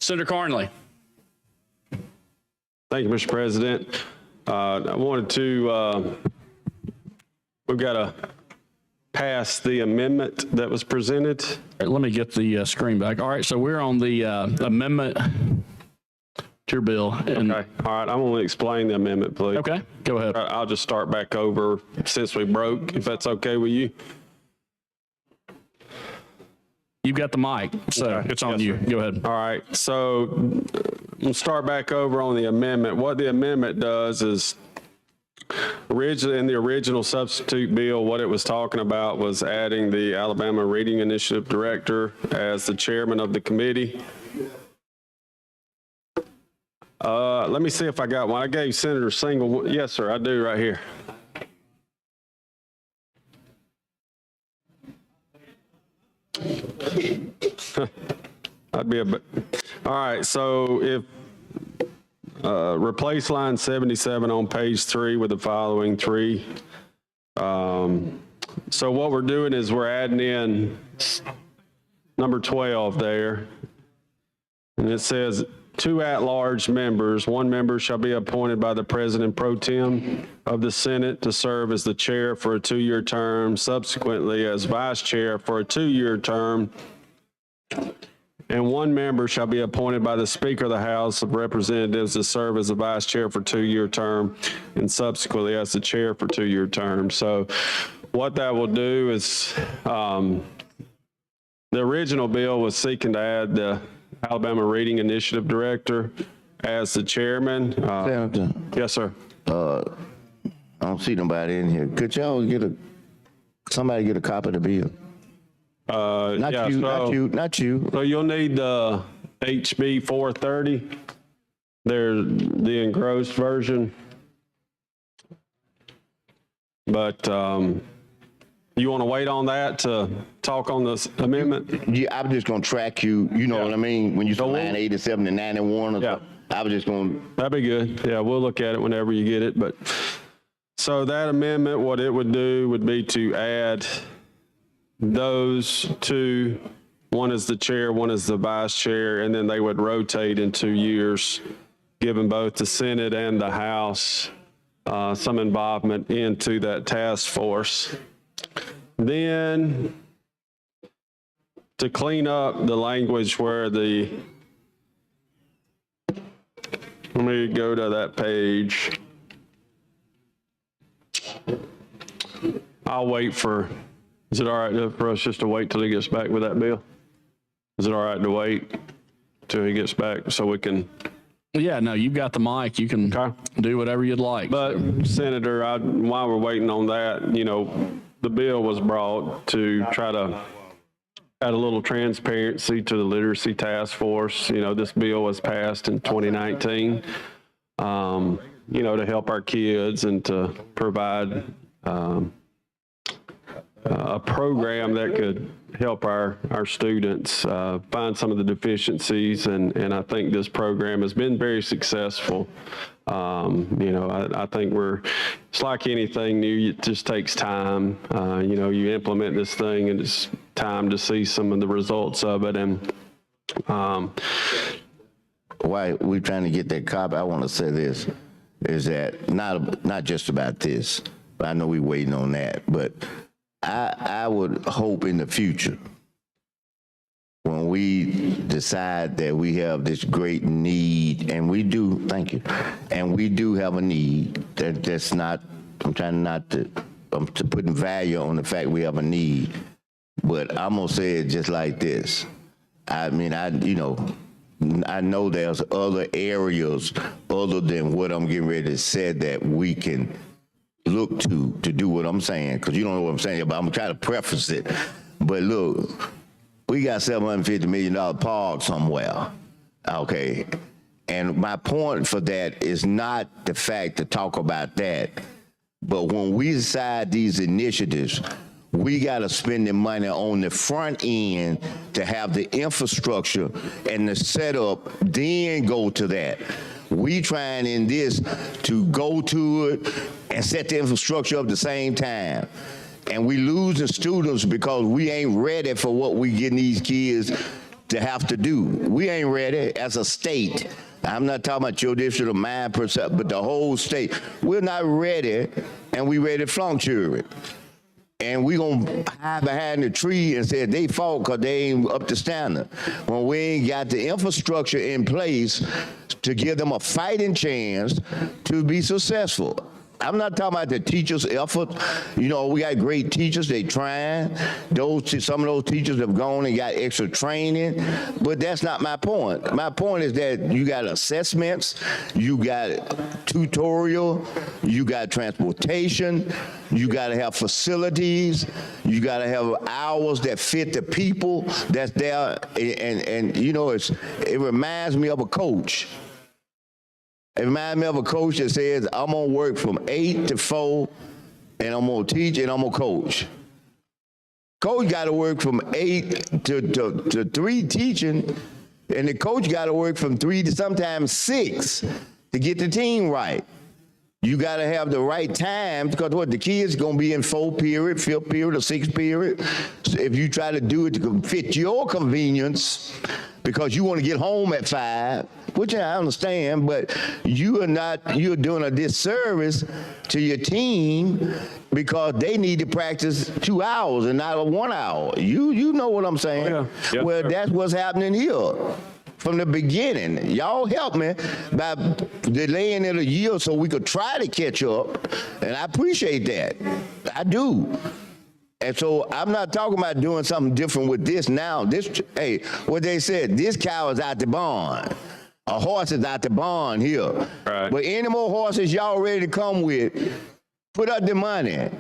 S1: Senator Carnley.
S11: Thank you, Mr. President. I wanted to, we've got to pass the amendment that was presented.
S1: All right, let me get the screen back. All right, so we're on the amendment to your bill. And,
S11: Okay, all right, I'm going to explain the amendment, please.
S1: Okay, go ahead.
S11: I'll just start back over since we broke, if that's okay with you.
S1: You've got the mic, so
S11: Okay.
S1: it's on
S11: Yes,
S1: you.
S11: sir.
S1: Go ahead.
S11: All right, so we'll start back over on the amendment. What the amendment does is, originally in the original substitute bill, what it was talking about was adding the Alabama Reading Initiative Director as the chairman of the committee. Let me see if I got one. I gave Senator Single one. Yes, sir, I do right here. I'd be a bit. All right, so if replace line 77 on page 3 with the following 3. So what we're doing is we're adding in number 12 there. And it says 2 at-large members. 1 member shall be appointed by the President Pro Tem of the Senate to serve as the chair for a 2-year term, subsequently as vice chair for a 2-year term. And 1 member shall be appointed by the Speaker of the House of Representatives to serve as the vice chair for a 2-year term and subsequently as the chair for 2-year term. So what that will do is the original bill was seeking to add the Alabama Reading Initiative Director as the chairman.
S6: Senator,
S11: Yes, sir.
S6: I don't see nobody in here. Could y'all somebody get a copy of the bill? Not
S11: yeah,
S6: you,
S11: so-
S6: not you.
S11: So you'll need the HB 430. They're the engrossed version. But you want to wait on that to talk on this amendment?
S6: Yeah, I'm just gonna track you, you know
S11: Yeah.
S6: what I mean? When you
S11: So
S6: said
S11: we'll-
S6: line 87 to 91 or
S11: Yeah.
S6: something, I was just gonna,
S11: That'd be good. Yeah, we'll look at it whenever you get it. But so that amendment, what it would do would be to add those 2, one is the chair, one is the vice chair, and then they would rotate in 2 years, giving both the Senate and the House some involvement into that task force. Then to clean up the language where let me go to that page. I'll wait is it all right for us just to wait till he gets back with that bill? Is it all right to wait till he gets back so we can?
S1: Yeah, no, you've got the mic. You can do whatever you'd like.
S11: But Senator, while we're waiting on that, the bill was brought to try to add a little transparency to the literacy task force. This bill was passed in 2019, to help our kids and to provide a program that could help our students find some of the deficiencies. And I think this program has been very successful. I think it's like anything new, it just takes time. You implement this thing and it's time to see some of the results of it. And
S6: why we're trying to get that copy, I want to say this, is that not just about this, but I know we're waiting on that, but I would hope in the future, when we decide that we have this great need, and we do, thank you, and we do have a need, that's not, I'm trying not to, I'm putting value on the fact we have a need, but I'm gonna say it just like this. I mean, I know there's other areas other than what I'm getting ready to say that we can look to do what I'm saying, because you don't know what I'm saying, but I'm trying to preface it. But look, we got $750 million park somewhere, okay? And my point for that is not the fact to talk about that, but when we decide these initiatives, we got to spend the money on the front end to have the infrastructure and the setup, then go to that. We trying in this to go to it and set the infrastructure up at the same time. and we losing students because we ain't ready for what we getting these kids to have to do. We ain't ready as a state. I'm not talking about your district or mine per se, but the whole state. We're not ready, and we ready to flunk children. And we gonna hide behind the tree and say they fault because they ain't up to standard. When we ain't got the infrastructure in place to give them a fighting chance to be successful. I'm not talking about the teachers' effort. You know, we got great teachers, they trying. Some of those teachers have gone and got extra training, but that's not my point. My point is that you got assessments, you got tutorial, you got transportation, you got to have facilities, you got to have hours that fit the people that's there, and you know, it reminds me of a coach. It reminds me of a coach that says, I'm going to work from 8 to 4, and I'm going to teach, and I'm going to coach. Coach got to work from 8 to 3 teaching, and the coach got to work from 3 to sometimes 6 to get the team right. You got to have the right time, because what, the kids going to be in 4th period, 5th period, or 6th period. So if you try to do it to fit your convenience, because you want to get home at 5, which I understand, but you're doing a disservice to your team because they need to practice 2 hours and not 1 hour. You know what I'm saying?
S11: Oh, yeah. Yep.
S6: Well, that's what's happening here. From the beginning, y'all helped me by delaying it a year so we could try to catch up, and I appreciate that. I do. And so I'm not talking about doing something different with this now. Hey, what they said, this cow is out the barn. A horse is out the barn here.
S11: Right.
S6: But any more horses y'all ready to come with, put up the money.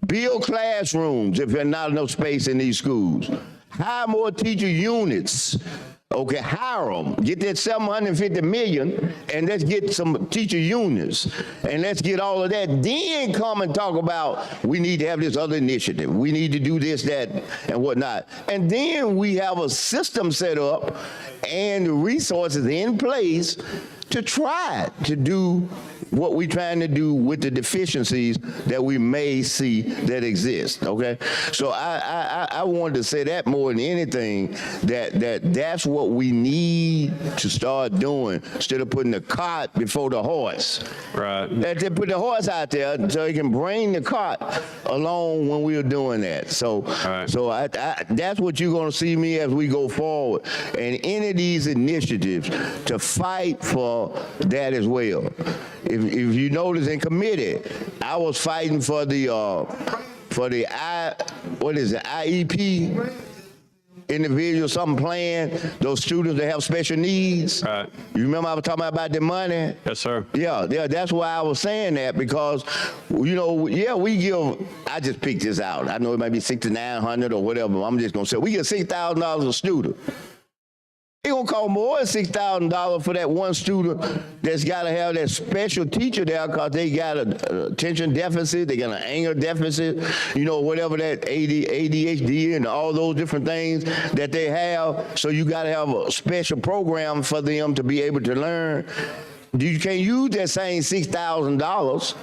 S6: Build classrooms if there's not enough space in these schools. Hire more teacher units. Okay, hire them. Get that $750 million, and let's get some teacher units, and let's get all of that. Then come and talk about we need to have this other initiative. We need to do this, that, and whatnot. And then we have a system set up and the resources in place to try to do what we're trying to do with the deficiencies that we may see that exist, okay? So I wanted to say that more than anything, that's what we need to start doing instead of putting the cart before the horse.
S11: Right.
S6: That they put the horse out there so he can bring the cart along when we are doing that. So,
S11: Right.
S6: so that's what you're going to see me as we go forward. And any of these initiatives to fight for that as well. If you notice in committee, I was fighting for the IEP, individual something plan, those students that have special needs.
S11: Right.
S6: You remember I was talking about the money?
S11: Yes, sir.
S6: Yeah, that's why I was saying that, because, you know, yeah, we give, I just picked this out. I know it might be $6,900 or whatever. I'm just going to say, we give $6,000 a student. It's going to cost more than $6,000 for that one student that's got to have that special teacher there because they got an attention deficit, they got an anger deficit, you know, whatever that ADHD and all those different things that they have. So you got to have a special program for them to be able to learn. You can't use that same $6,000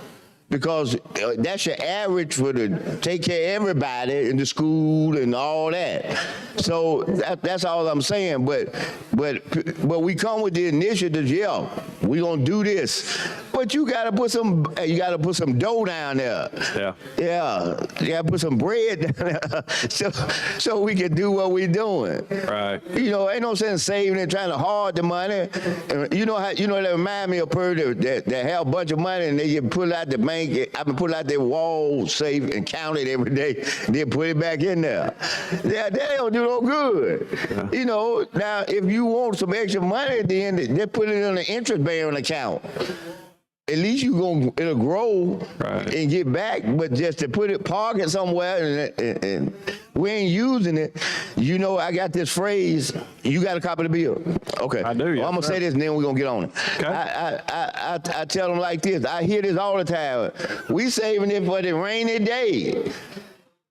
S6: because that's your average for to take care of everybody in the school and all that. So that's all I'm saying. But we come with the initiatives. Yeah, we gonna do this. But you gotta put some dough down there.
S11: Yeah.
S6: Yeah, you gotta put some bread down there so we can do what we're doing.
S11: Right.
S6: You know, ain't no sense saving and trying to hoard the money. You know that remind me of people that have a bunch of money and they just pull it out the bank. I been put out their wall safe and count it every day, then put it back in there. That don't do no good. Yeah. You know, now if you want some extra money at the end, just put it in an interest-bearing account. At least it'll grow and get back, but just to park it somewhere and we ain't using it. You know, I got this phrase, you got a copy of the bill. Okay.
S11: I do, yeah.
S6: Well, I'm going to say this and then we're going to get on it.
S11: Okay.
S6: I tell them like this, I hear this all the time. We saving it for the rainy day.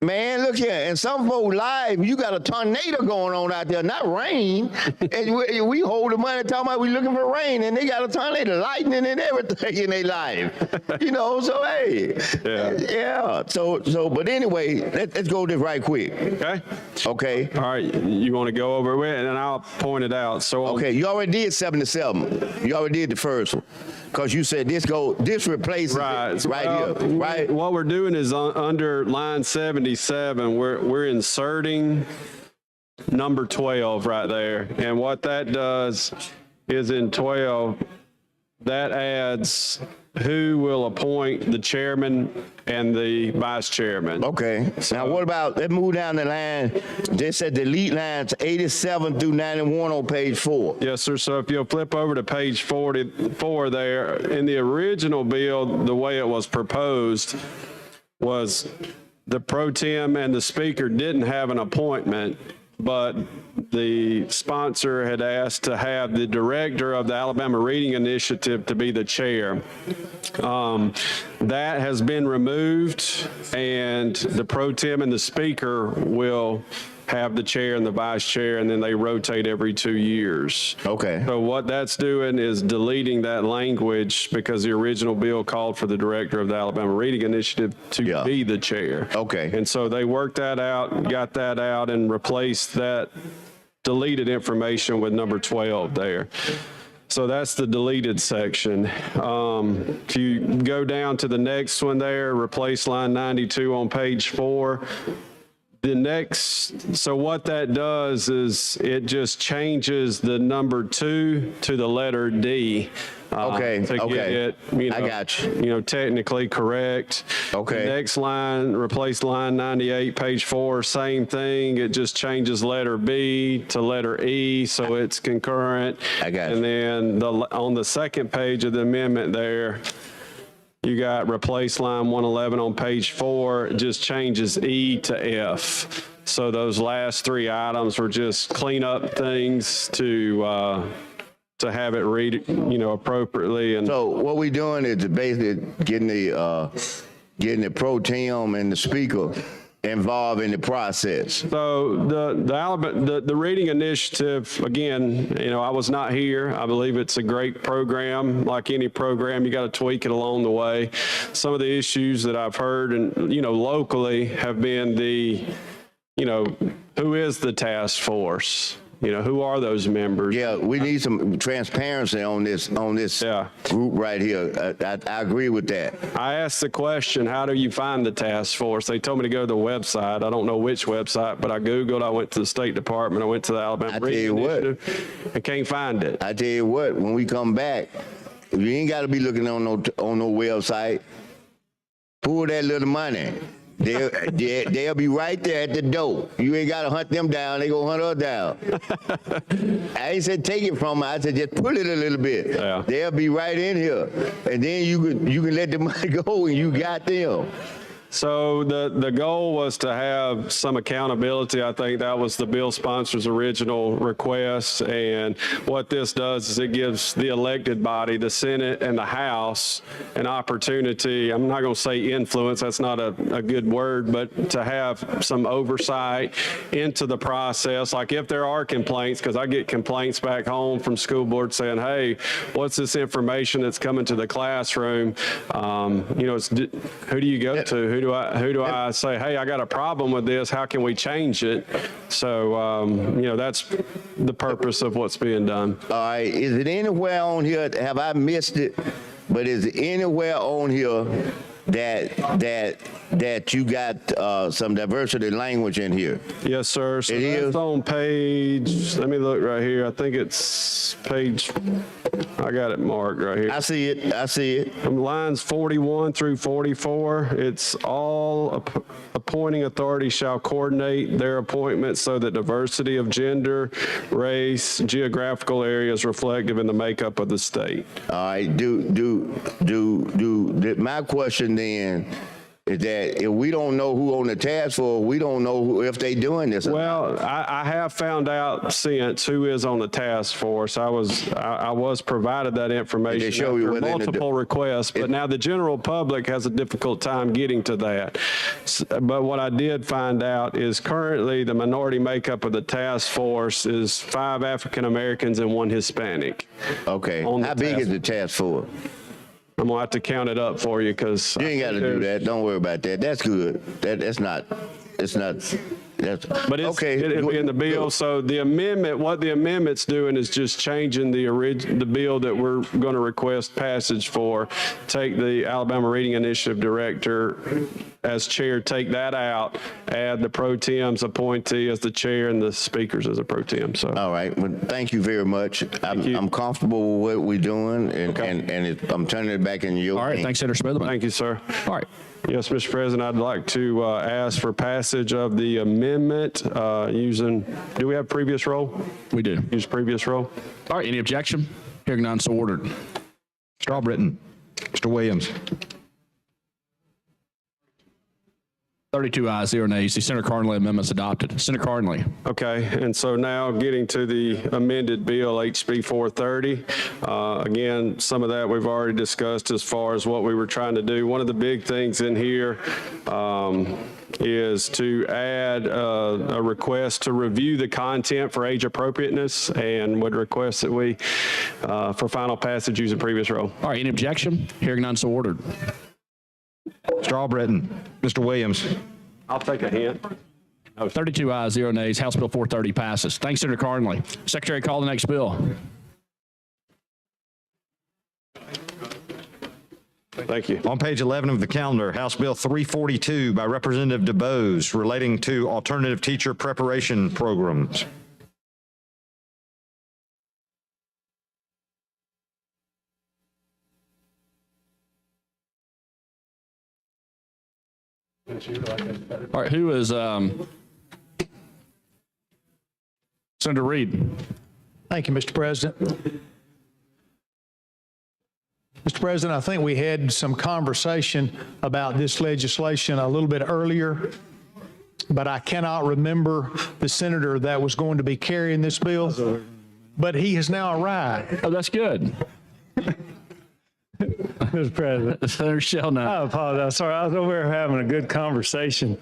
S6: Man, look here, and some folks live, you got a tornado going on out there, not rain. And we hold the money talking about we looking for rain, and they got a tornado, lightning and everything in their life. You know, so hey. Yeah. So, but anyway, let's go this right quick.
S11: Okay?
S6: Okay.
S11: All right, you want to go over it, and I'll point it out. So
S6: Okay, you already did 77. You already did the first one. Because you said this replaces it right
S11: Well,
S6: here, right?
S11: What we're doing is under line 77, we're inserting number 12 right there. And what that does is in 12, that adds who will appoint the chairman and the vice chairman.
S6: Okay. Now what about, let's move down the line. They said delete lines 87 through 91 on page 4.
S11: Yes, sir. So if you'll flip over to page 44 there, in the original bill, the way it was proposed was the pro tem and the speaker didn't have an appointment, but the sponsor had asked to have the director of the Alabama Reading Initiative to be the chair. That has been removed, and the pro tem and the speaker will have the chair and the vice chair, and then they rotate every 2 years.
S6: Okay.
S11: So what that's doing is deleting that language because the original bill called for the director of the Alabama Reading Initiative to be the chair.
S6: Okay.
S11: And so they worked that out, got that out, and replaced that deleted information with number 12 there. So that's the deleted section. If you go down to the next one there, replace line 92 on page 4. The next, so what that does is it just changes the number 2 to the letter D.
S6: Okay,
S11: To get it,
S6: I got you.
S11: You know, technically correct.
S6: Okay.
S11: The next line, replace line 98, page 4, same thing. It just changes letter B to letter E, so it's concurrent.
S6: I got you.
S11: And then on the second page of the amendment there, you got replace line 111 on page 4, it just changes E to F. So those last 3 items were just clean up things to have it read, you know, appropriately. And
S6: So what we doing is basically getting the pro tem and the speaker involved in the process.
S11: So the reading initiative, again, you know, I was not here. I believe it's a great program. Like any program, you got to tweak it along the way. Some of the issues that I've heard and, you know, locally have been you know, who is the task force? You know, who are those members?
S6: Yeah, we need some transparency on this group right here. I agree with that.
S11: I asked the question, how do you find the task force? They told me to go to the website. I don't know which website, but I Googled, I went to the State Department, I went to the Alabama Reading Initiative. I can't find it.
S6: I tell you what, when we come back, you ain't got to be looking on no website. Pull that little money. They'll be right there at the door. You ain't got to hunt them down. They go hunt us down. I ain't said take it from them. I said just pull it a little bit.
S11: Yeah.
S6: They'll be right in here. And then you can let the money go and you got them.
S11: So the goal was to have some accountability. I think that was the bill sponsor's original request. And what this does is it gives the elected body, the Senate and the House, an opportunity. I'm not going to say influence. That's not a good word, but to have some oversight into the process. Like if there are complaints, because I get complaints back home from school boards saying, hey, what's this information that's coming to the classroom? You know, who do you go to? Who do I say, hey, I got a problem with this, how can we change it? So, you know, that's the purpose of what's being done.
S6: All right, is it anywhere on here, have I missed it, but is it anywhere on here that you got some diversity language in here?
S11: Yes, sir. So
S6: It
S11: that's
S6: is?
S11: on page, let me look right here. I think it's page, I got it marked right here.
S6: I see it.
S11: From lines 41 through 44, it's all appointing authorities shall coordinate their appointments so that diversity of gender, race, geographical areas reflective in the makeup of the state.
S6: All right, my question then is that if we don't know who on the task force, we don't know if they doing this or not.
S11: Well, I have found out since who is on the task force. I was provided that information
S6: Did they show you
S11: after
S6: whether in the-
S11: multiple requests, but now the general public has a difficult time getting to that. But what I did find out is currently the minority makeup of the task force is 5 African Americans and 1 Hispanic.
S6: Okay,
S11: on the
S6: how big
S11: task-
S6: is the task force?
S11: I'm gonna have to count it up for you because
S6: You ain't got to do that. Don't worry about that. That's good. That's not. That's
S11: But
S6: okay.
S11: it'll be in the bill. So the amendment, what the amendment's doing is just changing the bill that we're going to request passage for. Take the Alabama Reading Initiative Director as chair, take that out, add the pro tem's appointee as the chair and the speakers as a pro tem. So.
S6: All right. Well, thank you very much. I'm comfortable with what we're doing, and I'm turning it back in your
S1: All right,
S6: hands.
S1: thanks, Senator Smithman.
S11: Thank you, sir.
S1: All right.
S11: Yes, Mr. President, I'd like to ask for passage of the amendment using, do we have previous roll?
S1: We do.
S11: Use previous roll?
S1: All right, any objection? Hearing none, so ordered.
S3: Strawbritton. Mr. Williams.
S1: 32 ayes, 0 nays. The Senator Carnley amendment's adopted. Senator Carnley.
S11: Okay, and so now getting to the amended bill, HB 430. Again, some of that we've already discussed as far as what we were trying to do. One of the big things in here is to add a request to review the content for age appropriateness, and would request that we, for final passage, use a previous roll.
S1: All right, any objection? Hearing none, so ordered.
S3: Strawbritton. Mr. Williams.
S11: I'll take a hint.
S1: 32 ayes, 0 nays. House Bill 430 passes. Thanks, Senator Carnley. Secretary, call the next bill.
S11: Thank you.
S3: On page 11 of the calendar, House Bill 342 by Representative DeBose relating to alternative teacher preparation programs.
S1: All right, who is Senator Reed?
S17: Thank you, Mr. President. Mr. President, I think we had some conversation about this legislation a little bit earlier, but I cannot remember the senator that was going to be carrying this bill, but he has now arrived.
S1: Oh, that's good.
S15: Mr. President.
S1: Senator Shellnut.
S15: I apologize. Sorry, I was over here having a good conversation.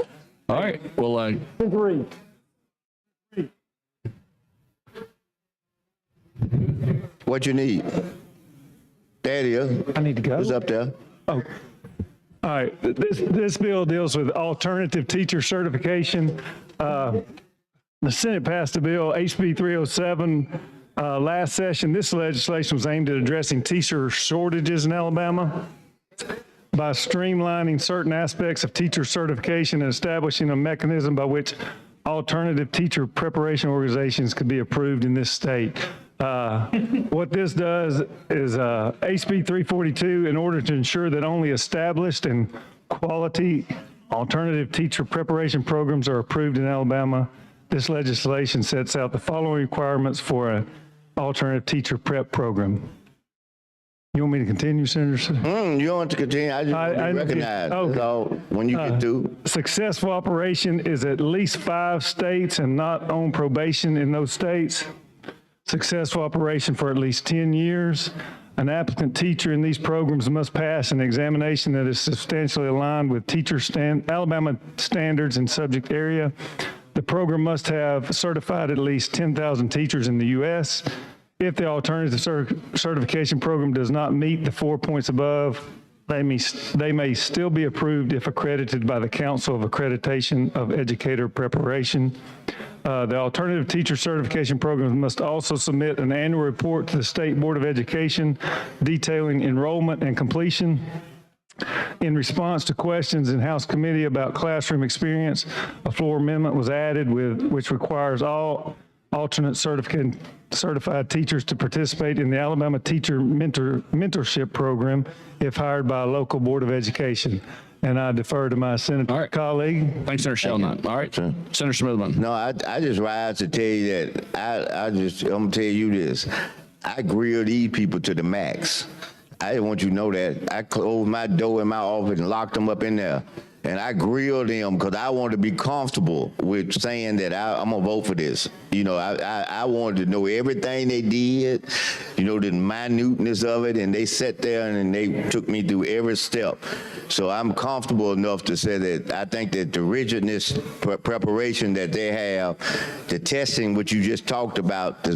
S1: All right, well,
S6: What you need? There it is.
S15: I need to go.
S6: It's up there.
S15: Oh. All right, this bill deals with alternative teacher certification. The Senate passed a bill, HB 307, last session. This legislation was aimed at addressing teacher shortages in Alabama by streamlining certain aspects of teacher certification and establishing a mechanism by which alternative teacher preparation organizations could be approved in this state. What this does is HB 342, in order to ensure that only established and quality alternative teacher preparation programs are approved in Alabama, this legislation sets out the following requirements for an alternative teacher prep program. You want me to continue, Senator?
S6: You want to continue? I just want to recognize.
S15: Okay.
S6: That's all. When you get through.
S15: Successful operation is at least 5 states and not on probation in those states. Successful operation for at least 10 years. An applicant teacher in these programs must pass an examination that is substantially aligned with Alabama standards in subject area. The program must have certified at least 10,000 teachers in the U.S. If the alternative certification program does not meet the 4 points above, they may still be approved if accredited by the Council of Accreditation of Educator Preparation. The alternative teacher certification programs must also submit an annual report to the State Board of Education detailing enrollment and completion. In response to questions in House Committee about classroom experience, a floor amendment was added which requires all alternate certified teachers to participate in the Alabama Teacher Mentorship Program if hired by a local Board of Education. And I defer to my Senator colleague.
S1: Thanks, Senator Shellnut. All right, Senator Smithman.
S6: No, I just rise to tell you that I'm gonna tell you this. I grill these people to the max. I didn't want you to know that. I closed my door in my office and locked them up in there. And I grilled them because I wanted to be comfortable with saying that I'm going to vote for this. You know, I wanted to know everything they did, you know, the minuteness of it, and they sat there and they took me through every step. So I'm comfortable enough to say that I think that the rigidness, preparation that they have, the testing, which you just talked about,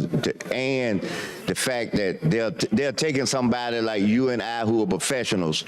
S6: and the fact that they're taking somebody like you and I who are professionals,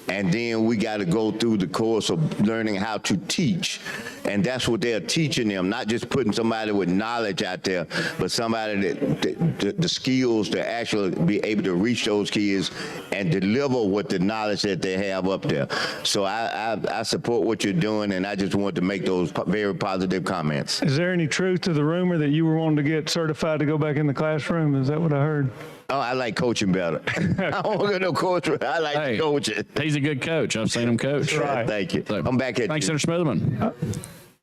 S6: and then we got to go through the course of learning how to teach. And that's what they're teaching them, not just putting somebody with knowledge out there, but somebody that the skills to actually be able to reach those kids and deliver with the knowledge that they have up there. So I support what you're doing, and I just wanted to make those very positive comments.
S15: Is there any truth to the rumor that you were wanting to get certified to go back in the classroom? Is that what I heard?
S6: Oh, I like coaching better. I don't want to no coach. I like coaching.
S1: He's a good coach. I've seen him coach.
S6: Right. Thank you.
S1: So,
S6: I'm back at
S1: thanks,
S6: you.
S1: Senator Smitherman.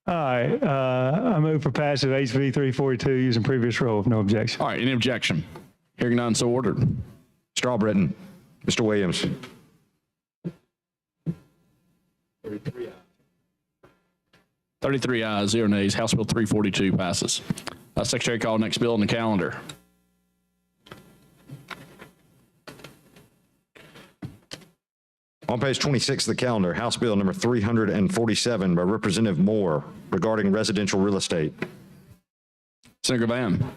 S15: All right, I move for passage of HB 342 using previous rule with no objection.
S1: All right, any objection? Hearing none, so ordered.
S3: Strawbritton. Mr. Williams.
S1: 33 ayes, 0 nays. House Bill 342 passes. Secretary, call next bill on the calendar.
S3: On page 26 of the calendar, House Bill number 347 by Representative Moore regarding residential real estate.
S1: Senator Van.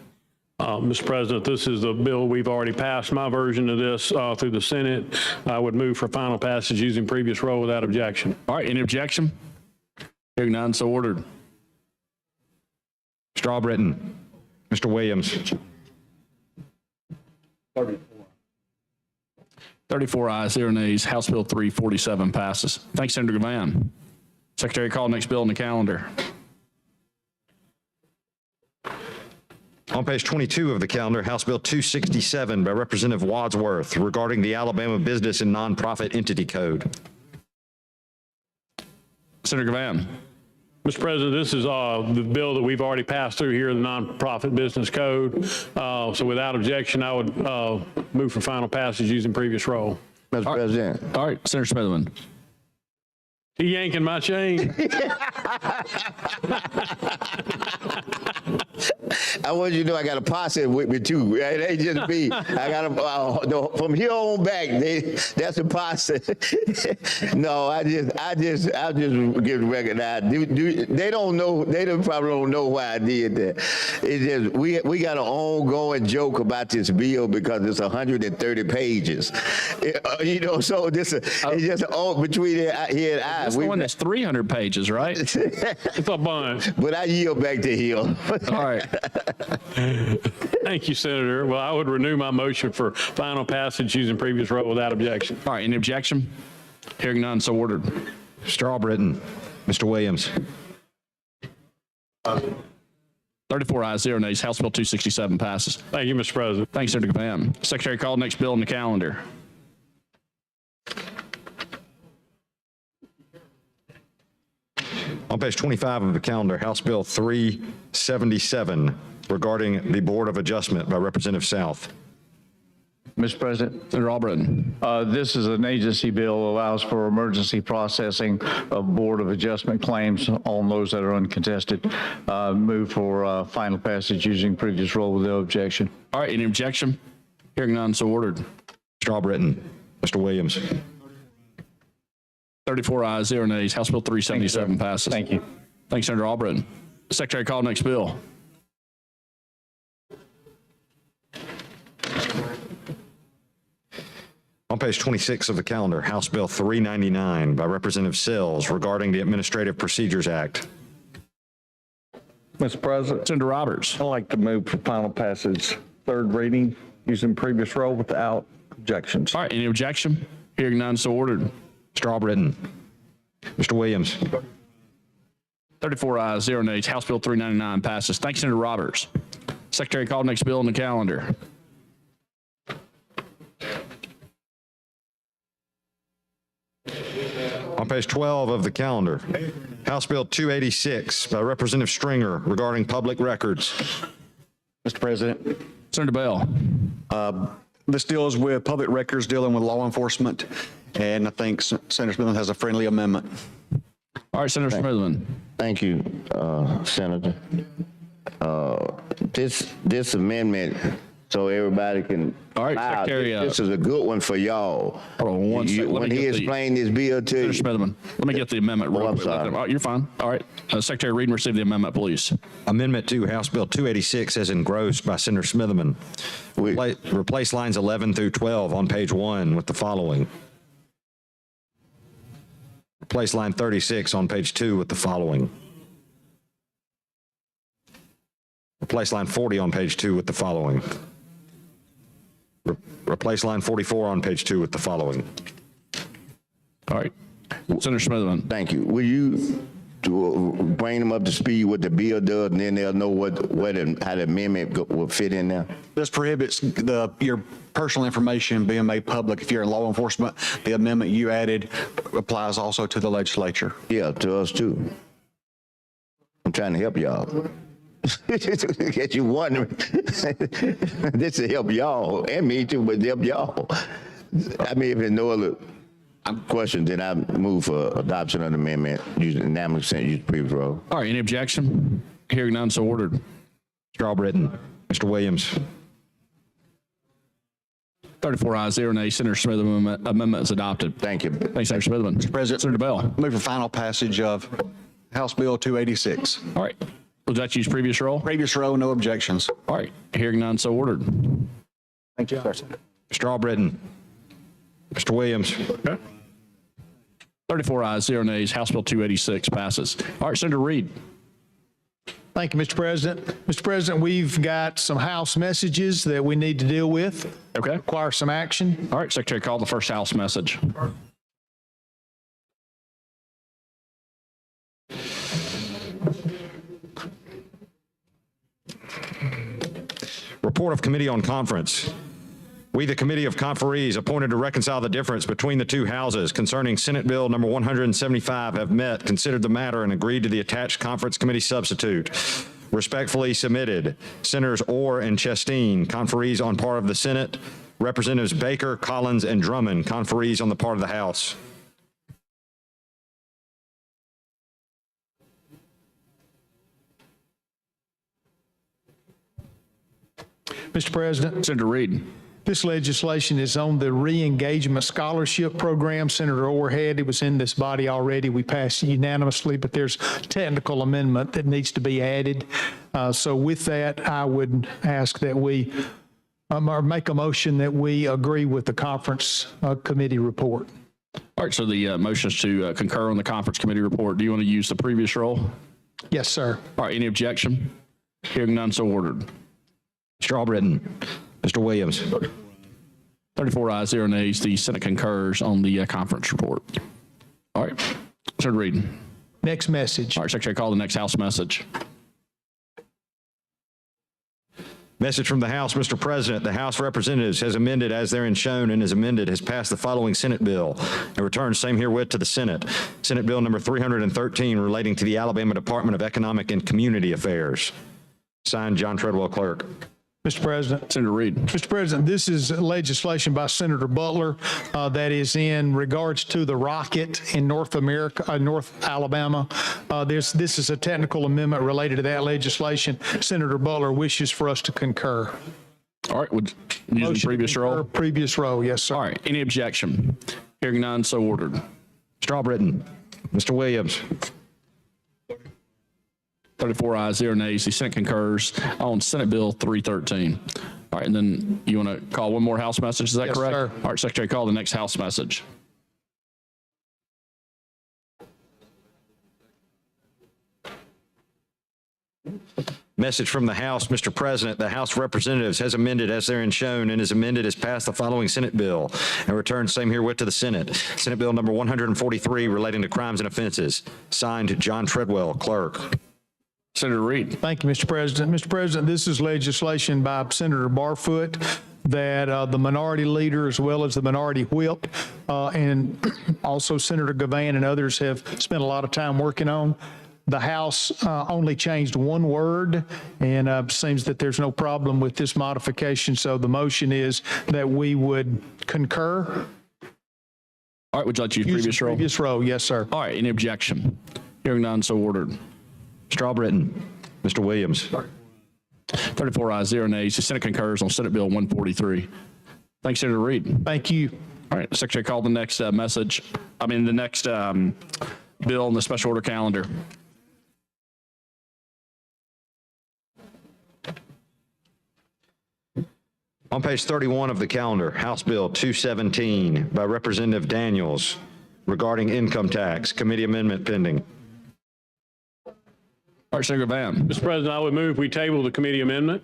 S11: Mr. President, this is a bill we've already passed. My version of this through the Senate. I would move for final passage using previous rule without objection.
S1: All right, any objection? Hearing none, so ordered.
S3: Strawbritton. Mr. Williams.
S1: 34 ayes, 0 nays. House Bill 347 passes. Thanks, Senator Gavan. Secretary, call next bill on the calendar.
S3: On page 22 of the calendar, House Bill 267 by Representative Wadsworth regarding the Alabama Business and Nonprofit Entity Code.
S1: Senator Gavan.
S11: Mr. President, this is the bill that we've already passed through here, the Nonprofit Business Code. So without objection, I would move for final passage using previous role.
S6: Mr. President.
S1: All right, Senator Smitherman.
S11: He yanking my chain.
S6: I want you to know I got a posse with me too. It ain't just me. I got from here on back. That's a posse. No, I just get recognized. They don't know. They probably don't know why I did that. It's just we got an ongoing joke about this bill because it's 130 pages. You know, so this it's just all between here and I.
S1: That's the one that's 300 pages, right?
S11: It's a bunch.
S6: But I yield back to Hill.
S1: All right.
S11: Thank you, Senator. Well, I would renew my motion for final passage using previous rule without objection.
S1: All right, any objection? Hearing none, so ordered.
S3: Strawbritton. Mr. Williams.
S1: 34 ayes, 0 nays. House Bill 267 passes.
S11: Thank you, Mr. President.
S1: Thanks, Senator Gavan. Secretary, call next bill on the calendar.
S3: On page 25 of the calendar, House Bill 377 regarding the Board of Adjustment by Representative South.
S18: Mr. President.
S1: Senator Albritton.
S18: This is an agency bill, allows for emergency processing of Board of Adjustment claims on those that are uncontested. Move for final passage using previous rule with no objection.
S1: All right, any objection? Hearing none, so ordered.
S3: Strawbritton. Mr. Williams.
S1: 34 ayes, 0 nays. House Bill 377 passes.
S18: Thank you.
S1: Thanks, Senator Albritton. Secretary, call next bill.
S3: On page 26 of the calendar, House Bill 399 by Representative Sills regarding the Administrative Procedures Act.
S13: Mr. President.
S1: Senator Roberts.
S13: I'd like to move for final passage, third reading, using previous rule without objections.
S1: All right, any objection? Hearing none, so ordered.
S3: Strawbritton. Mr. Williams.
S1: 34 ayes, 0 nays. House Bill 399 passes. Thanks, Senator Roberts. Secretary, call next bill on the calendar.
S3: On page 12 of the calendar, House Bill 286 by Representative Stringer regarding public records.
S16: Mr. President.
S1: Senator Bell.
S16: This deals with public records dealing with law enforcement, and I think Senator Smith has a friendly amendment.
S1: All right, Senator Smithman.
S6: Thank you, Senator. This amendment, so everybody can.
S1: All right, Secretary.
S6: This is a good one for y'all.
S1: Hold on one second.
S6: When he explained this bill to
S1: Senator
S6: you.
S1: Smithman, let me get the amendment real
S6: I'm
S1: quick.
S6: sorry.
S1: All right, you're fine. All right. Secretary Reed, receive the amendment, please.
S3: Amendment to House Bill 286 as engrossed by Senator Smithman. Replace lines 11 through 12 on page 1 with the following. Replace line 36 on page 2 with the following. Replace line 40 on page 2 with the following. Replace line 44 on page 2 with the following.
S1: All right. Senator Smithman.
S6: Thank you. Will you bring them up to speed what the bill does, and then they'll know how the amendment will fit in there?
S16: This prohibits your personal information being made public. If you're in law enforcement, the amendment you added applies also to the legislature.
S6: Yeah, to us too. I'm trying to help y'all. Get you wondering. This will help y'all and me too, but help y'all. I mean, if there's no other questions, then I move for adoption of the amendment using unanimous consent, use previous roll.
S1: All right, any objection? Hearing none, so ordered.
S3: Mr. Albritton. Mr. Williams.
S1: 34 ayes, 0 nays. Senator Smithman amendment is adopted.
S6: Thank you.
S1: Thanks, Senator Smithman.
S16: Mr. President,
S1: Senator Bell.
S16: move for final passage of House Bill 286.
S1: All right. Would that use previous roll?
S16: Previous row, no objections.
S1: All right. Hearing none, so ordered.
S16: Thank you, sir.
S3: Mr. Albritton. Mr. Williams.
S1: 34 ayes, 0 nays. House Bill 286 passes. All right, Senator Reed.
S17: Thank you, Mr. President. Mr. President, we've got some House messages that we need to deal with.
S1: Okay.
S17: Require some action.
S1: All right, Secretary, call the first House message.
S3: Report of Committee on Conference. We, the Committee of Conferees, appointed to reconcile the difference between the two houses concerning Senate Bill number 175, have met, considered the matter, and agreed to the attached conference committee substitute. Respectfully submitted, Senators Orr and Chasteen, conferees on part of the Senate, Representatives Baker, Collins, and Drummond, conferees on the part of the House.
S17: Mr. President,
S1: Senator Reed.
S17: this legislation is on the re-engagement scholarship program. Senator Orr had, it was in this body already. We passed it unanimously, but there's a technical amendment that needs to be added. So with that, I would ask that we or make a motion that we agree with the conference committee report.
S1: All right, so the motion is to concur on the conference committee report. Do you want to use the previous roll?
S17: Yes, sir.
S1: All right, any objection? Hearing none, so ordered.
S3: Mr. Albritton. Mr. Williams.
S1: 34 ayes, 0 nays. The Senate concurs on the conference report. All right, Senator Reed.
S17: Next message.
S1: All right, Secretary, call the next House message.
S3: Message from the House, Mr. President. The House of Representatives has amended as therein shown and is amended has passed the following Senate bill and returned same herewith to the Senate. Senate Bill number 313 relating to the Alabama Department of Economic and Community Affairs. Signed, John Treadwell, Clerk.
S17: Mr. President.
S1: Senator Reed.
S17: Mr. President, this is legislation by Senator Butler that is in regards to the rocket in North Alabama. This is a technical amendment related to that legislation. Senator Butler wishes for us to concur.
S1: All right, would use the previous roll?
S17: Previous roll, yes, sir.
S1: All right, any objection? Hearing none, so ordered.
S3: Mr. Albritton. Mr. Williams.
S1: 34 ayes, 0 nays. The Senate concurs on Senate Bill 313. All right, and then you want to call one more House message, is that
S17: Yes,
S1: correct?
S17: sir.
S1: All right, Secretary, call the next House message.
S3: Message from the House, Mr. President. The House of Representatives has amended as therein shown and is amended as passed the following Senate bill and returned same herewith to the Senate. Senate Bill number 143 relating to crimes and offenses. Signed, John Treadwell, Clerk.
S1: Senator Reed.
S17: Thank you, Mr. President. Mr. President, this is legislation by Senator Barfoot that the minority leader as well as the minority whip and also Senator Gavan and others have spent a lot of time working on. The House only changed one word, and seems that there's no problem with this modification. So the motion is that we would concur.
S1: All right, would you like to use previous roll?
S17: Previous roll, yes, sir.
S1: All right, any objection? Hearing none, so ordered.
S3: Mr. Albritton, Mr. Williams.
S1: 34 ayes, 0 nays. The Senate concurs on Senate Bill 143. Thanks, Senator Reed.
S17: Thank you.
S1: All right, Secretary, call the next the next bill on the special order calendar.
S3: On page 31 of the calendar, House Bill 217 by Representative Daniels regarding income tax, committee amendment pending.
S1: All right, Senator Van.
S11: Mr. President, I would move we table the committee amendment.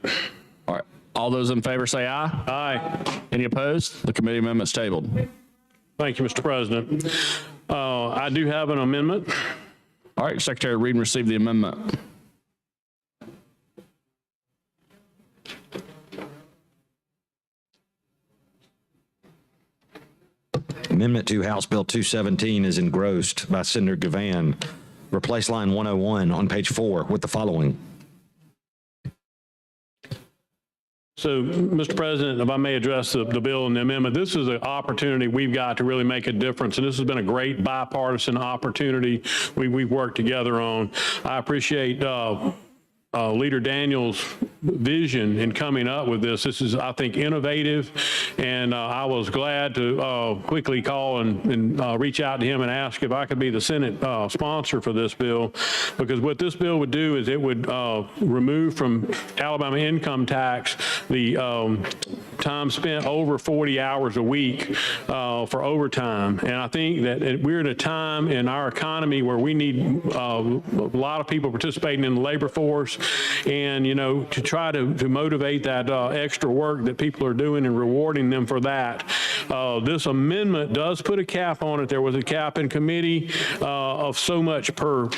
S1: All right, all those in favor say aye.
S11: Aye.
S1: Any opposed? The committee amendment's tabled.
S11: Thank you, Mr. President. I do have an amendment.
S1: All right, Secretary Reed received the amendment.
S3: Amendment to House Bill 217 is engrossed by Senator Gavan. Replace line 101 on page 4 with the following.
S11: So, Mr. President, if I may address the bill and the amendment, this is an opportunity we've got to really make a difference, and this has been a great bipartisan opportunity we've worked together on. I appreciate Leader Daniels' vision in coming up with this. This is, I think, innovative, and I was glad to quickly call and reach out to him and ask if I could be the Senate sponsor for this bill, because what this bill would do is it would remove from Alabama income tax the time spent over 40 hours a week for overtime. And I think that we're in a time in our economy where we need a lot of people participating in the labor force, and, you know, to try to motivate that extra work that people are doing and rewarding them for that. This amendment does put a cap on it. There was a cap in committee of so much per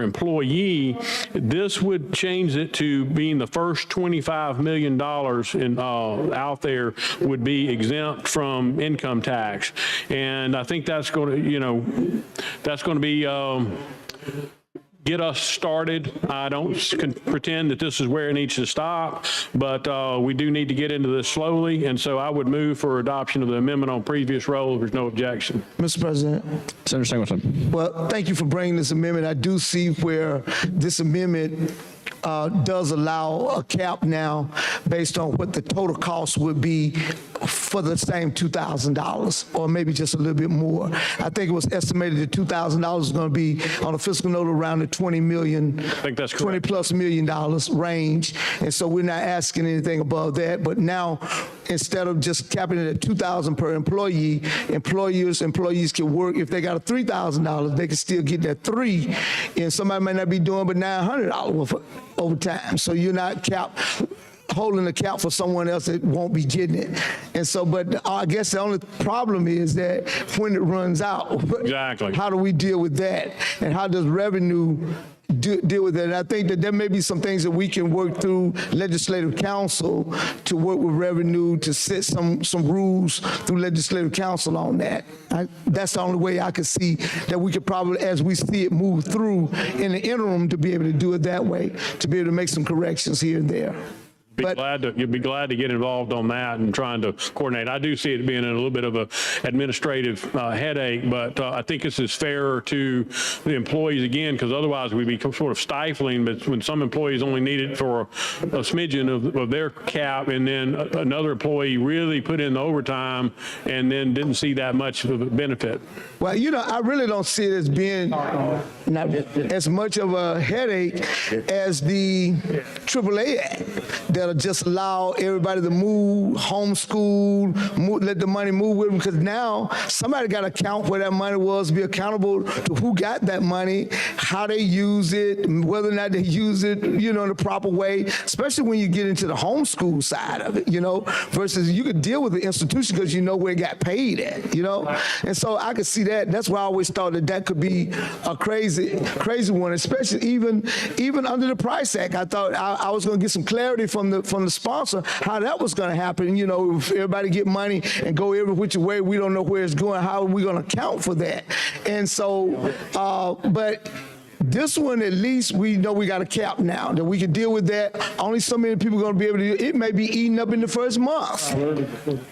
S11: employee. This would change it to being the first $25 million out there would be exempt from income tax. And I think that's going to, you know, that's going to be get us started. I don't pretend that this is where it needs to stop, but we do need to get into this slowly, and so I would move for adoption of the amendment on previous roll if there's no objection.
S8: Mr. President.
S1: Senator Singleton.
S8: Well, thank you for bringing this amendment. I do see where this amendment does allow a cap now based on what the total cost would be for the same $2,000, or maybe just a little bit more. I think it was estimated that $2,000 is going to be on a fiscal note around the $20 million,
S11: I think that's correct.
S8: $20+ million range, and so we're not asking anything above that. But now, instead of just capping it at $2,000 per employee, employees can work. If they got a $3,000, they can still get that $3,000, and somebody may not be doing but $900 worth of overtime. So you're not holding the cap for someone else that won't be getting it. And so, but I guess the only problem is that when it runs out,
S11: exactly,
S8: how do we deal with that? And how does revenue deal with it? And I think that there may be some things that we can work through legislative council to work with revenue to set some rules through legislative council on that. That's the only way I could see that we could probably, as we see it move through in the interim, to be able to do it that way, to be able to make some corrections here and there.
S11: You'd be glad to get involved on that and trying to coordinate. I do see it being a little bit of a administrative headache, but I think this is fairer to the employees again, because otherwise we'd be sort of stifling. But when some employees only need it for a smidgen of their cap, and then another employee really put in the overtime and then didn't see that much of a benefit.
S8: Well, you know, I really don't see it as being not as much of a headache as the AAA Act that'll just allow everybody to move, homeschool, let the money move with them, because now somebody got to account where that money was, be accountable to who got that money, how they use it, whether or not they use it, you know, in the proper way, especially when you get into the homeschool side of it, you know, versus you could deal with the institution because you know where it got paid at, you know? And so I could see that. That's why I always thought that could be a crazy one, especially even under the Price Act. I thought I was going to get some clarity from the sponsor how that was going to happen. You know, if everybody get money and go every which way, we don't know where it's going. How are we going to account for that? And so, but This one, at least we know we got a cap now, that we can deal with that. Only so many people are going to be able to do it. It may be eaten up in the first month.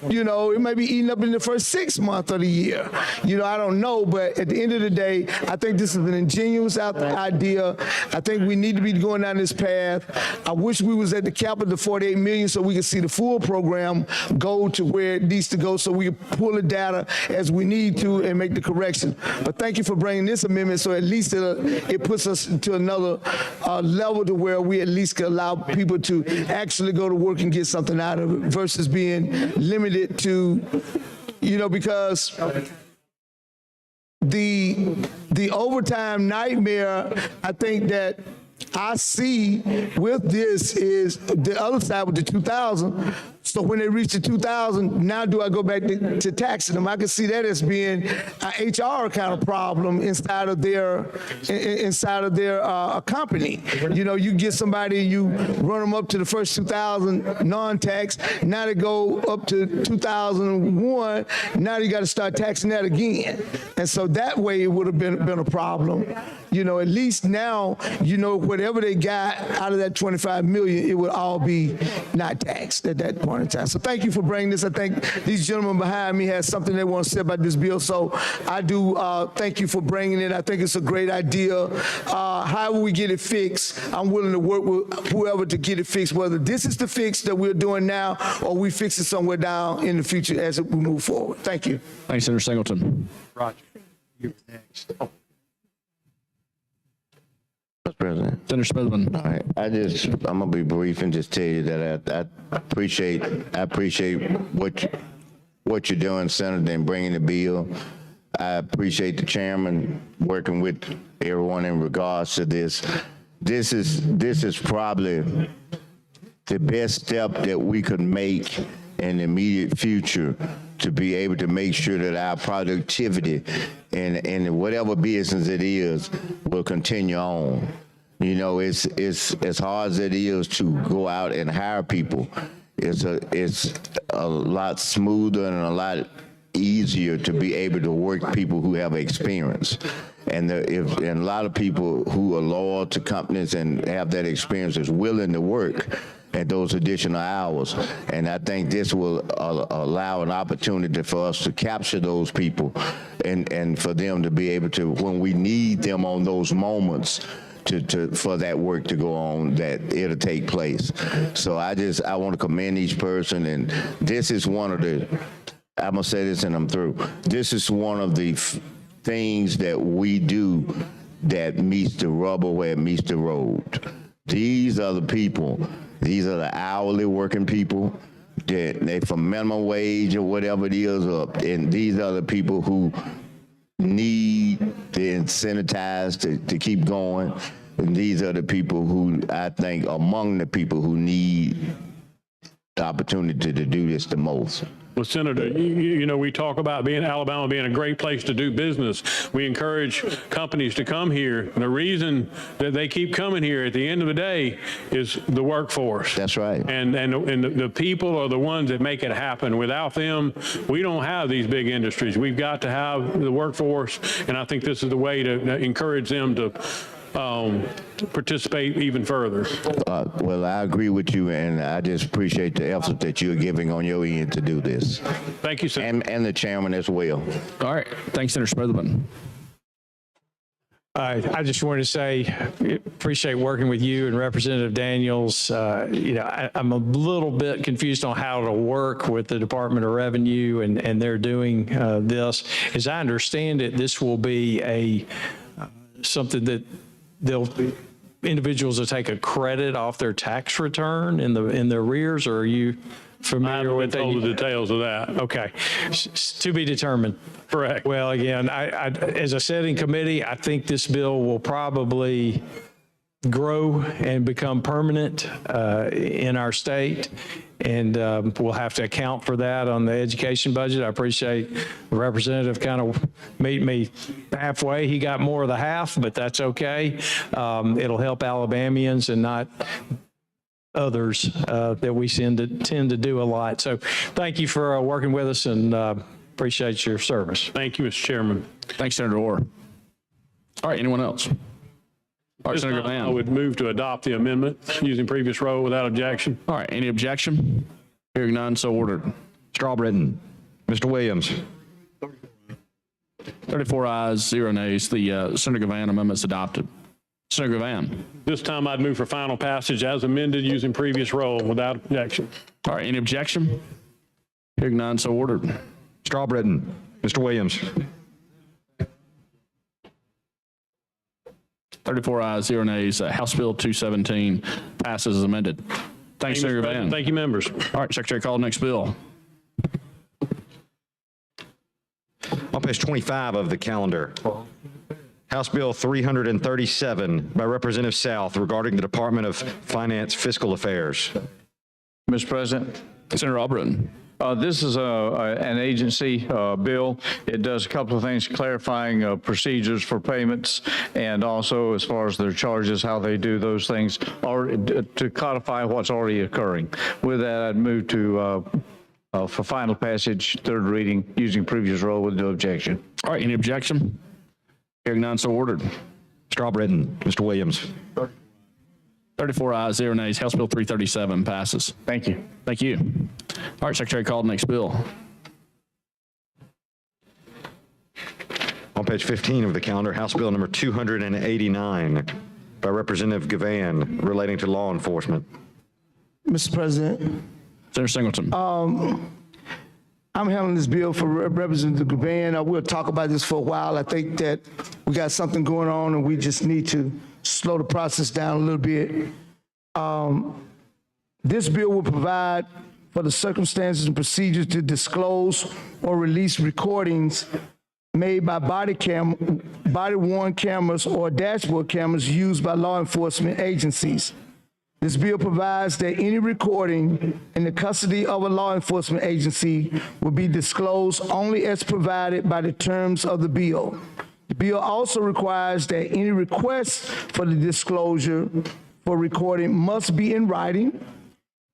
S8: You know, it may be eaten up in the first 6 months of the year. You know, I don't know, but at the end of the day, I think this is an ingenious idea. I think we need to be going down this path. I wish we was at the cap of the 48 million so we could see the full program go to where it needs to go so we can pull the data as we need to and make the corrections. But thank you for bringing this amendment so at least it puts us to another level to where we at least can allow people to actually go to work and get something out of it versus being limited to, you know, because the overtime nightmare, I think that I see with this is the other side with the 2,000. So when they reach the 2,000, now do I go back to taxing them? I can see that as being an HR kind of problem inside of their company. You know, you get somebody, you run them up to the first 2,000 non-tax. Now they go up to 2001. Now you got to start taxing that again. And so that way it would have been a problem. You know, at least now, you know, whatever they got out of that 25 million, it would all be not taxed at that point in time. So thank you for bringing this. I think these gentlemen behind me have something they want to say about this bill. So I do thank you for bringing it. I think it's a great idea. However we get it fixed, I'm willing to work with whoever to get it fixed, whether this is the fix that we're doing now or we fix it somewhere down in the future as we move forward. Thank you.
S1: Thanks, Senator Singleton.
S15: Roger, you're next.
S6: Mr. President.
S1: Senator Smithman.
S6: All right, I'm gonna be brief and just tell you that I appreciate what you're doing, Senator, and bringing the bill. I appreciate the chairman working with everyone in regards to this. This is probably the best step that we could make in the immediate future to be able to make sure that our productivity in whatever business it is will continue on. You know, it's as hard as it is to go out and hire people. It's a lot smoother and a lot easier to be able to work people who have experience. And a lot of people who are loyal to companies and have that experience is willing to work at those additional hours. And I think this will allow an opportunity for us to capture those people and for them to be able to, when we need them on those moments, for that work to go on, that it'll take place. So I want to commend each person, and this is one of the, I'm gonna say this and I'm through. This is one of the things that we do that meets the rubber where it meets the road. These are the people, these are the hourly working people, that they from minimum wage or whatever it is, and these are the people who need the incentivized to keep going. And these are the people who I think among the people who need the opportunity to do this the most.
S11: Well, Senator, you know, we talk about Alabama being a great place to do business. We encourage companies to come here. And the reason that they keep coming here at the end of the day is the workforce.
S6: That's right.
S11: And the people are the ones that make it happen. Without them, we don't have these big industries. We've got to have the workforce. And I think this is the way to encourage them to participate even further.
S6: Well, I agree with you, and I just appreciate the effort that you're giving on your end to do this.
S11: Thank you, Senator.
S6: And the chairman as well.
S1: All right. Thanks, Senator Smithman.
S17: I just wanted to say, appreciate working with you and Representative Daniels. You know, I'm a little bit confused on how to work with the Department of Revenue, and they're doing this. As I understand it, this will be something that individuals will take a credit off their tax return in the arrears, or are you familiar with
S11: all the details of that?
S17: Okay, to be determined.
S11: Correct.
S17: Well, again, as I said in committee, I think this bill will probably grow and become permanent in our state, and we'll have to account for that on the education budget. I appreciate the representative kind of meet me halfway. He got more of the half, but that's okay. It'll help Alabamians and not others that we tend to do a lot. So thank you for working with us, and appreciate your service.
S11: Thank you, Mr. Chairman.
S1: Thanks, Senator Orr. All right, anyone else? All right,
S11: This
S1: Senator
S11: time, I
S1: Gavan.
S11: would move to adopt the amendment using previous role without objection.
S1: All right, any objection? Hearing none, so ordered.
S3: Strawbridden. Mr. Williams.
S1: 34 ayes, 0 nays. The Senator Gavan amendment is adopted. Senator Gavan.
S11: This time I'd move for final passage as amended using previous role without objection.
S1: All right, any objection? Hearing none, so ordered.
S3: Strawbridden. Mr. Williams.
S1: 34 ayes, 0 nays. House Bill 217 passes as amended. Thanks, Senator Gavan.
S11: Thank you, members.
S1: All right, Secretary, call the next bill.
S3: On page 25 of the calendar, House Bill 337 by Representative South regarding the Department of Finance Fiscal Affairs.
S18: Mr. President,
S1: Senator Albritton.
S18: this is an agency bill. It does a couple of things, clarifying procedures for payments and also as far as their charges, how they do those things, or to codify what's already occurring. With that, I'd move to for final passage, third reading, using previous role with no objection.
S1: All right, any objection? Hearing none, so ordered.
S3: Strawbridden. Mr. Williams.
S1: 34 ayes, 0 nays. House Bill 337 passes.
S18: Thank you.
S1: Thank you. All right, Secretary, call the next bill.
S3: On page 15 of the calendar, House Bill number 289 by Representative Gavan relating to law enforcement.
S8: Mr. President,
S1: Senator Singleton.
S8: I'm handling this bill for Representative Gavan. We'll talk about this for a while. I think that we got something going on and we just need to slow the process down a little bit. This bill will provide for the circumstances and procedures to disclose or release recordings made by body-worn cameras or dashboard cameras used by law enforcement agencies. This bill provides that any recording in the custody of a law enforcement agency will be disclosed only as provided by the terms of the bill. The bill also requires that any request for the disclosure for recording must be in writing,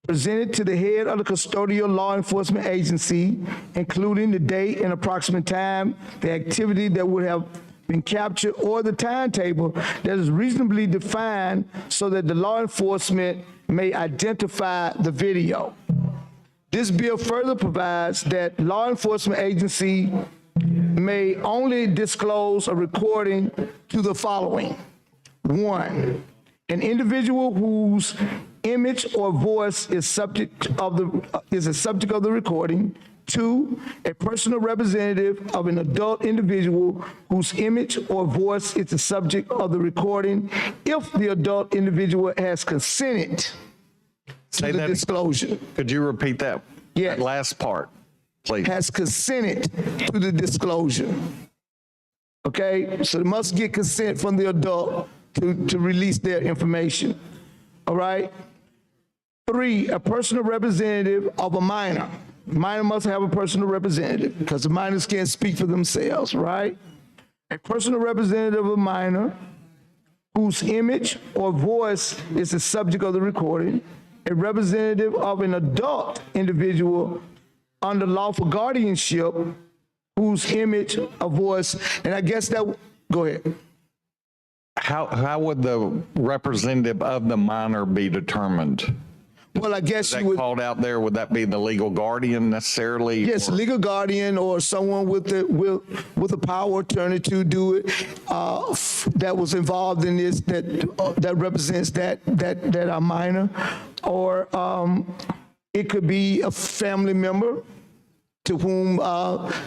S8: presented to the head of the custodial law enforcement agency, including the date and approximate time, the activity that would have been captured, or the timetable that is reasonably defined so that the law enforcement may identify the video. This bill further provides that law enforcement agency may only disclose a recording to the following. 1, an individual whose image or voice is a subject of the recording. 2, a personal representative of an adult individual whose image or voice is the subject of the recording if the adult individual has consented to the disclosure.
S2: Could you repeat that?
S8: Yes.
S2: That last part, please.
S8: Has consented to the disclosure. Okay, so they must get consent from the adult to release their information. All right. 3, a personal representative of a minor. Minor must have a personal representative because the minors can't speak for themselves, right? A personal representative of a minor whose image or voice is the subject of the recording. A representative of an adult individual under lawful guardianship whose image or voice, and I guess that, go ahead.
S2: How would the representative of the minor be determined?
S8: Well, I guess
S2: Is that
S8: you would.
S2: called out there? Would that be the legal guardian necessarily?
S8: Yes,
S2: or-
S8: legal guardian or someone with a power attorney to do it that was involved in this that represents that are minor, or it could be a family member to whom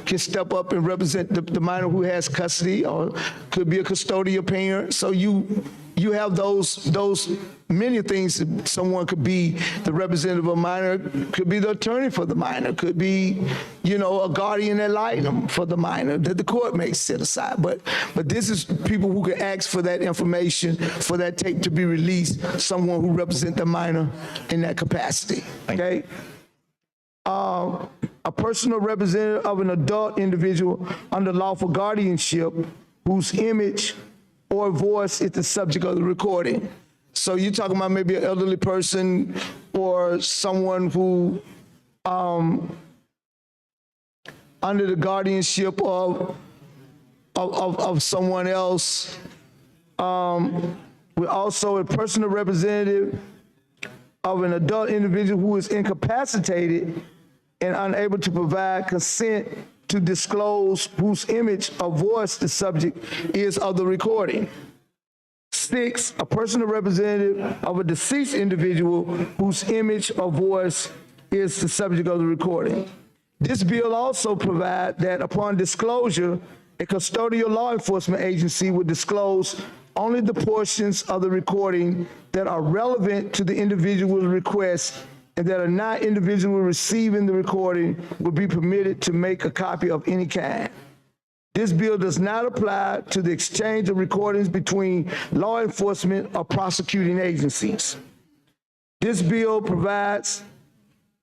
S8: can step up and represent the minor who has custody, or could be a custodial parent. So you have those many things. Someone could be the representative of a minor, could be the attorney for the minor, could be, a guardian ad litem for the minor that the court may set aside. But this is people who can ask for that information, for that tape to be released, someone who represents the minor in that capacity, okay? A personal representative of an adult individual under lawful guardianship whose image or voice is the subject of the recording. So you're talking about maybe an elderly person or someone who, under the guardianship of someone else, also a personal representative of an adult individual who is incapacitated and unable to provide consent to disclose whose image or voice the subject is of the recording. 6, a personal representative of a deceased individual whose image or voice is the subject of the recording. This bill also provides that upon disclosure, a custodial law enforcement agency would disclose only the portions of the recording that are relevant to the individual's request, and that are not individual receiving the recording will be permitted to make a copy of any kind. This bill does not apply to the exchange of recordings between law enforcement or prosecuting agencies. This bill provides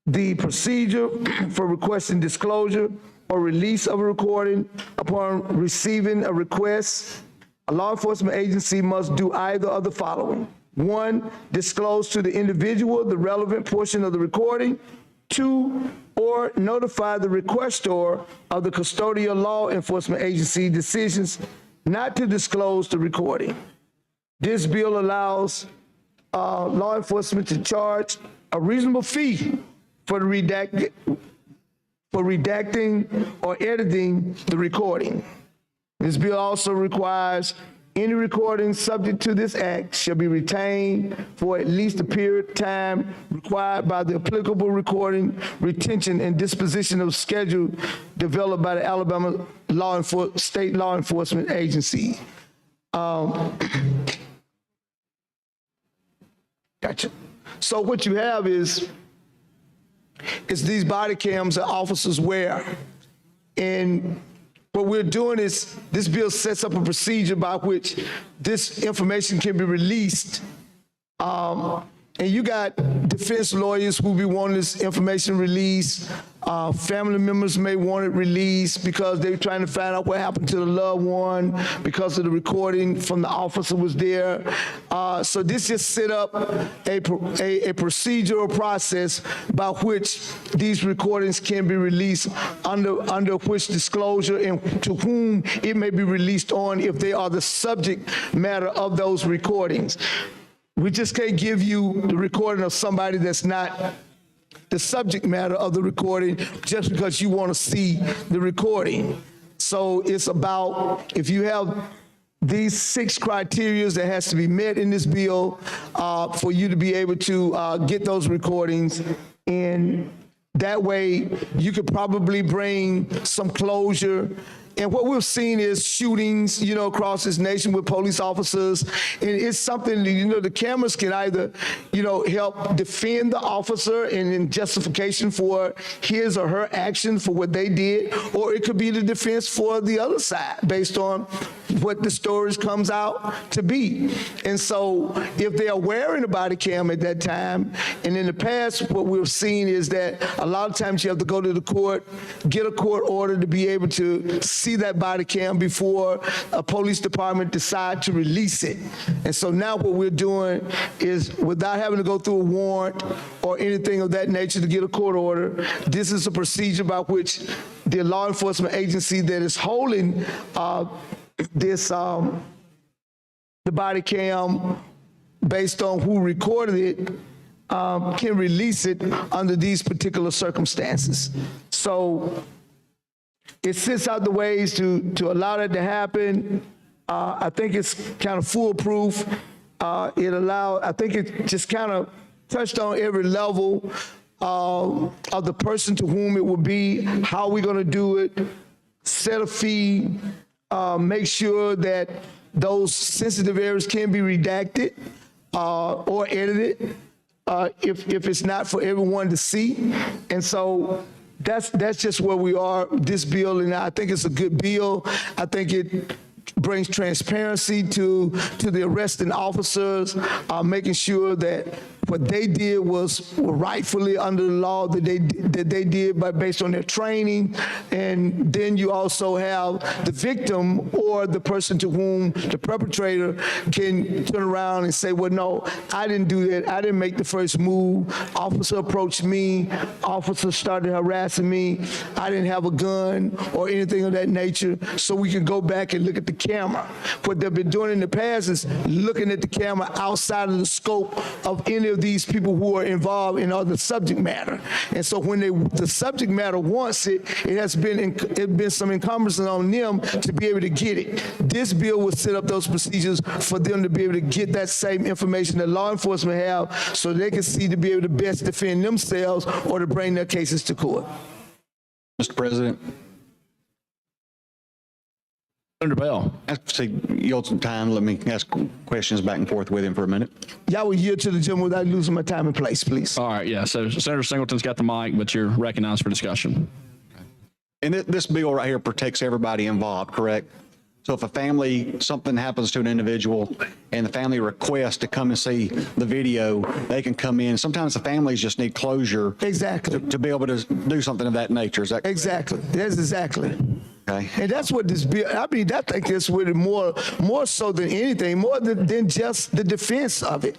S8: the procedure for requesting disclosure or release of a recording. Upon receiving a request, a law enforcement agency must do either of the following. 1, disclose to the individual the relevant portion of the recording. 2, or notify the requestor of the custodial law enforcement agency decisions not to disclose the recording. This bill allows law enforcement to charge a reasonable fee for redacting or editing the recording. This bill also requires any recording subject to this act shall be retained for at least a period of time required by the applicable recording retention and disposition of schedule developed by the Alabama State Law Enforcement Agency. Gotcha. So what you have is these body cams that officers wear. And what we're doing is this bill sets up a procedure by which this information can be released. And you got defense lawyers who be wanting this information released. Family members may want it released because they're trying to find out what happened to the loved one because of the recording from the officer was there. So this just set up a procedural process by which these recordings can be released under which disclosure and to whom it may be released on if they are the subject matter of those recordings. We just can't give you the recording of somebody that's not the subject matter of the recording just because you want to see the recording. So it's about, if you have these 6 criteria that has to be met in this bill for you to be able to get those recordings, and that way you could probably bring some closure. And what we've seen is shootings, across this nation with police officers. And it's something, the cameras can either, help defend the officer and in justification for his or her action for what they did, or it could be the defense for the other side based on what the stories comes out to be. And so if they are wearing a body cam at that time, and in the past, what we've seen is that a lot of times you have to go to the court, get a court order to be able to see that body cam before a police department decide to release it. And so now what we're doing is, without having to go through a warrant or anything of that nature to get a court order, this is a procedure by which the law enforcement agency that is holding the body cam based on who recorded it can release it under these particular circumstances. So it sets out the ways to allow that to happen. I think it's kind of foolproof. I think it just kind of touched on every level of the person to whom it would be, how we're going to do it, set a fee, make sure that those sensitive areas can be redacted or edited if it's not for everyone to see. And so that's just where we are, this bill, and I think it's a good bill. I think it brings transparency to the arresting officers, making sure that what they did was rightfully under the law that they did based on their training. And then you also have the victim or the person to whom the perpetrator can turn around and say, well, no, I didn't do that. I didn't make the first move. Officer approached me. Officer started harassing me. I didn't have a gun or anything of that nature. So we can go back and look at the camera. What they've been doing in the past is looking at the camera outside of the scope of any of these people who are involved in other subject matter. And so when the subject matter wants it, it has been some encumbrance on them to be able to get it. This bill will set up those procedures for them to be able to get that same information that law enforcement have so they can see to be able to best defend themselves or to bring their cases to court.
S16: Mr. President.
S1: Senator Bell.
S16: Yield some time. Let me ask questions back and forth with him for a minute.
S8: Y'all will yield to the gentleman without losing my time and place, please.
S1: All right, yeah. So Senator Singleton's got the mic, but you're recognized for discussion.
S16: And this bill right here protects everybody involved, correct? So if a family, something happens to an individual and the family requests to come and see the video, they can come in. Sometimes the families just need closure.
S8: Exactly.
S16: To be able to do something of that nature. Is that correct?
S8: Exactly. That's exactly.
S16: Okay.
S8: And that's what this bill, I mean, I think it's really more so than anything, more than just the defense of it.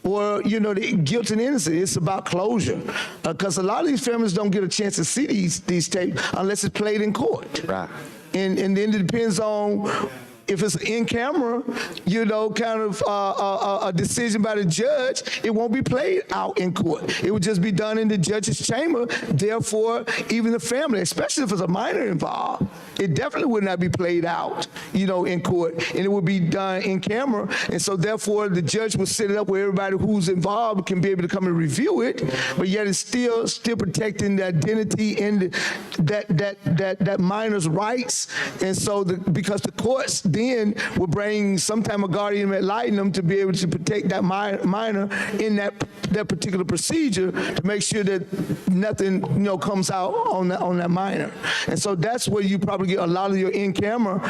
S8: Or, you know, the guilt and innocence. It's about closure. Because a lot of these families don't get a chance to see these tapes unless it's played in court.
S16: Right.
S8: And then it depends on if it's in camera, you know, kind of a decision by the judge, it won't be played out in court. It would just be done in the judge's chamber. Therefore, even the family, especially if it's a minor involved, it definitely would not be played out, you know, in court. And it would be done in camera. And so therefore, the judge would set it up where everybody who's involved can be able to come and review it, but yet it's still protecting the identity and that minor's rights. And so because the courts then will bring some type of guardian ad litem to be able to protect that minor in that particular procedure to make sure that nothing, you know, comes out on that minor. And so that's where you probably get a lot of your in-camera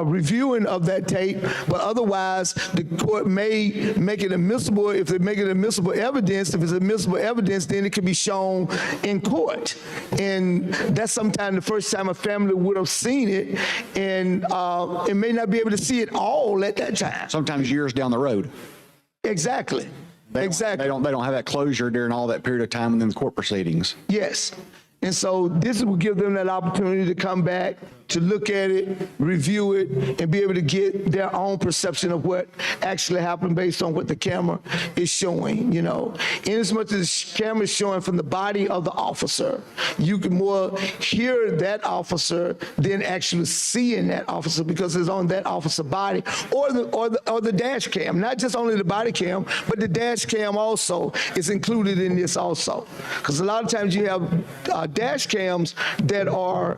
S8: reviewing of that tape, but otherwise the court may make it admissible. If they make it admissible evidence, if it's admissible evidence, then it can be shown in court. And that's sometimes the first time a family would have seen it, and it may not be able to see it all at that time.
S16: Sometimes years down the road.
S8: Exactly. Exactly.
S16: They don't have that closure during all that period of time within the court proceedings.
S8: Yes. And so this will give them that opportunity to come back, to look at it, review it, and be able to get their own perception of what actually happened based on what the camera is showing, you know. Inasmuch as the camera is showing from the body of the officer, you can more hear that officer than actually seeing that officer because it's on that officer body or the dash cam, not just only the body cam, but the dash cam also is included in this also. Because a lot of times you have dash cams that are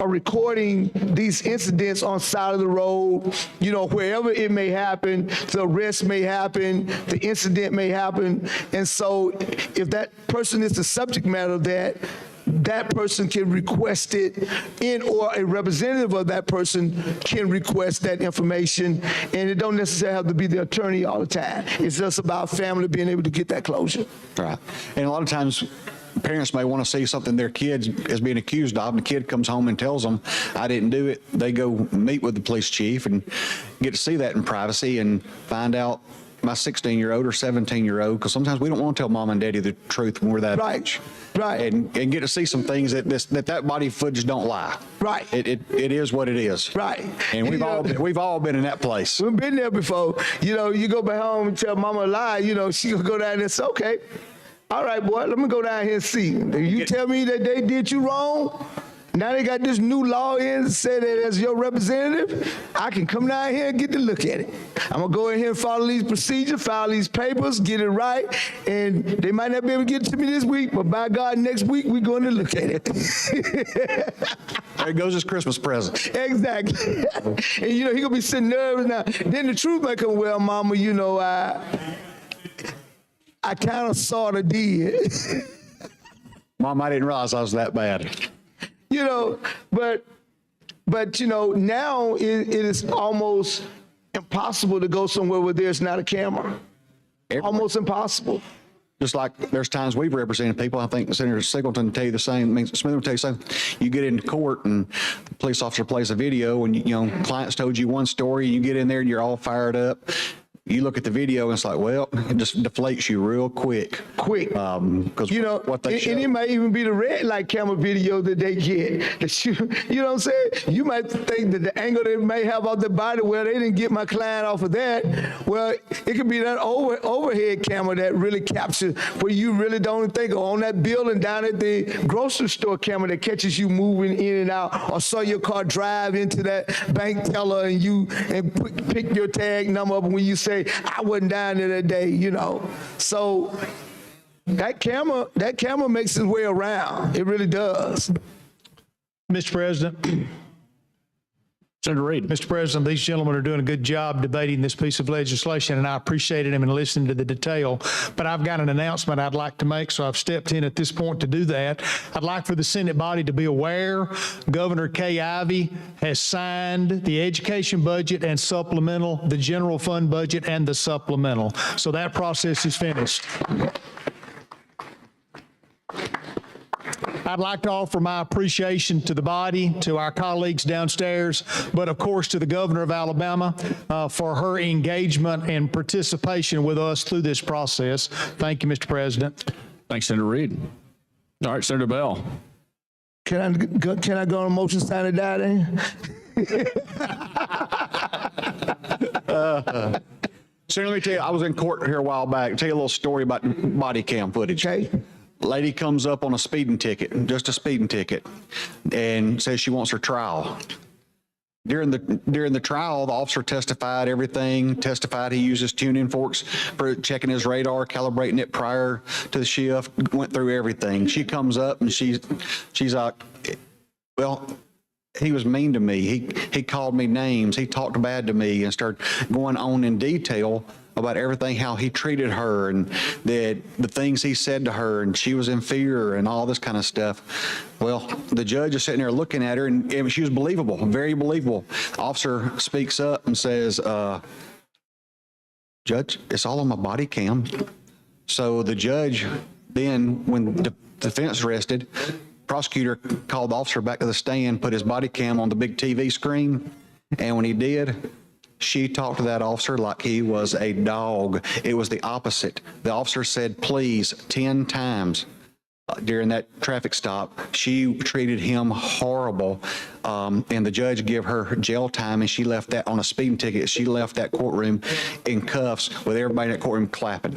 S8: recording these incidents on side of the road, you know, wherever it may happen, the arrest may happen, the incident may happen. And so if that person is the subject matter of that person can request it or a representative of that person can request that information. And it don't necessarily have to be the attorney all the time. It's just about family being able to get that closure.
S16: Right. And a lot of times parents may want to see something their kid is being accused of, and the kid comes home and tells them, I didn't do it. They go meet with the police chief and get to see that in privacy and find out my 16-year-old or 17-year-old, because sometimes we don't want to tell mom and daddy the truth when we're that age.
S8: Right.
S16: And get to see some things that body footage don't lie.
S8: Right.
S16: It is what it is.
S8: Right.
S16: And we've all been in that place.
S8: We've been there before. You know, you go back home and tell mama a lie, you know, she gonna go down there and say, okay, all right, boy, let me go down here and see. You tell me that they did you wrong? Now they got this new law in that said that as your representative, I can come down here and get to look at it. I'm going to go in here and follow these procedures, file these papers, get it right, and they might not be able to get it to me this week, but by God, next week, we're going to look at it.
S16: There goes his Christmas present.
S8: Exactly. And, you know, he going to be sitting nervous now. Then the truth might come, well, mama, you know, I kind of sort of did.
S16: Mom, I didn't realize I was that bad.
S8: You know, but you know, now it is almost possible to go somewhere where there's not a camera. Almost impossible.
S16: Just like there's times we've represented people, I think Senator Singleton will tell you the same, I mean, Smith will tell you the same. You get into court and the police officer plays a video and, you know, clients told you one story, and you get in there and you're all fired up. You look at the video and it's like, well, it just deflates you real quick. Because
S8: You know,
S16: what they show.
S8: and it might even be the red light camera video that they get. That you know what I'm saying? You might think that the angle they may have off the body, well, they didn't get my client off of that. Well, it could be that overhead camera that really captures where you really don't think of. On that building down at the grocery store camera that catches you moving in and out, or saw your car drive into that bank teller and you pick your tag number up when you say, I wasn't down there that day, you know. So that camera makes its way around. It really does.
S17: Mr. President.
S1: Senator Reed.
S17: Mr. President, these gentlemen are doing a good job debating this piece of legislation, and I appreciated them and listening to the detail. But I've got an announcement I'd like to make, so I've stepped in at this point to do that. I'd like for the Senate body to be aware Governor Kay Ivey has signed the education budget and supplemental, the general fund budget and the supplemental. So that process is finished. I'd like to offer my appreciation to the body, to our colleagues downstairs, but of course to the governor of Alabama for her engagement and participation with us through this process. Thank you, Mr. President.
S1: Thanks, Senator Reed. All right, Senator Bell.
S8: Can I go on a motion sign and die then?
S16: So let me tell you, I was in court here a while back. Tell you a little story about body cam footage.
S8: Okay.
S16: Lady comes up on a speeding ticket, just a speeding ticket, and says she wants her trial. During the trial, the officer testified he uses tuning forks for checking his radar, calibrating it prior to the shift, went through everything. She comes up and she's like, well, he was mean to me. He called me names. He talked bad to me and started going on in detail about everything, how he treated her and the things he said to her, and she was in fear and all this kind of stuff. Well, the judge is sitting there looking at her, and she was believable, very believable. The officer speaks up and says, Judge, it's all on my body cam. So the judge then, when the defense rested, prosecutor called the officer back to the stand, put his body cam on the big TV screen, and when he did, she talked to that officer like he was a dog. It was the opposite. The officer said, please, 10 times during that traffic stop. She treated him horrible. And the judge gave her jail time, and she left that on a speeding ticket. She left that courtroom in cuffs with everybody in that courtroom clapping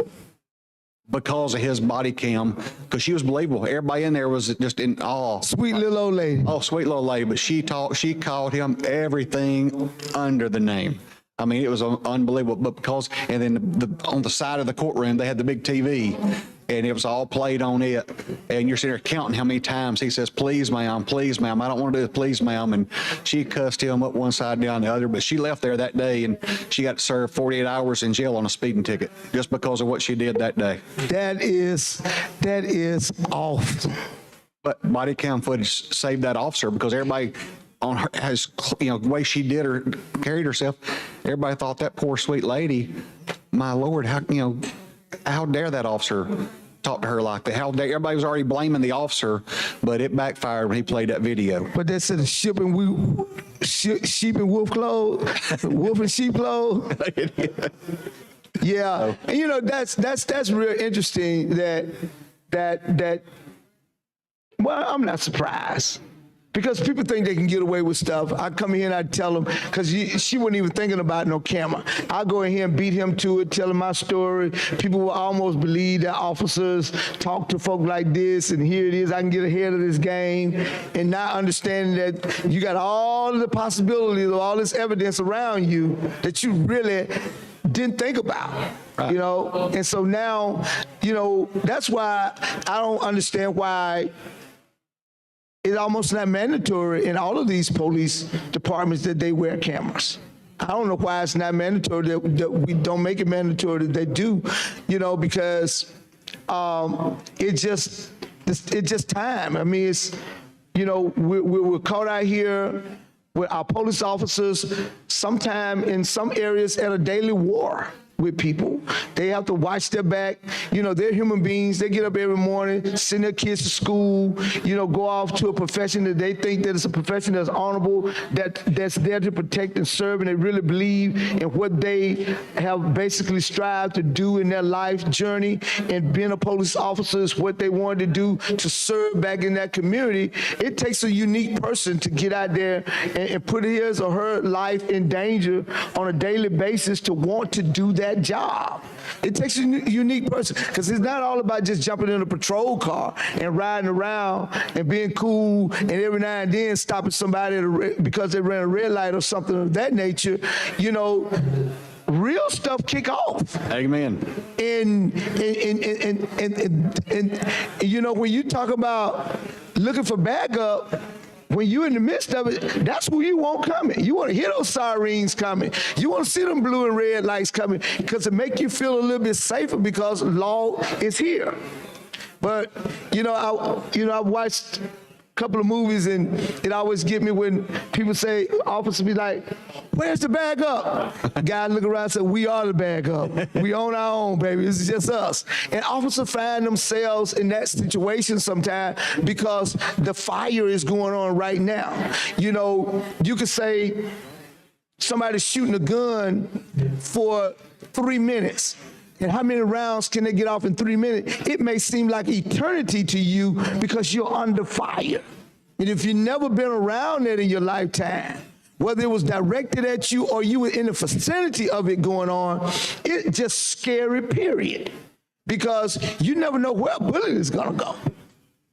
S16: because of his body cam, because she was believable. Everybody in there was just in awe.
S8: Sweet little old lady.
S16: Oh, sweet little lady. But she called him everything under the name. I mean, it was unbelievable. But because, and then on the side of the courtroom, they had the big TV, and it was all played on it. And you're sitting there counting how many times he says, please, ma'am, I don't want to do this, please, ma'am. And she cussed him up one side, down the other. But she left there that day, and she got served 48 hours in jail on a speeding ticket just because of what she did that day.
S8: That is awful.
S16: But body cam footage saved that officer, because everybody on her has, the way she did or carried herself, everybody thought that poor sweet lady, my Lord, how dare that officer talk to her like that? How dare, everybody was already blaming the officer, but it backfired when he played that video.
S8: But that's a sheep and wolf clothes, wolf and sheep clothes. Yeah, and that's real interesting. That well, I'm not surprised. Because people think they can get away with stuff. I come here and I tell them, because she wasn't even thinking about no camera. I go in here and beat him to it, tell him my story. People will almost believe that officers talk to folk like this, and here it is, I can get ahead of this game, and not understanding that you got all of the possibilities of all this evidence around you that you really didn't think about. Right. And so now, that's why I don't understand why it's almost not mandatory in all of these police departments that they wear cameras. I don't know why it's not mandatory that we don't make it mandatory that they do, because it's just time. I mean, it's, we're caught out here with our police officers, sometime in some areas at a daily war with people. They have to watch their back. You know, they're human beings. They get up every morning, send their kids to school, you know, go off to a profession that they think that it's a profession that's honorable, that's there to protect and serve, and they really believe in what they have basically strived to do in their life journey. And being a police officer is what they wanted to do to serve back in that community. It takes a unique person to get out there and put his or her life in danger on a daily basis to want to do that job. It takes a unique person, because it's not all about just jumping in a patrol car and riding around and being cool and every now and then stopping somebody because they ran a red light or something of that nature. You know, real stuff kick off.
S16: Amen.
S8: And you know, when you talk about looking for backup, when you're in the midst of it, that's who you want coming. You want to hear those sirens coming. You want to see them blue and red lights coming, because it make you feel a little bit safer because law is here. But I watched a couple of movies, and it always get me when people say, officers be like, "Where's the bag up?" Guy look around and say, "We are the bag up. We on our own, baby. This is just us." And officers find themselves in that situation sometimes because the fire is going on right now. You know, you could say somebody's shooting a gun for 3 minutes. And how many rounds can they get off in 3 minutes? It may seem like eternity to you because you're under fire. And if you've never been around it in your lifetime, whether it was directed at you or you were in the vicinity of it going on, it's just scary, period. Because you never know where a bullet is gonna go.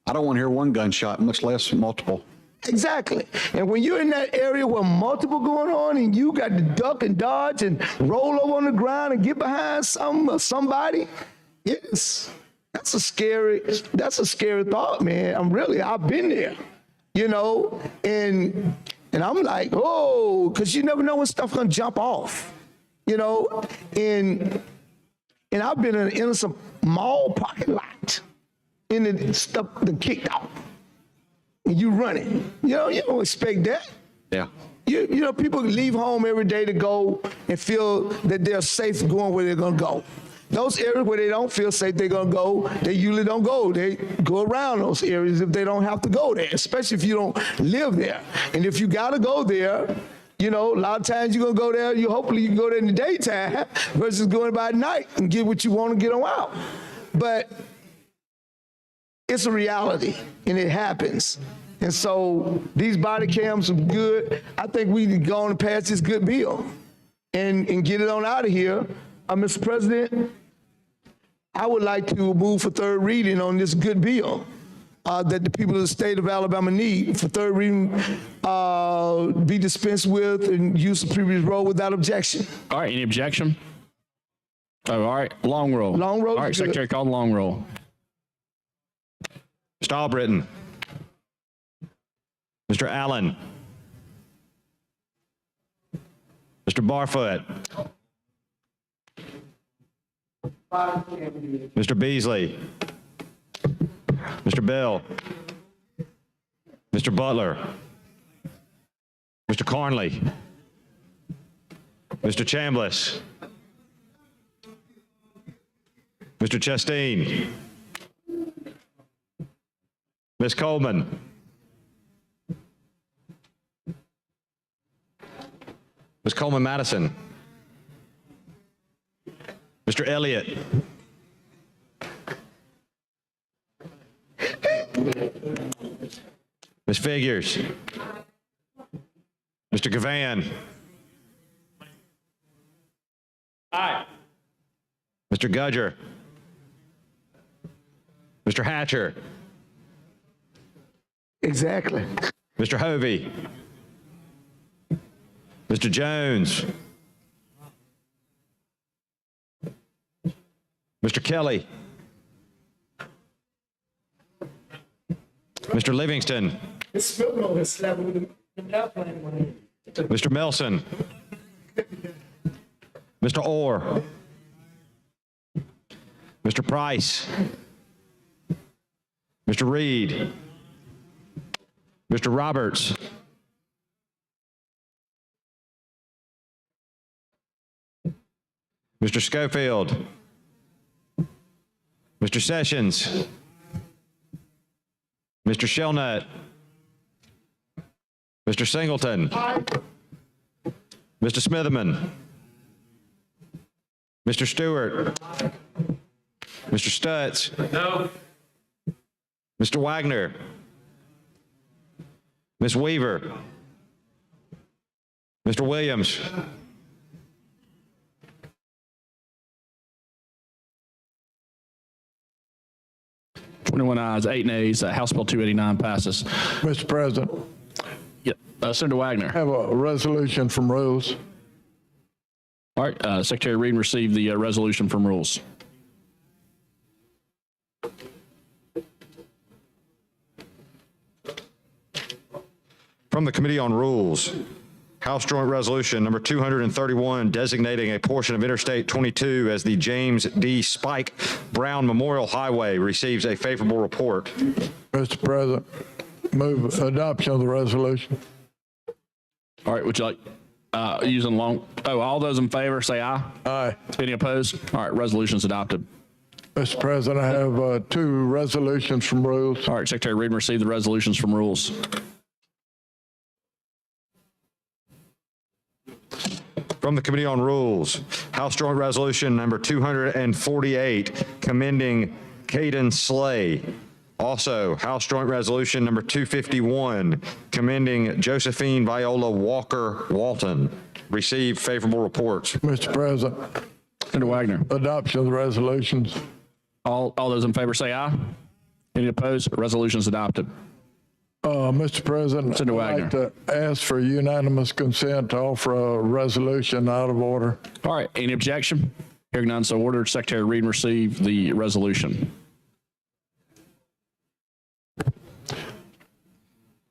S16: I don't want to hear one gunshot, much less multiple.
S8: Exactly. And when you're in that area where multiple going on and you got to duck and dodge and roll over on the ground and get behind somebody, that's a scary thought, man. I've been there, you know, and I'm like, oh, because you never know when stuff's gonna jump off, you know, and I've been in an innocent mall parking lot and the stuff that kicked off. And you running. You know, you don't expect that.
S16: Yeah.
S8: You know, people leave home every day to go and feel that they're safe going where they're going to go. Those areas where they don't feel safe they're going to go, they usually don't go. They go around those areas if they don't have to go there, especially if you don't live there. And if you got to go there, you know, a lot of times you're going to go there, hopefully you can go there in the daytime versus going by night and get what you want to get on out. But it's a reality, and it happens. And so these body cams are good. I think we need to go on and pass this good bill and get it on out of here. Mr. President, I would like to move for third reading on this good bill that the people of the state of Alabama need. For third reading, be dispensed with and use the previous roll without objection.
S1: All right, any objection? Oh, all right, long roll.
S8: Long roll.
S1: All right, Secretary, call the long roll.
S3: Mr. Albritton. Mr. Allen. Mr. Barfoot. Mr. Beasley. Mr. Bell. Mr. Butler. Mr. Carnley. Mr. Chambliss. Mr. Chasteen. Ms. Coleman. Ms. Coleman Madison. Mr. Elliott. Ms. Figures. Mr. Gavan. Aye. Mr. Gudger. Mr. Hatcher.
S8: Exactly.
S3: Mr. Hovey. Mr. Jones. Mr. Kelly. Mr. Livingston. Mr. Melson. Mr. Orr. Mr. Price. Mr. Reed. Mr. Roberts. Mr. Schofield. Mr. Sessions. Mr. Shelnut. Mr. Singleton. Mr. Smitherman. Mr. Stewart. Mr. Stutz.
S11: No.
S3: Mr. Wagner. Ms. Weaver. Mr. Williams.
S1: 21 ayes, 8 nays. House Bill 289 passes.
S4: Mr. President,
S1: Yeah. Senator Wagner.
S4: I have a resolution from Rules.
S1: All right. Secretary Reed received the resolution from Rules.
S3: From the Committee on Rules, House Joint Resolution number 231, designating a portion of Interstate 22 as the James D. Spike Brown Memorial Highway, receives a favorable report.
S4: Mr. President, move adoption of the resolution.
S1: All right. Would you like using long? Oh, all those in favor say aye.
S4: Aye.
S1: Any opposed? All right. Resolution's adopted.
S4: Mr. President, I have 2 resolutions from Rules.
S1: All right. Secretary Reed received the resolutions from Rules.
S3: From the Committee on Rules, House Joint Resolution number 248, commending Caden Slay. Also, House Joint Resolution number 251, commending Josephine Viola Walker Walton. Received favorable reports.
S4: Mr. President,
S1: Senator Wagner.
S4: adoption of the resolutions.
S1: All those in favor say aye. Any opposed? Resolution's adopted.
S4: Mr. President,
S1: Senator
S4: I'd like
S1: Wagner.
S4: to ask for unanimous consent to offer a resolution out of order.
S1: All right. Any objection? Hearing none, so ordered. Secretary Reed received the resolution.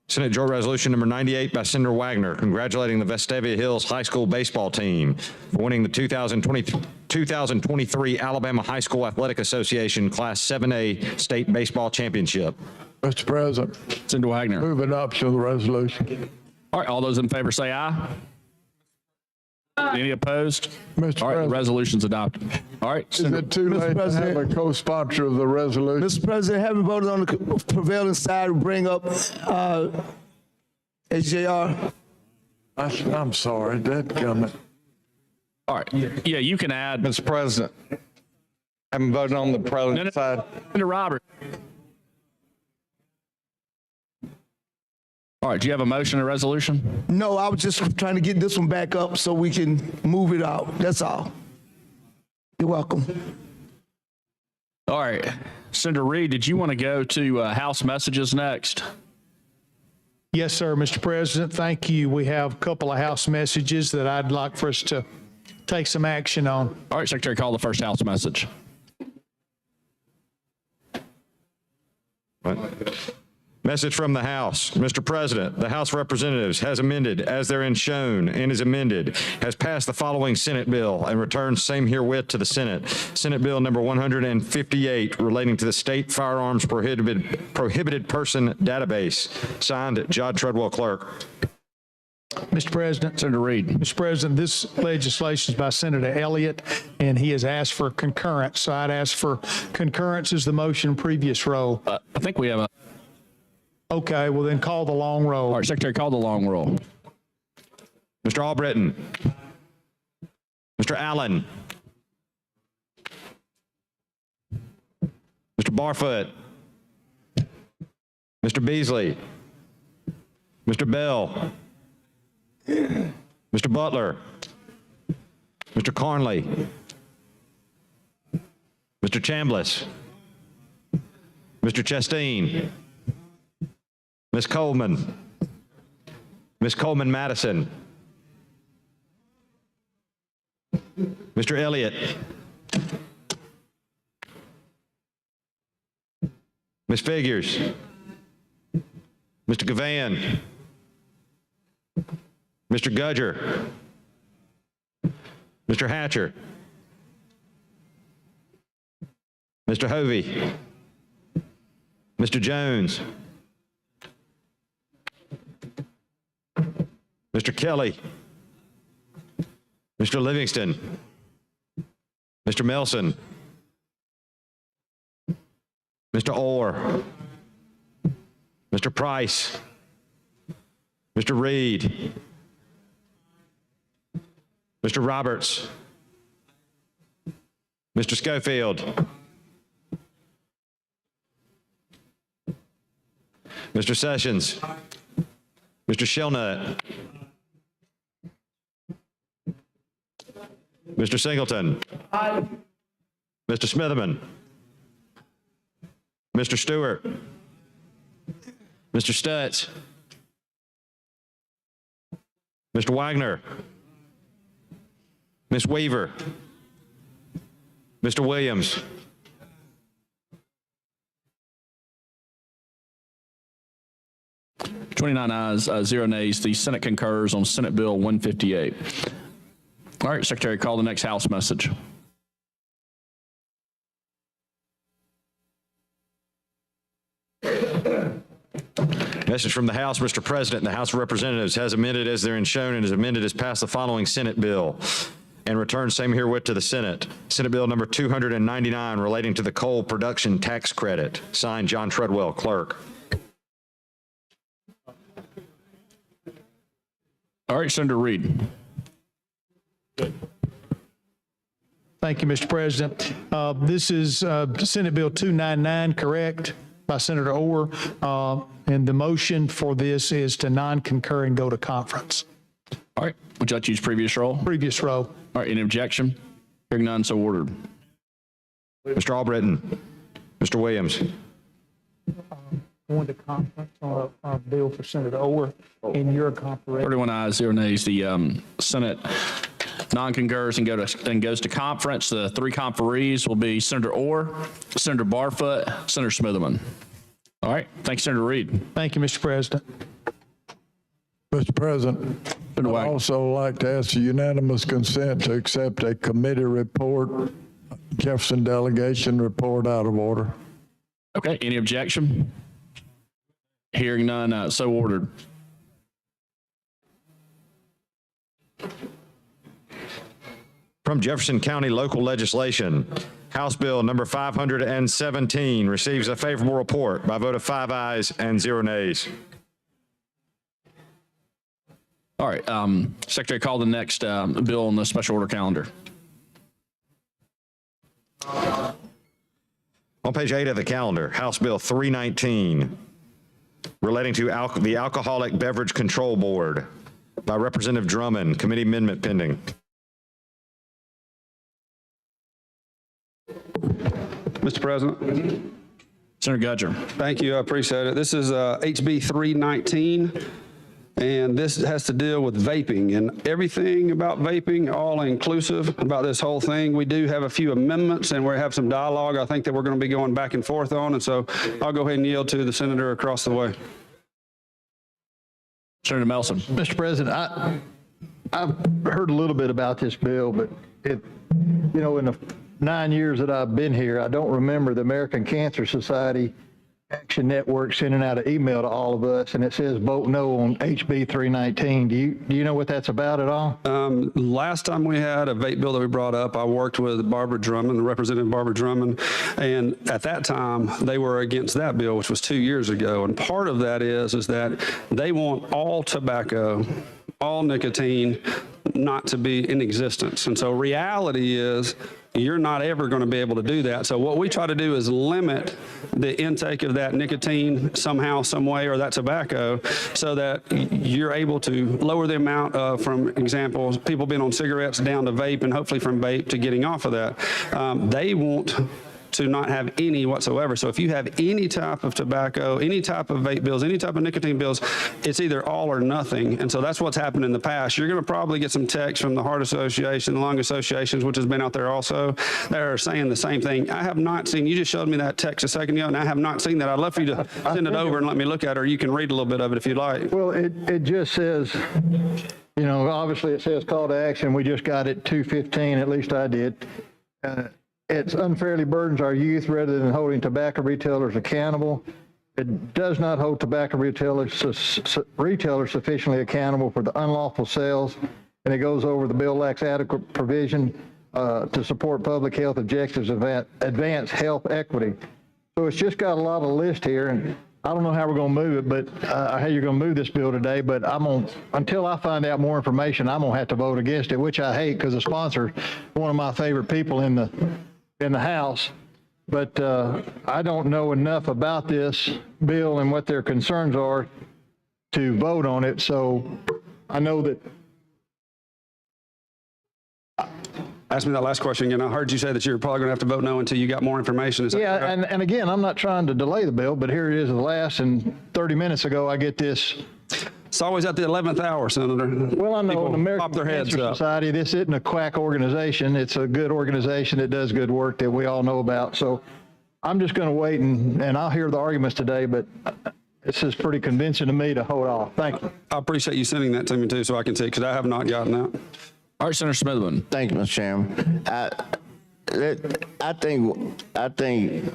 S3: Senate Joint Resolution number 98 by Senator Wagner, congratulating the Vestavia Hills High School baseball team for winning the 2023 Alabama High School Athletic Association Class 7A State Baseball Championship.
S4: Mr. President,
S1: Senator Wagner.
S4: move adoption of the resolution.
S1: All right. All those in favor say aye. Any opposed?
S4: Mr.
S1: All right. The
S4: President,
S1: resolution's adopted. All right.
S4: is it too late to have a co-sponsor of the resolution?
S8: Mr. President, having voted on the prevailing side, bring up HJR.
S4: I'm sorry, that coming.
S1: All right. Yeah, you can add.
S2: Mr. President, haven't voted on the president side.
S1: Senator Robert. All right. Do you have a motion or resolution?
S8: No, I was just trying to get this one back up so we can move it out. That's all. You're welcome.
S1: All right. Senator Reed, did you want to go to House messages next?
S17: Yes, sir, Mr. President. Thank you. We have a couple of House messages that I'd like for us to take some action on.
S1: All right, Secretary, call the first House message.
S3: Message from the House. Mr. President, the House of Representatives has amended, as therein shown and is amended, has passed the following Senate bill and returns same herewith to the Senate. Senate Bill number 158 relating to the State Firearms Prohibited Person Database. Signed, John Treadwell, Clerk.
S17: Mr. President.
S1: Senator Reed.
S17: Mr. President, this legislation is by Senator Elliott, and he has asked for concurrence. So I'd ask for concurrence as the motion previous roll.
S1: I think we have a...
S17: Okay, well then call the long roll.
S1: All right, Secretary, call the long roll.
S3: Mr. Albritton. Mr. Allen. Mr. Barfoot. Mr. Beasley. Mr. Bell. Mr. Butler. Mr. Carnley. Mr. Chambliss. Mr. Chasteen. Ms. Coleman. Ms. Coleman Madison. Mr. Elliott. Ms. Figures. Mr. Gavan. Mr. Gudger. Mr. Hatcher. Mr. Hovey. Mr. Jones. Mr. Kelly. Mr. Livingston. Mr. Melson. Mr. Orr. Mr. Price. Mr. Reed. Mr. Roberts. Mr. Schofield. Mr. Sessions. Mr. Shellnut. Mr. Singleton. Mr. Smitherman. Mr. Stewart. Mr. Stutz. Mr. Wagner. Ms. Weaver. Mr. Williams.
S1: Twenty-nine ayes, 0 nays. The Senate concurs on Senate Bill 158. All right, Secretary, call the next House message.
S3: Message from the House. Mr. President, the House of Representatives has amended as therein shown and is amended as passed the following Senate bill and returned same herewith to the Senate. Senate Bill number 299 relating to the coal production tax credit. Signed, John Treadwell, Clerk.
S1: All right, Senator Reed.
S17: Thank you, Mr. President. This is Senate Bill 299, correct, by Senator Orr. And the motion for this is to non-concur and go to conference.
S1: All right, would you like to use previous roll?
S17: Previous row.
S1: All right, any objection? Hearing none, so ordered.
S3: Mr. Albritton. Mr. Williams.
S17: Going to conference on a bill for Senator Orr in your conference.
S1: 31 ayes, 0 nays. The Senate non-concurs and goes to conference. The three conferees will be Senator Orr, Senator Barfoot, Senator Smitherman. All right. Thanks, Senator Reed.
S17: Thank you, Mr. President.
S4: Mr. President, I'd also like to ask unanimous consent to accept a committee report, Jefferson delegation report, out of order.
S1: Okay. Any objection? Hearing none, so ordered.
S3: From Jefferson County local legislation, House Bill number 517 receives a favorable report by a vote of 5 ayes and 0 nays.
S1: All right. Secretary, call the next bill on the special order calendar.
S3: On page 8 of the calendar, House Bill 319 relating to the Alcoholic Beverage Control Board by Representative Drummond, committee amendment pending.
S19: Mr. President.
S1: Senator Gudger.
S19: Thank you. I appreciate it. This is HB 319, and this has to deal with vaping and everything about vaping, all inclusive about this whole thing. We do have a few amendments, and we have some dialogue I think that we're going to be going back and forth on, and so I'll go ahead and yield to the senator across the way.
S1: Senator Melson.
S13: Mr. President, I've heard a little bit about this bill, but in the 9 years that I've been here, I don't remember the American Cancer Society Action Network sending out an email to all of us, and it says vote no on HB 319. Do you know what that's about at all?
S19: Last time we had a vape bill that we brought up, I worked with Barbara Drummond, Representative Barbara Drummond, and at that time they were against that bill, which was 2 years ago. And part of that is that they want all tobacco, all nicotine, not to be in existence. And so reality is you're not ever going to be able to do that. So what we try to do is limit the intake of that nicotine somehow, some way, or that tobacco, so that you're able to lower the amount of, from example, people being on cigarettes down to vape, and hopefully from vape to getting off of that. They want to not have any whatsoever. So if you have any type of tobacco, any type of vape bills, any type of nicotine bills, it's either all or nothing. And so that's what's happened in the past. You're going to probably get some texts from the Heart Association, the Lung Associations, which has been out there also. They're saying the same thing. I have not seen, you just showed me that text a second ago, and I have not seen that. I'd love for you to send it over and let me look at it, or you can read a little bit of it if you'd like.
S13: Well, it just says, obviously it says call to action. We just got it 2:15, at least I did. It unfairly burdens our youth rather than holding tobacco retailers accountable. It does not hold tobacco retailers sufficiently accountable for the unlawful sales, and it goes over the bill lacks adequate provision to support public health objectives, advance health equity. So it's just got a lot of list here, and I don't know how we're going to move it, but how you're going to move this bill today. But until I find out more information, I'm going to have to vote against it, which I hate because the sponsor is one of my favorite people in the House. But I don't know enough about this bill and what their concerns are to vote on it. So I know that.
S19: Ask me that last question again. I heard you say that you're probably going to have to vote no until you got more information. Is that
S13: Yeah,
S19: correct?
S13: and again, I'm not trying to delay the bill, but here it is at the last, and 30 minutes ago, I get this.
S19: It's always at the 11th hour, Senator.
S13: Well, I know
S19: People
S13: in the American
S19: pop their heads
S13: Cancer
S19: up.
S13: Society, this isn't a quack organization. It's a good organization that does good work that we all know about. So I'm just going to wait, and I'll hear the arguments today, but this is pretty convincing to me to hold off. Thank you.
S19: I appreciate you sending that to me too, so I can see, because I have not gotten that.
S1: All right, Senator Smithman.
S6: Thank you, Mr. Chairman. I think,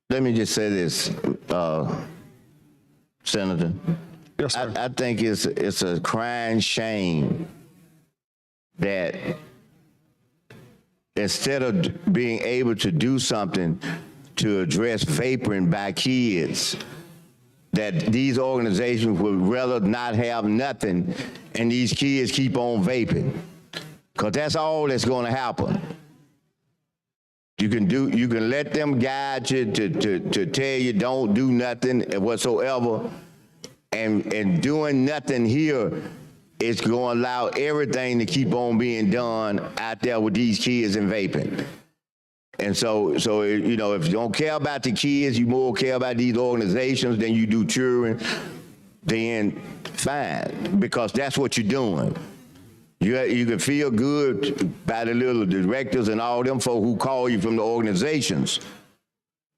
S6: let me just say this, Senator.
S19: Yes, sir.
S6: I think it's a crying shame that instead of being able to do something to address vaping by kids, that these organizations would rather not have nothing and these kids keep on vaping. Because that's all that's going to happen. You can let them guide you to tell you don't do nothing whatsoever. And doing nothing here is going to allow everything to keep on being done out there with these kids and vaping. And so you know, if you don't care about the kids, you more care about these organizations than you do children, then fine, because that's what you're doing. You can feel good by the little directors and all them folk who call you from the organizations.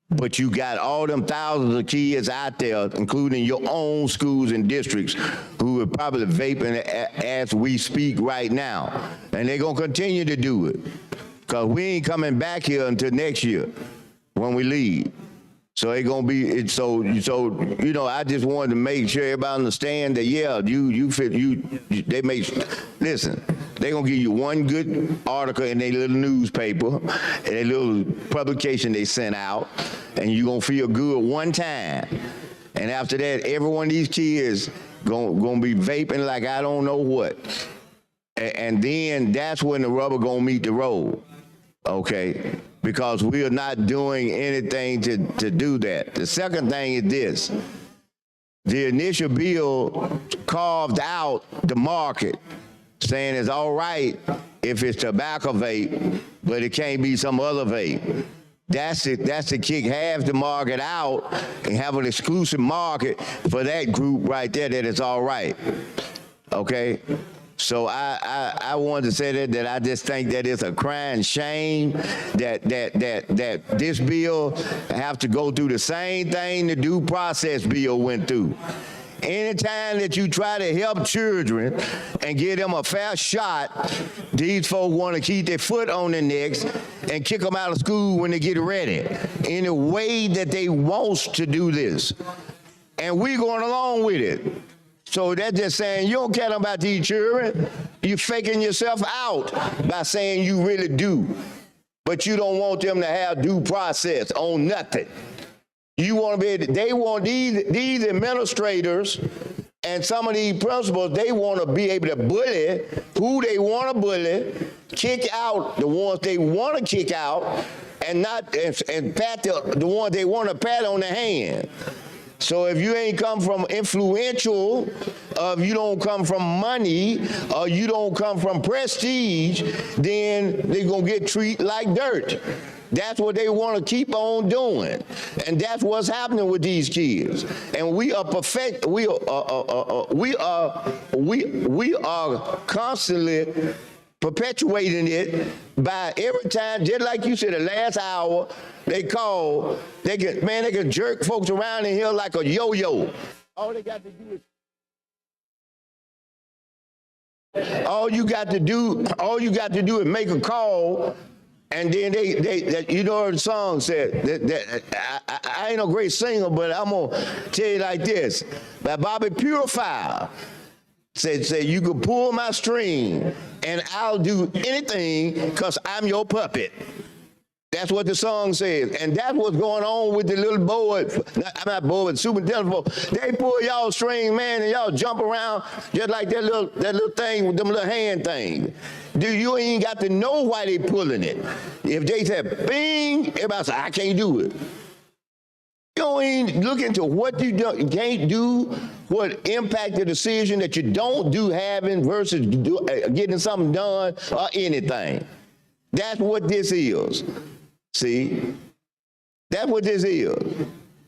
S6: But you got all them thousands of kids out there, including your own schools and districts, who are probably vaping as we speak right now. And they're going to continue to do it. Because we ain't coming back here until next year when we leave. So it's going to be, so you know, I just wanted to make sure everybody understand that, yeah, they make, listen, they're going to give you one good article in their little newspaper, their little publication they sent out, and you're going to feel good one time. And after that, every one of these kids going to be vaping like I don't know what. And then that's when the rubber going to meet the road, okay? Because we are not doing anything to do that. The second thing is this. The initial bill carved out the market, saying it's all right if it's tobacco vape, but it can't be some other vape. That's to kick half the market out and have an exclusive market for that group right there that it's all right, okay? So I wanted to say that I just think that it's a crying shame that this bill have to go through the same thing the due process bill went through. Anytime that you try to help children and give them a fair shot, these folks want to keep their foot on their necks and kick them out of school when they get ready in a way that they want to do this. And we going along with it. So that's just saying you don't care about these children. You're faking yourself out by saying you really do. But you don't want them to have due process on nothing. You want to be, they want these administrators and some of these principals, they want to be able to bully who they want to bully, kick out the ones they want to kick out, and pat the ones they want to pat on the hand. So if you ain't come from influential, if you don't come from money, or you don't come from prestige, then they're going to get treated like dirt. That's what they want to keep on doing. And that's what's happening with these kids. And we are constantly perpetuating it by every time, just like you said, the last hour, they call, they can jerk folks around in here like a yo-yo. All they got to do is, all you got to do is make a call, and then they you know what the song said, I ain't no great singer, but I'm gonna tell you like this, that Bobby Purifier Say you can pull my string and I'll do anything because I'm your puppet. That's what the song says. And that's what's going on with the little board. I'm not board, but superintendent. They pull y'all string, man, and y'all jump around just like that little thing with them little hand things. You ain't got to know why they pulling it. If they say bing, everybody say, I can't do it. You don't even look into what you can't do, what impact the decision that you don't do having versus getting something done or anything. That's what this is. See? That's what this is.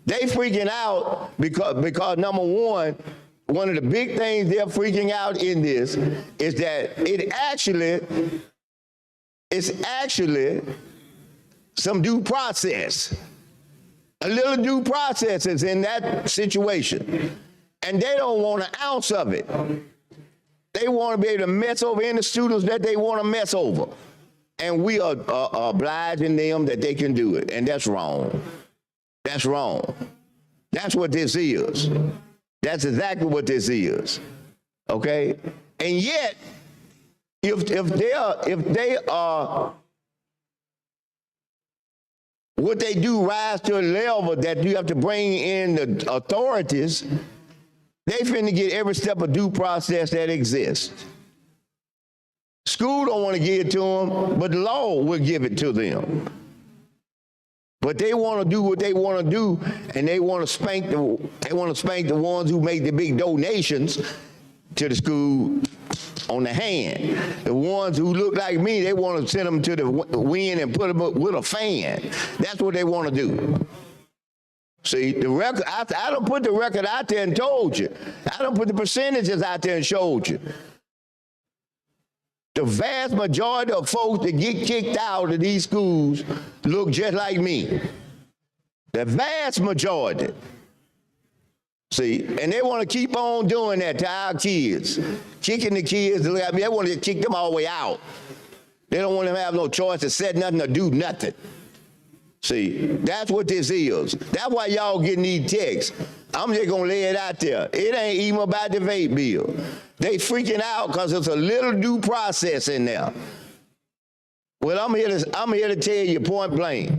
S6: They freaking out because number one of the big things they're freaking out in this is that it's actually some due process. A little due process is in that situation. And they don't want an ounce of it. They want to be able to mess over any students that they want to mess over. And we are obliging them that they can do it. And that's wrong. That's wrong. That's what this is. That's exactly what this is. Okay? And yet, if they are what they do rise to a level that you have to bring in the authorities, they finna get every step of due process that exists. School don't want to give it to them, but the law will give it to them. But they want to do what they want to do, and they want to spank the ones who make the big donations to the school on the hand. The ones who look like me, they want to send them to the wind and put them up with a fan. That's what they want to do. See, the record, I don't put the record out there and told you. I don't put the percentages out there and showed you. The vast majority of folks that get kicked out of these schools look just like me. The vast majority. See, and they want to keep on doing that to our kids, kicking the kids. They want to kick them all the way out. They don't want them to have no choice to say nothing or do nothing. See, that's what this is. That's why y'all getting these texts. I'm just going to lay it out there. It ain't even about the vape bill. They freaking out because there's a little due process in there. Well, I'm here to tell you point blank.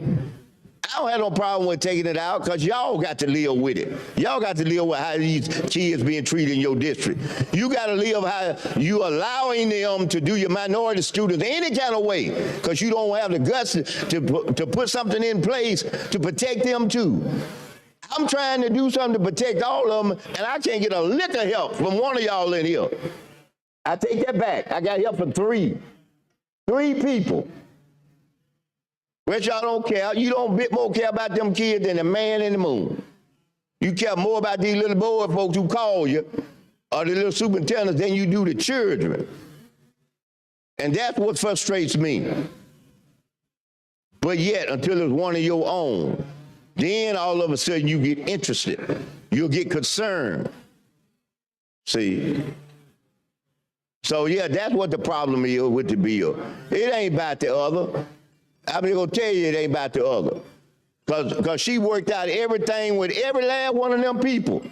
S6: I don't have no problem with taking it out because y'all got to live with it. Y'all got to live with how these kids being treated in your district. You got to live how you allowing them to do your minority students any kind of way because you don't have the guts to put something in place to protect them too. I'm trying to do something to protect all of them, and I can't get a lick of help from one of y'all in here. I take that back. I got help from three people. Which y'all don't care. You don't bit more care about them kids than the man in the moon. You care more about these little boy folks who call you or the little superintendents than you do the children. And that's what frustrates me. But yet, until it's one of your own, then all of a sudden you get interested. You'll get concerned. See? So yeah, that's what the problem is with the bill. It ain't about the other. I'm just gonna tell you it ain't about the other. Because she worked out everything with every last one of them people.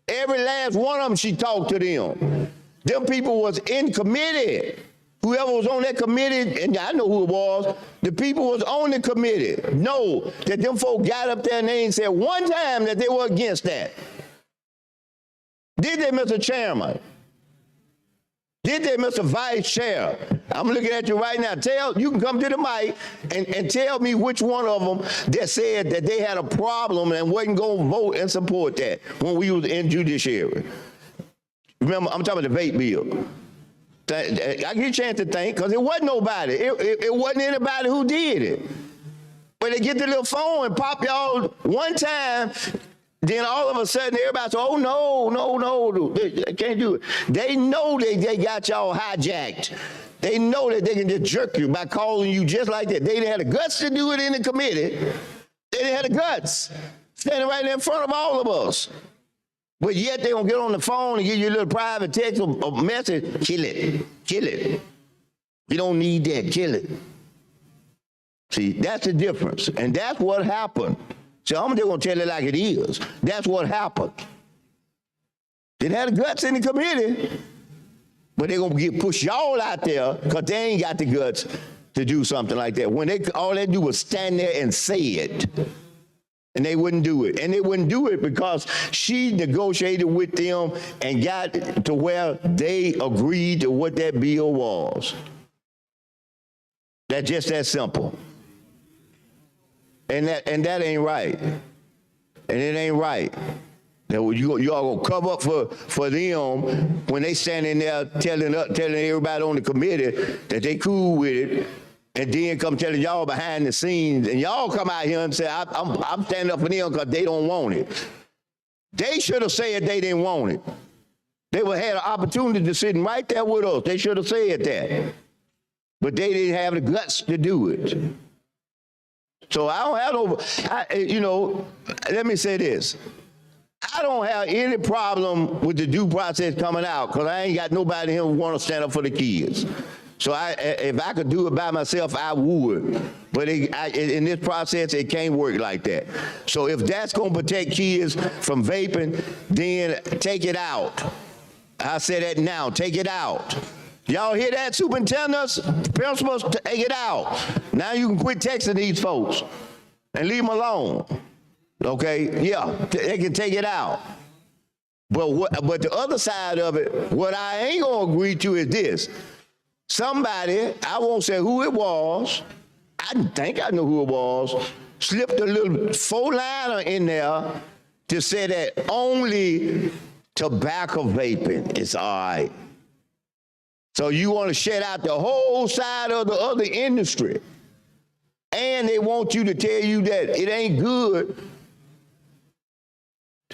S6: Every last one of them, she talked to them. Them people was in committee. Whoever was on that committee, and I know who it was, the people was on the committee. Know that them folk got up there and they ain't said one time that they were against that. Did they, Mr. Chairman? Did they, Mr. Vice Chair? I'm looking at you right now. You can come to the mic and tell me which one of them that said that they had a problem and wasn't going to vote and support that when we was in judiciary. Remember, I'm talking about the vape bill. I get a chance to think because it wasn't nobody. It wasn't anybody who did it. But they get the little phone and pop y'all one time, then all of a sudden everybody says, oh, no, they can't do it. They know they got y'all hijacked. They know that they can just jerk you by calling you just like that. They didn't have the guts to do it in the committee. They didn't have the guts. Standing right there in front of all of us. But yet they gonna get on the phone and give you a little private text or message. Kill it. You don't need that. Kill it. See, that's the difference. And that's what happened. So I'm just gonna tell it like it is. That's what happened. Didn't have the guts in the committee. But they're gonna push y'all out there because they ain't got the guts to do something like that. When all they do was stand there and say it. And they wouldn't do it. And they wouldn't do it because she negotiated with them and got to where they agreed to what that bill was. That's just that simple. And that ain't right. And it ain't right. That y'all gonna cover up for them when they standing there telling everybody on the committee that they cool with it, and then come telling y'all behind the scenes, and y'all come out here and say, I'm standing up for them because they don't want it. They should have said they didn't want it. They would have had an opportunity to sit right there with us. They should have said that. But they didn't have the guts to do it. So I don't have let me say this. I don't have any problem with the due process coming out because I ain't got nobody here who want to stand up for the kids. So if I could do it by myself, I would. But in this process, it can't work like that. So if that's going to protect kids from vaping, then take it out. I say that now, take it out. Y'all hear that, superintendents, principals, take it out. Now you can quit texting these folks and leave them alone. Okay, yeah, they can take it out. But the other side of it, what I ain't gonna agree to is this. Somebody, I won't say who it was, I think I know who it was, slipped a little 4-liner in there to say that only tobacco vaping is all right. So you want to shut out the whole side of the other industry. And they want you to tell you that it ain't good.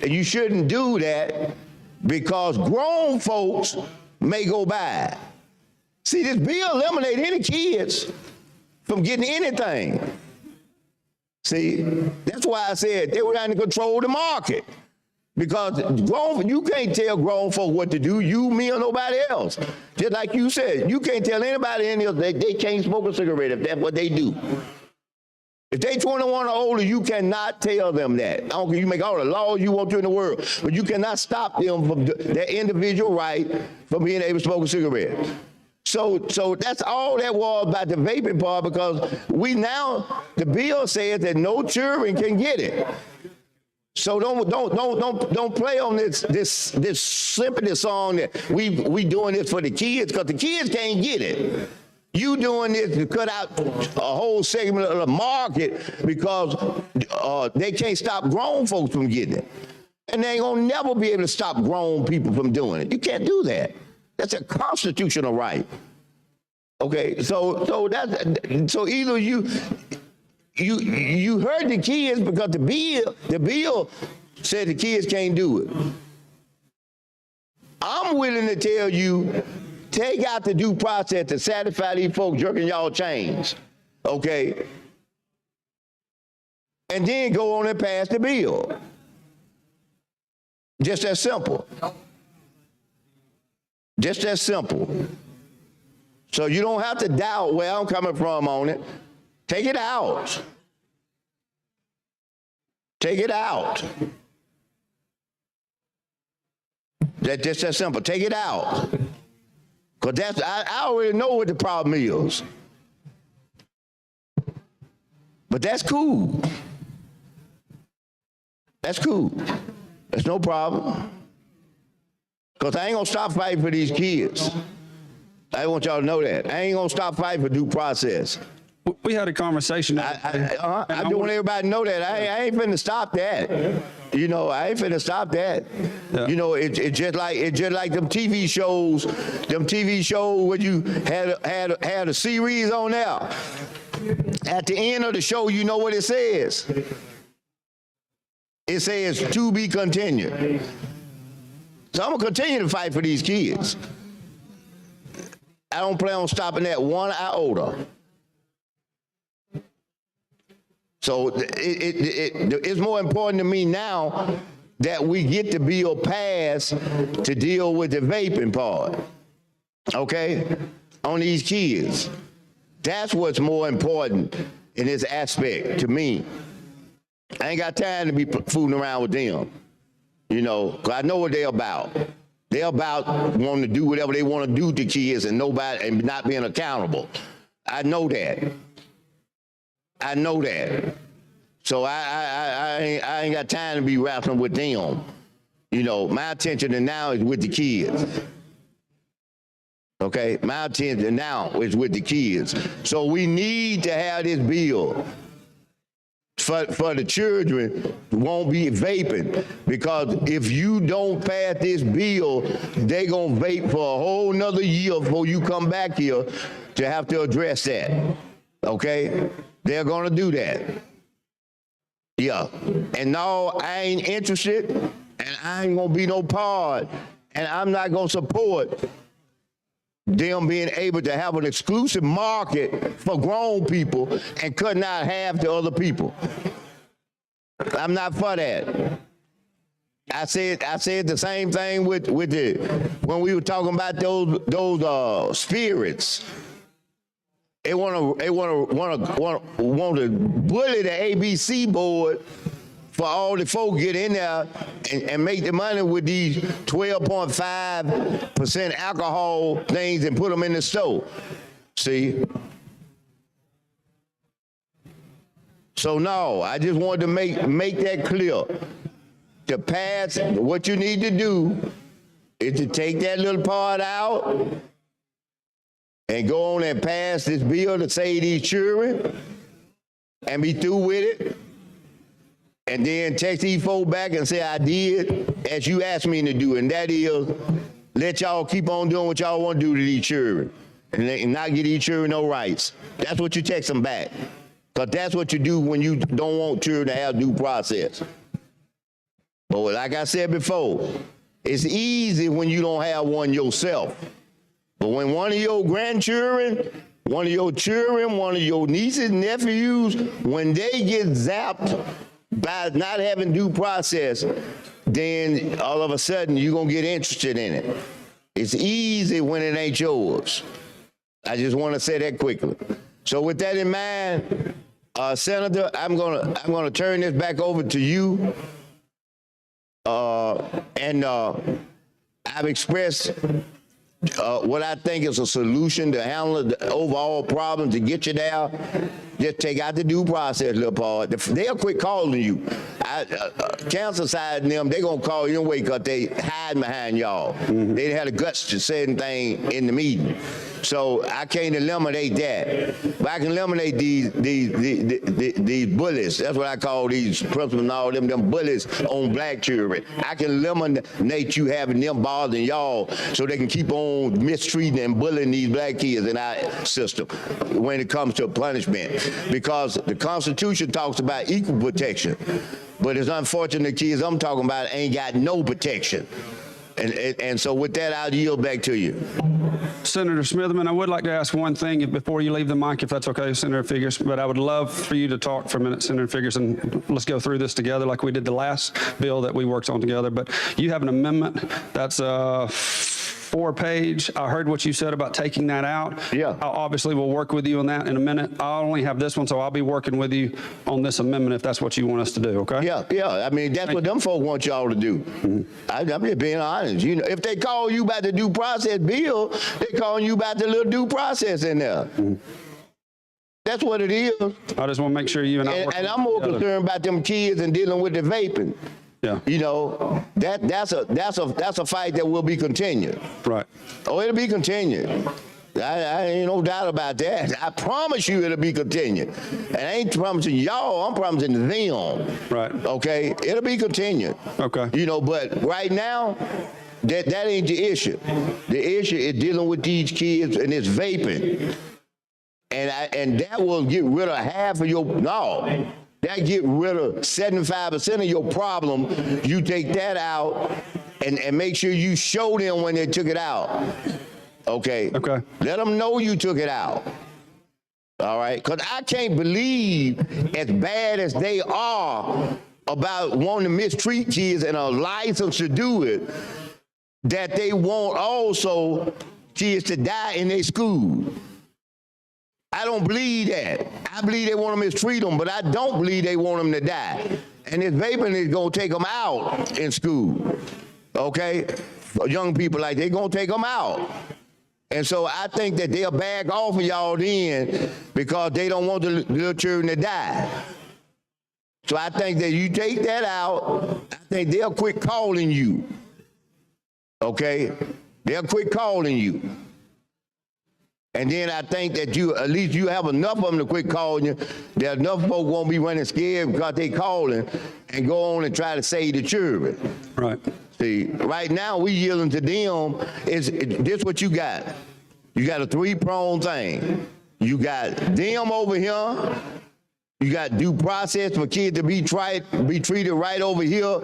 S6: And you shouldn't do that because grown folks may go by. See, this bill eliminates any kids from getting anything. See, that's why I said they were trying to control the market. Because you can't tell grown folk what to do, you, me, or nobody else. Just like you said, you can't tell anybody else they can't smoke a cigarette if that's what they do. If they 21 or older, you cannot tell them that. I don't care, you make all the laws you want to in the world, but you cannot stop them from their individual right from being able to smoke a cigarette. So that's all that was about the vaping part, because the bill says that no children can get it. So don't play on this sympathy song that we doing this for the kids, because the kids can't get it. You doing this to cut out a whole segment of the market because they can't stop grown folks from getting it. And they ain't gonna never be able to stop grown people from doing it. You can't do that. That's a constitutional right. Okay, so either you hurt the kids because the bill said the kids can't do it. I'm willing to tell you, take out the due process to satisfy these folks jerking y'all chains, okay? And then go on and pass the bill. Just that simple. Just that simple. So you don't have to doubt where I'm coming from on it. Take it out. Take it out. That's just that simple. Take it out. Because I already know what the problem is. But that's cool. That's cool. That's no problem. Because I ain't going to stop fighting for these kids. I want y'all to know that. I ain't going to stop fighting for due process.
S19: We had a conversation.
S6: I just want everybody to know that. I ain't finna stop that. You know, I ain't finna stop that. Yeah. You know, it's just like them TV shows. Them TV shows where you had a series on there. At the end of the show, you know what it says. It says to be continued. So I'm gonna continue to fight for these kids. I don't plan on stopping that 1 iota. So it's more important to me now that we get the bill passed to deal with the vaping part, okay, on these kids. That's what's more important in this aspect to me. I ain't got time to be fooling around with them, you know, because I know what they're about. They're about wanting to do whatever they want to do to kids and not being accountable. I know that. I know that. So I ain't got time to be wrestling with them. You know, my attention now is with the kids. Okay, my attention now is with the kids. So we need to have this bill for the children won't be vaping, because if you don't pass this bill, they gonna vape for a whole nother year before you come back here to have to address that. Okay, they're gonna do that. Yeah, and no, I ain't interested, and I ain't gonna be no part, and I'm not gonna support them being able to have an exclusive market for grown people and cutting out half the other people. I'm not for that. I said the same thing with when we were talking about those spirits. They want to bully the ABC board for all the folks get in there and make the money with these 12.5% alcohol things and put them in the store. See? So no, I just wanted to make that clear. To pass, what you need to do is to take that little part out and go on and pass this bill to save these children and be through with it. And then text these folks back and say, I did as you asked me to do. And that is, let y'all keep on doing what y'all want to do to these children and not give these children no rights. That's what you text them back. Because that's what you do when you don't want children to have due process. But like I said before, it's easy when you don't have one yourself. But when one of your grandchildren, one of your children, one of your nieces, nephews, when they get zapped by not having due process, then all of a sudden you're going to get interested in it. It's easy when it ain't yours. I just want to say that quickly. So with that in mind, Senator, I'm gonna turn this back over to you. I've expressed what I think is a solution to handle the overall problem to get you there. Just take out the due process little part. They'll quit calling you. Council side and them, they gonna call you anyway because they hide behind y'all. They had the guts to say anything in the meeting. So I can't eliminate that. But I can eliminate these bullies. That's what I call these principals and all them bullies on black children. I can eliminate you having them bothering y'all so they can keep on mistreating and bullying these black kids in our system when it comes to punishment. Because the Constitution talks about equal protection. But it's unfortunate the kids I'm talking about ain't got no protection. And so with that, I'll yield back to you.
S19: Senator Smitherman, I would like to ask one thing before you leave the mic, if that's okay, Senator Figures, but I would love for you to talk for a minute, Senator Figures, and let's go through this together like we did the last bill that we worked on together. But you have an amendment that's 4-page. I heard what you said about taking that out.
S6: Yeah.
S19: I obviously will work with you on that in a minute. I only have this one, so I'll be working with you on this amendment if that's what you want us to do, okay?
S6: Yeah. I mean, that's what them folk want y'all to do. I'm just being honest. You know, if they call you about the due process bill, they calling you about the little due process in there. That's what it is.
S19: I just want to make sure you and I work
S6: and I'm more concerned about them kids and dealing with the vaping.
S19: Yeah.
S6: You know, that's a fight that will be continued.
S19: Right.
S6: Oh, it'll be continued. I ain't no doubt about that. I promise you it'll be continued. And I ain't promising y'all, I'm promising them.
S19: Right.
S6: Okay? It'll be continued.
S19: Okay.
S6: You know, but right now, that ain't the issue. The issue is dealing with these kids and it's vaping. And that will get rid of half of your, that get rid of 75% of your problem. You take that out and make sure you show them when they took it out. Okay?
S19: Okay.
S6: Let them know you took it out. All right? Because I can't believe, as bad as they are about wanting to mistreat kids and a license to do it, that they want also kids to die in their school. I don't believe that. I believe they want to mistreat them, but I don't believe they want them to die. And this vaping is going to take them out in school. Okay? young people like they're gonna take them out. And so I think that they'll back off of y'all then because they don't want the little children to die. So I think that you take that out, I think they'll quit calling you. Okay? They'll quit calling you. And then I think that at least you have enough of them to quit calling you. That enough folk won't be running scared because they calling and go on and try to save the children.
S19: Right.
S6: See, right now we yielding to them. This what you got. You got a three-pronged thing. You got them over here. You got due process for kids to be treated right over here.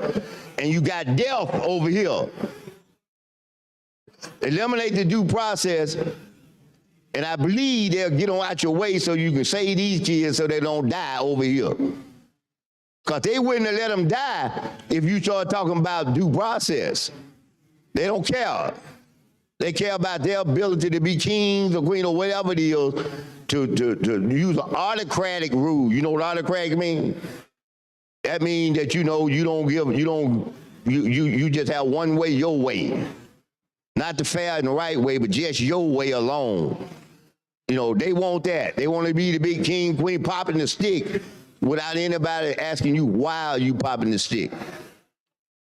S6: And you got death over here. Eliminate the due process, and I believe they'll get on out your way so you can save these kids so they don't die over here. Because they wouldn't have let them die if you start talking about due process. They don't care. They care about their ability to be kings or queen or whatever it is to use an autocratic rule. You know what autocratic means? That means that you just have one way, your way. Not the fair and the right way, but just your way alone. You know, they want that. They want to be the big king, queen, popping the stick without anybody asking you, why are you popping the stick?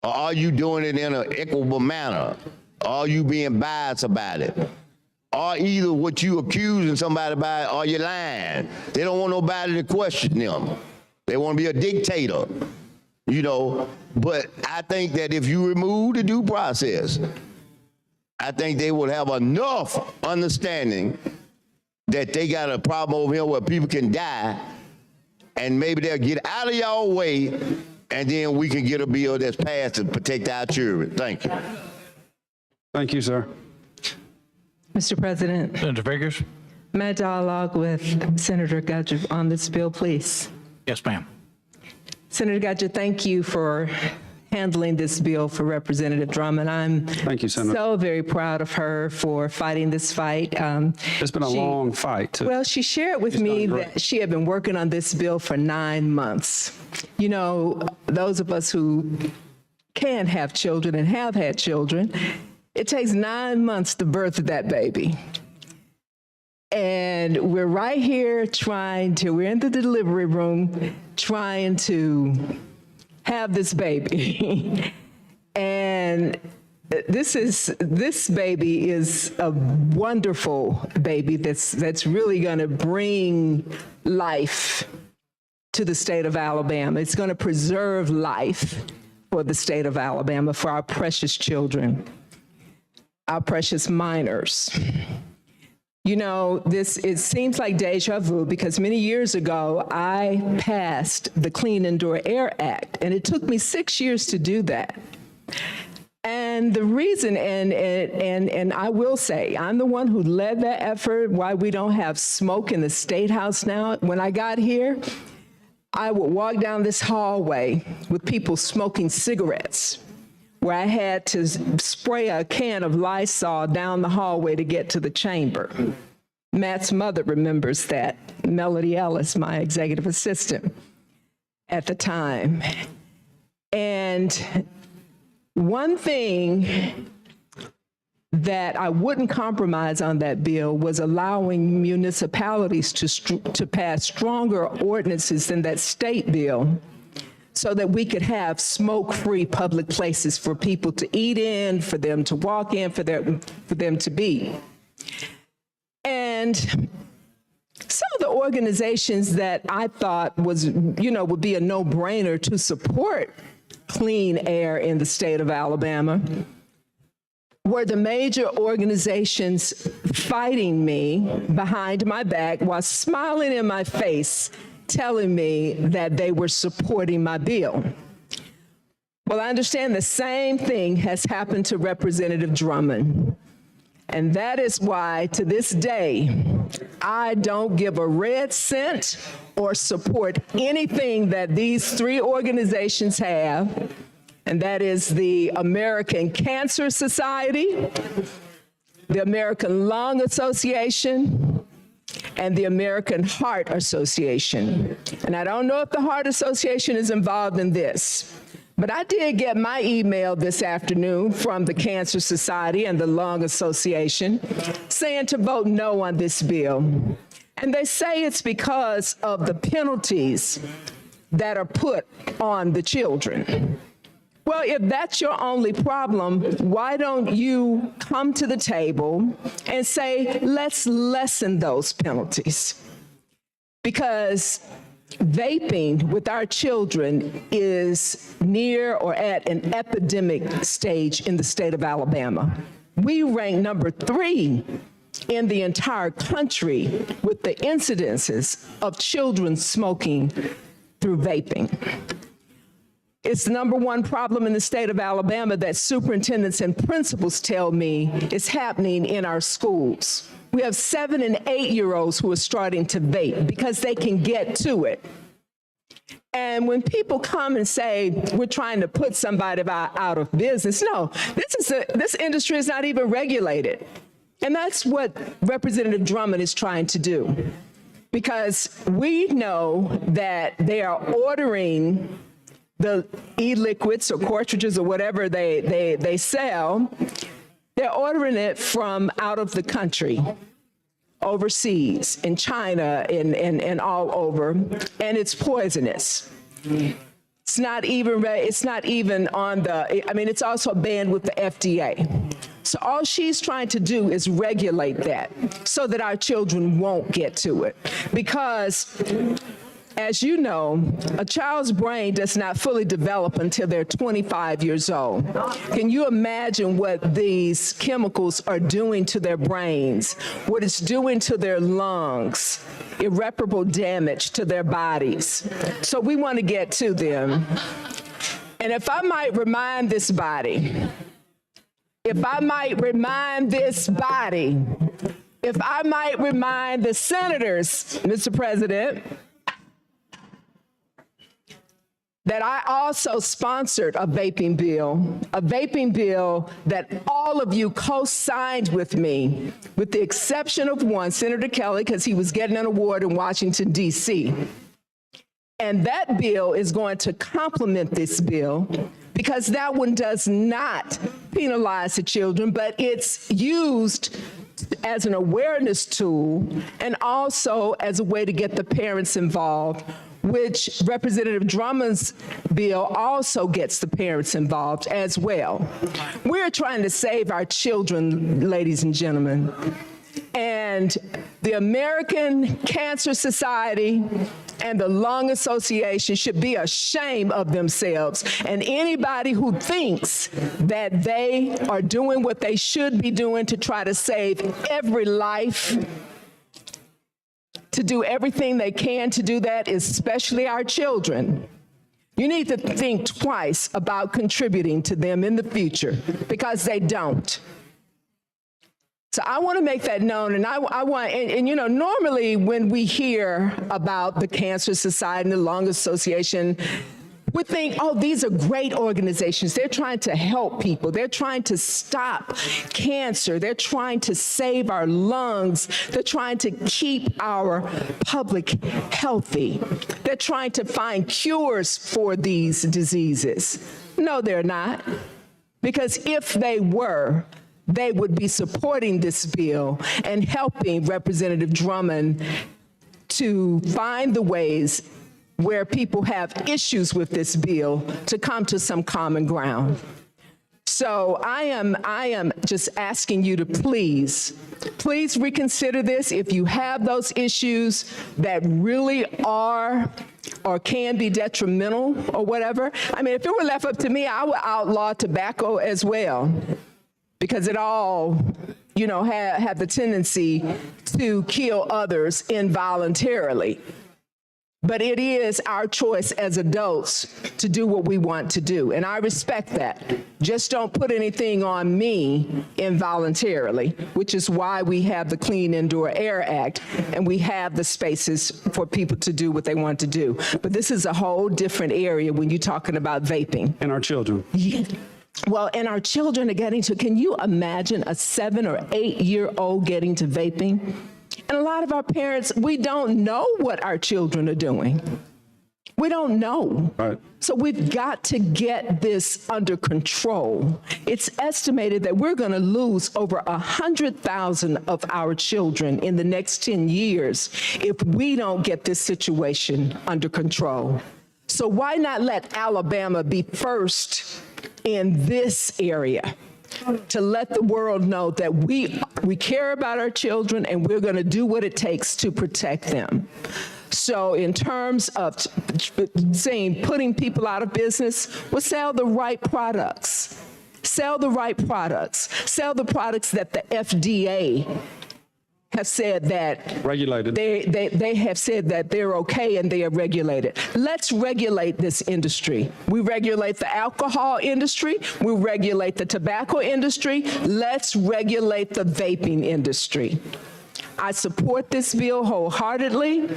S6: Or are you doing it in an equitable manner? Or are you being biased about it? Or either what you accusing somebody about, or you lying. They don't want nobody to question them. They want to be a dictator, you know. But I think that if you remove the due process, I think they will have enough understanding that they got a problem over here where people can die, and maybe they'll get out of y'all way, and then we can get a bill that's passed to protect our children. Thank you.
S19: Thank you, sir.
S20: Mr. President,
S7: Senator Vickers?
S20: may I dialogue with Senator Gudger on this bill, please?
S7: Yes, ma'am.
S20: Senator Gudger, thank you for handling this bill for Representative Drummond.
S19: Thank you, Senator.
S20: So very proud of her for fighting this fight.
S19: It's been a long fight, too.
S20: Well, she shared with me that she had been working on this bill for 9 months. You know, those of us who can have children and have had children, it takes 9 months to birth that baby. And we're right here we're in the delivery room trying to have this baby. And this baby is a wonderful baby that's really gonna bring life to the state of Alabama. It's gonna preserve life for the state of Alabama, for our precious children, our precious minors. You know, it seems like deja vu because many years ago, I passed the Clean Indoor Air Act, and it took me 6 years to do that. And the reason, and I will say, I'm the one who led that effort, why we don't have smoke in the State House now. When I got here, I would walk down this hallway with people smoking cigarettes, where I had to spray a can of Lysol down the hallway to get to the chamber. Matt's mother remembers that, Melody Ellis, my executive assistant at the time. And one thing that I wouldn't compromise on that bill was allowing municipalities to pass stronger ordinances than that state bill, so that we could have smoke-free public places for people to eat in, for them to walk in, for them to be. And some of the organizations that I thought would be a no-brainer to support clean air in the state of Alabama were the major organizations fighting me behind my back while smiling in my face, telling me that they were supporting my bill. Well, I understand the same thing has happened to Representative Drummond. And that is why, to this day, I don't give a red cent or support anything that these three organizations have, and that is the American Cancer Society, the American Lung Association, and the American Heart Association. And I don't know if the Heart Association is involved in this, But I did get my email this afternoon from the Cancer Society and the Lung Association saying to vote no on this bill. And they say it's because of the penalties that are put on the children. Well, if that's your only problem, why don't you come to the table and say, let's lessen those penalties? Because vaping with our children is near or at an epidemic stage in the state of Alabama. We rank number 3 in the entire country with the incidences of children smoking through vaping. It's the number 1 problem in the state of Alabama that superintendents and principals tell me is happening in our schools. We have 7- and 8-year-olds who are starting to vape because they can get to it. And when people come and say, we're trying to put somebody out of business, no, this industry is not even regulated. And that's what Representative Drummond is trying to do. Because we know that they are ordering the e-liquids or cartridges or whatever they sell, they're ordering it from out of the country, overseas, in China and all over, and it's poisonous. It's not even on the, I mean, it's also banned with the FDA. So all she's trying to do is regulate that so that our children won't get to it. Because, as you know, a child's brain does not fully develop until they're 25 years old. Can you imagine what these chemicals are doing to their brains, what it's doing to their lungs, irreparable damage to their bodies? So we want to get to them. And if I might remind this body, if I might remind the senators, Mr. President, that I also sponsored a vaping bill that all of you co-signed with me, with the exception of one, Senator Kelly, because he was getting an award in Washington, D.C. And that bill is going to complement this bill because that one does not penalize the children, but it's used as an awareness tool and also as a way to get the parents involved, which Representative Drummond's bill also gets the parents involved as well. We're trying to save our children, ladies and gentlemen. And the American Cancer Society and the Lung Association should be ashamed of themselves. And anybody who thinks that they are doing what they should be doing to try to save every life, to do everything they can to do that, especially our children, you need to think twice about contributing to them in the future, because they don't. So I want to make that known, and I want, and you know, normally when we hear about the Cancer Society and the Lung Association, we think, oh, these are great organizations. They're trying to help people. They're trying to stop cancer. They're trying to save our lungs. They're trying to keep our public healthy. They're trying to find cures for these diseases. No, they're not. Because if they were, they would be supporting this bill and helping Representative Drummond to find the ways where people have issues with this bill to come to some common ground. So I am just asking you to please reconsider this. If you have those issues that really are or can be detrimental or whatever, I mean, if it were left up to me, I would outlaw tobacco as well, because it all, you know, have the tendency to kill others involuntarily. But it is our choice as adults to do what we want to do, and I respect that. Just don't put anything on me involuntarily, which is why we have the Clean Indoor Air Act, and we have the spaces for people to do what they want to do. But this is a whole different area when you're talking about vaping.
S11: And our children.
S20: Yeah. Well, and our children are getting to, can you imagine a 7 or 8-year-old getting to vaping? And a lot of our parents, we don't know what our children are doing. We don't know.
S19: Right.
S20: So we've got to get this under control. It's estimated that we're going to lose over 100,000 of our children in the next 10 years if we don't get this situation under control. So why not let Alabama be first in this area to let the world know that we care about our children and we're going to do what it takes to protect them. So in terms of saying putting people out of business, we'll sell the right products. Sell the right products. Sell the products that the FDA have said that
S19: Regulated.
S20: they have said that they're okay and they are regulated. Let's regulate this industry. We regulate the alcohol industry. We regulate the tobacco industry. Let's regulate the vaping industry. I support this bill wholeheartedly,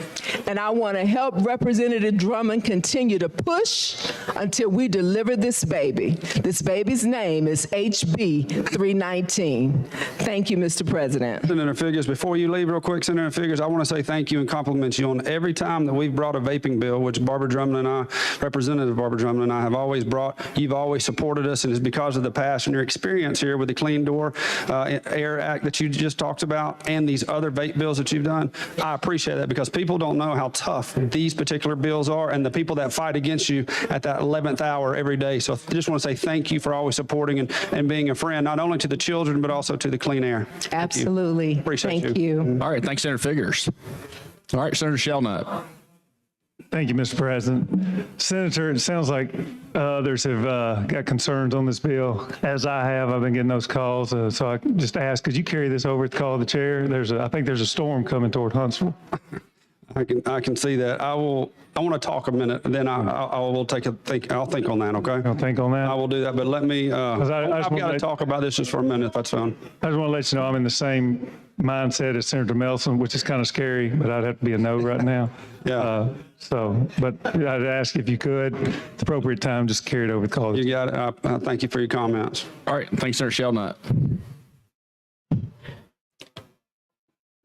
S20: and I want to help Representative Drummond continue to push until we deliver this baby. This baby's name is HB 319. Thank you, Mr. President.
S19: Senator Figures, before you leave real quick, Senator Figures, I want to say thank you and compliment you on every time that we've brought a vaping bill, which Barbara Drummond and I, Representative Barbara Drummond and I have always brought. You've always supported us, and it's because of the passion and your experience here with the Clean Door Air Act that you just talked about and these other vape bills that you've done. I appreciate that because people don't know how tough these particular bills are and the people that fight against you at that 11th hour every day. So I just want to say thank you for always supporting and being a friend, not only to the children, but also to the clean air.
S20: Absolutely.
S19: Appreciate
S20: Thank you.
S1: All right, thanks, Senator Figures. All right, Senator Shelnut.
S15: Thank you, Mr. President. Senator, it sounds like others have got concerns on this bill, as I have. I've been getting those calls. So I just ask, could you carry this over at the call of the chair? I think there's a storm coming toward Huntsville.
S19: I can see that. I want to talk a minute, and then I will take a think. I'll think on that. Okay.
S15: I'll think on that.
S19: I will do that. But let me. I've got to
S15: wanna
S19: talk about this just for a minute. If that's fine.
S15: I just want to let you know I'm in the same mindset as Senator Melson, which is kind of scary, but I'd have to be a no right now.
S19: Yeah.
S15: But I'd ask if you could, at the appropriate time, just carry it over the call.
S19: You got it. Thank you for your comments.
S1: All right, thanks, Senator Shelnut.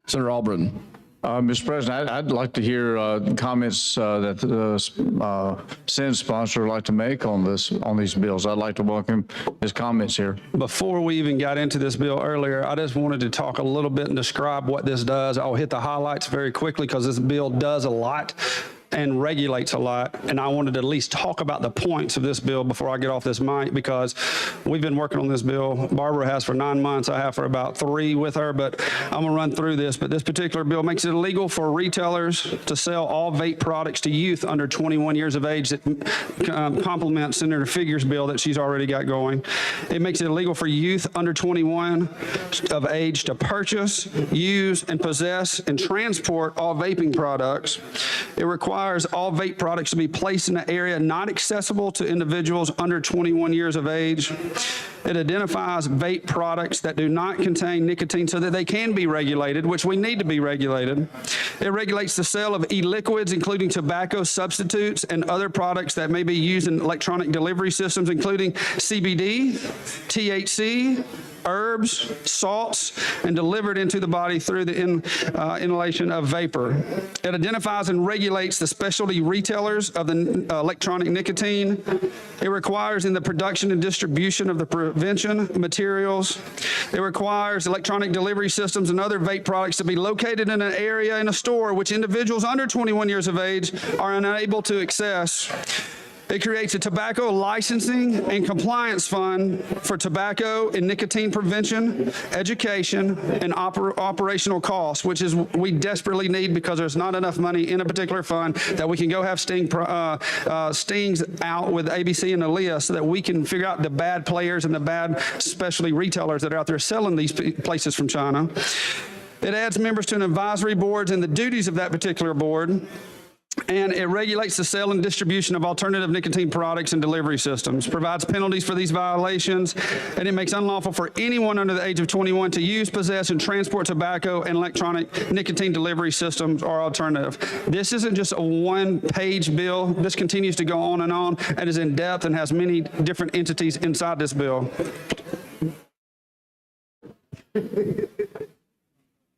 S1: Senator Albritton.
S18: Mr. President, I'd like to hear comments that the Senate sponsor would like to make on these bills. I'd like to welcome his comments here.
S19: Before we even got into this bill earlier, I just wanted to talk a little bit and describe what this does. I'll hit the highlights very quickly because this bill does a lot and regulates a lot. And I wanted to at least talk about the points of this bill before I get off this mic, because we've been working on this bill. Barbara has for 9 months. I have for about 3 with her, but I'm gonna run through this. But this particular bill makes it illegal for retailers to sell all vape products to youth under 21 years of age. That complements Senator Figures' bill that she's already got going. It makes it illegal for youth under 21 of age to purchase, use, and possess and transport all vaping products. It requires all vape products to be placed in an area not accessible to individuals under 21 years of age. It identifies vape products that do not contain nicotine so that they can be regulated, which we need to be regulated. It regulates the sale of e-liquids, including tobacco substitutes and other products that may be used in electronic delivery systems, including CBD, THC, herbs, salts, and delivered into the body through the inhalation of vapor. It identifies and regulates the specialty retailers of the electronic nicotine. It requires in the production and distribution of the prevention materials. It requires electronic delivery systems and other vape products to be located in an area in a store which individuals under 21 years of age are unable to access. It creates a tobacco licensing and compliance fund for tobacco and nicotine prevention, education, and operational costs, which is we desperately need because there's not enough money in a particular fund that we can go have stings out with ABC and Aaliyah so that we can figure out the bad players and the bad specialty retailers that are out there selling these places from China. It adds members to an advisory boards and the duties of that particular board. And it regulates the sale and distribution of alternative nicotine products and delivery systems, provides penalties for these violations, and it makes unlawful for anyone under the age of 21 to use, possess, and transport tobacco and electronic nicotine delivery systems or alternative. This isn't just a one-page bill. This continues to go on and is in depth and has many different entities inside this bill.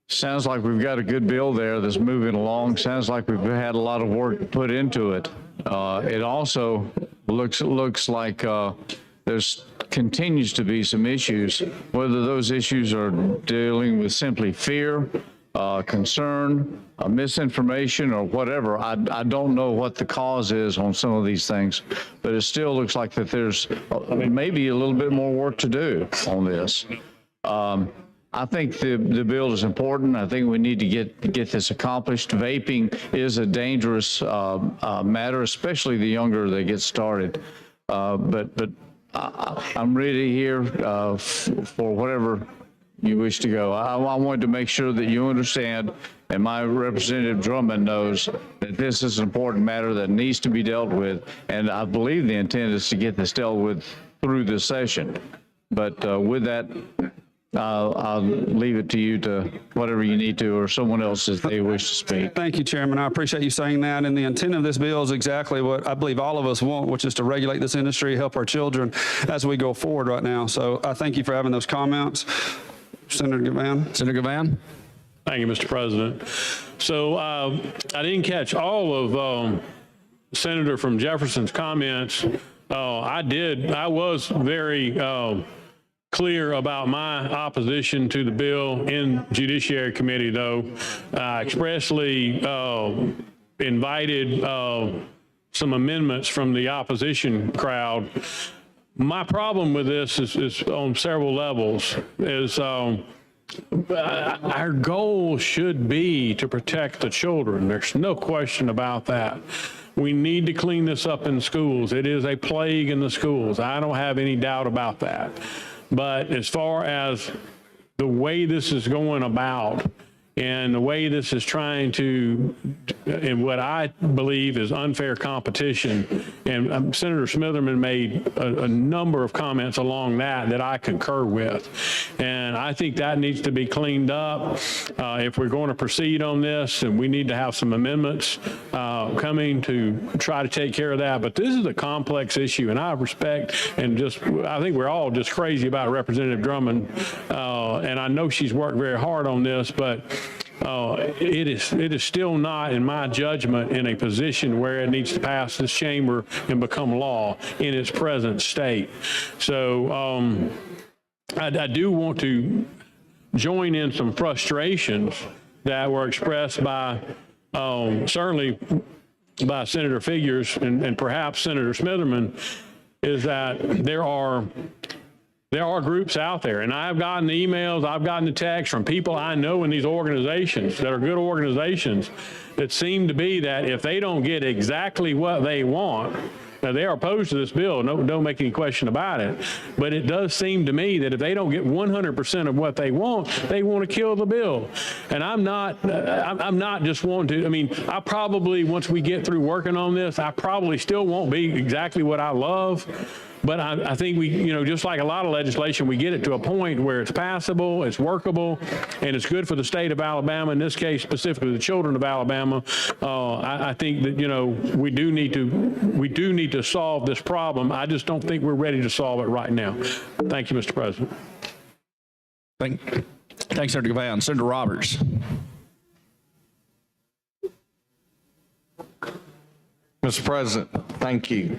S18: Sounds like we've got a good bill there that's moving along. Sounds like we've had a lot of work put into it. It also looks like there's continues to be some issues, whether those issues are dealing with simply fear, concern, misinformation, or whatever. I don't know what the cause is on some of these things, but it still looks like that there's maybe a little bit more work to do on this. I think the bill is important. I think we need to get this accomplished. Vaping is a dangerous matter, especially the younger they get started. But I'm really here for whatever you wish to go. I wanted to make sure that you understand, and my Representative Drummond knows, that this is an important matter that needs to be dealt with, and I believe the intent is to get this dealt with through this session. But with that, I'll leave it to you to whatever you need to, or someone else if they wish to speak.
S19: Thank you, Chairman. I appreciate you saying that. And the intent of this bill is exactly what I believe all of us want, which is to regulate this industry, help our children as we go forward right now. So I thank you for having those comments. Senator Gavan.
S1: Senator Gavan.
S11: Thank you, Mr. President. So I didn't catch all of Senator from Jefferson's comments. I was very clear about my opposition to the bill in Judiciary Committee, though. I expressly invited some amendments from the opposition crowd. My problem with this is on several levels. Our goal should be to protect the children. There's no question about that. We need to clean this up in schools. It is a plague in the schools. I don't have any doubt about that. But as far as the way this is going about and the way this is trying to, and what I believe is unfair competition, and Senator Smitherman made a number of comments along that I concur with. And I think that needs to be cleaned up. If we're going to proceed on this, and we need to have some amendments coming to try to take care of that. But this is a complex issue, and I respect and I think we're all just crazy about Representative Drummond. And I know she's worked very hard on this, but it is still not, in my judgment, in a position where it needs to pass this chamber and become law in its present state. So I do want to join in some frustrations that were expressed by certainly by Senator Figures and perhaps Senator Smitherman, is that there are groups out there, and I've gotten the emails, I've gotten the texts from people I know in these organizations that are good organizations that seem to be that if they don't get exactly what they want, now they are opposed to this bill, don't make any question about it, but it does seem to me that if they don't get 100% of what they want to kill the bill. And I'm not just wanting to, I mean, I probably, once we get through working on this, I probably still won't be exactly what I love. But I think we, just like a lot of legislation, we get it to a point where it's passable, it's workable, and it's good for the state of Alabama, in this case, specifically the children of Alabama. I think that, we do need to solve this problem. I just don't think we're ready to solve it right now. Thank you, Mr. President.
S1: Thanks, Senator Gavan. Senator Roberts.
S2: Mr. President, thank you.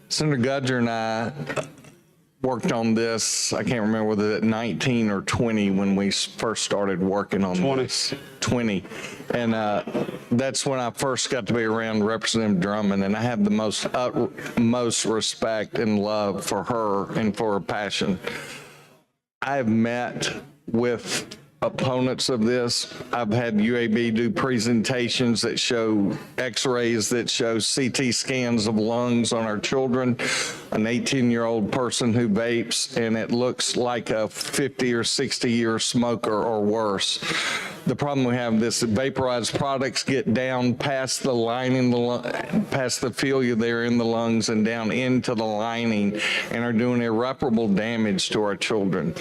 S2: Senator Gudger and I worked on this, I can't remember whether it 19 or 20 when we first started working on 20. And that's when I first got to be around Representative Drummond, and I have the most respect and love for her and for her passion. I have met with opponents of this. I've had UAB do presentations that show x-rays that show CT scans of lungs on our children, an 18-year-old person who vapes, and it looks like a 50 or 60-year smoker or worse. The problem we have is this: vaporized products get down past the lining, past the philia there in the lungs and down into the lining, and are doing irreparable damage to our children.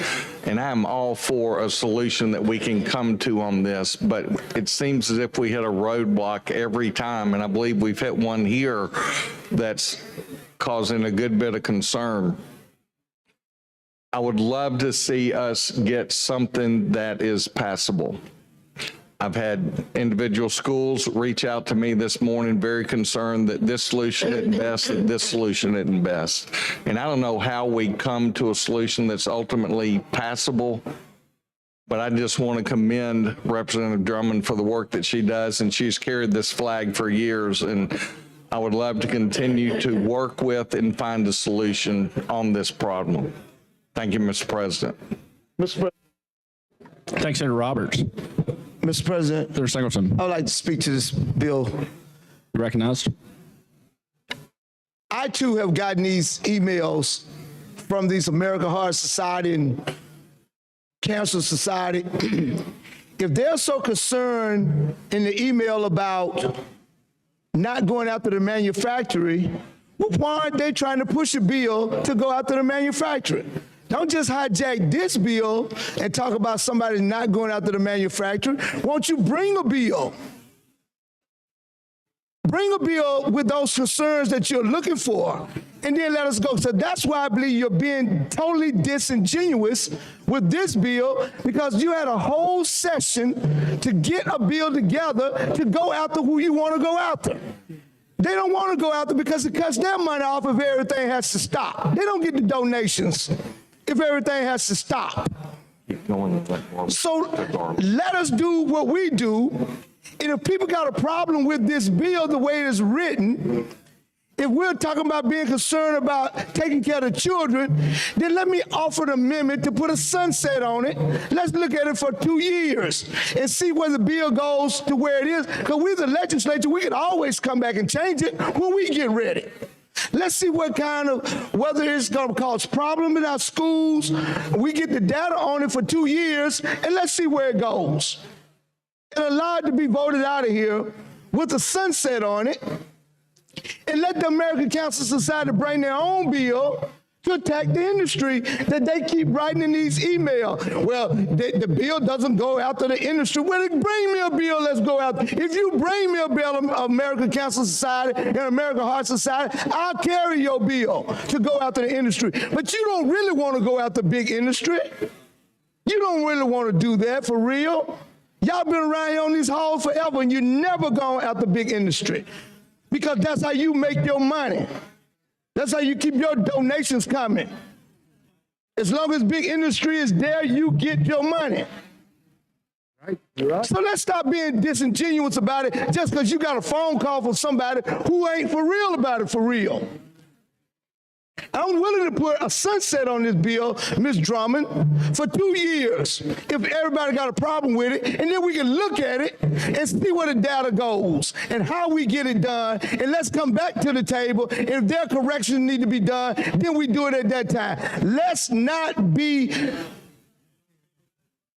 S2: And I'm all for a solution that we can come to on this, but it seems as if we hit a roadblock every time, and I believe we've hit one here that's causing a good bit of concern. I would love to see us get something that is passable. I've had individual schools reach out to me this morning, very concerned that this solution isn't best, that this solution isn't best. And I don't know how we come to a solution that's ultimately passable, but I just want to commend Representative Drummond for the work that she does, and she's carried this flag for years, and I would love to continue to work with and find a solution on this problem. Thank you, Mr. President.
S1: Thanks, Senator Roberts.
S8: Mr. President,
S1: Senator Singleton,
S8: I would like to speak to this bill.
S1: you recognized?
S8: I too have gotten these emails from these American Heart Society and Cancer Society. If they're so concerned in the email about not going after the manufacturer, well, why aren't they trying to push a bill to go after the manufacturer? Don't just hijack this bill and talk about somebody not going after the manufacturer. Won't you bring a bill? Bring a bill with those concerns that you're looking for, and then let us go. So that's why I believe you're being totally disingenuous with this bill, because you had a whole session to get a bill together to go after who you want to go after. They don't want to go after because it cuts their money off if everything has to stop. They don't get the donations if everything has to stop. So let us do what we do. And if people got a problem with this bill the way it is written, if we're talking about being concerned about taking care of the children, then let me offer an amendment to put a sunset on it. Let's look at it for 2 years and see where the bill goes to where it is. Because we're the legislature, we can always come back and change it when we get ready. Let's see what kind of, whether it's going to cause problems in our schools. We get the data on it for 2 years, and let's see where it goes. And allow it to be voted out of here with a sunset on it, and let the American Cancer Society bring their own bill to attack the industry that they keep writing in these emails. Well, the bill doesn't go after the industry. Well, bring me a bill, let's go after. If you bring me a bill, American Cancer Society and American Heart Society, I'll carry your bill to go after the industry. But you don't really want to go after big industry. You don't really want to do that for real. Y'all been around here on these halls forever, and you never gone after big industry, because that's how you make your money. That's how you keep your donations coming. As long as big industry is there, you get your money. Right. So let's stop being disingenuous about it just because you got a phone call from somebody who ain't for real about it for real. I'm willing to put a sunset on this bill, Ms. Drummond, for 2 years, if everybody got a problem with it, and then we can look at it and see where the data goes and how we get it done, and let's come back to the table, and if there corrections need to be done, then we do it at that time. Let's not be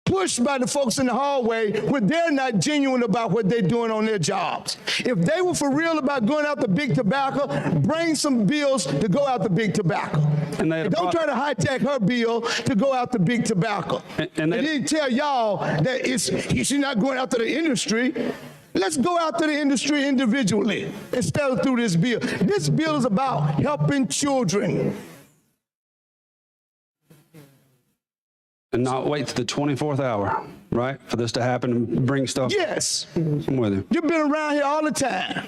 S8: pushed by the folks in the hallway when they're not genuine about what they're doing on their jobs. If they were for real about going out the big tobacco, bring some bills to go out the big tobacco. And don't try to hijack her bill to go out the big tobacco. And then tell y'all that she's not going after the industry. Let's go after the industry individually instead of through this bill. This bill is about helping children.
S19: And not wait to the 24th hour, right, for this to happen and bring stuff.
S8: Yes.
S19: I'm with you.
S8: You've been around here all the time.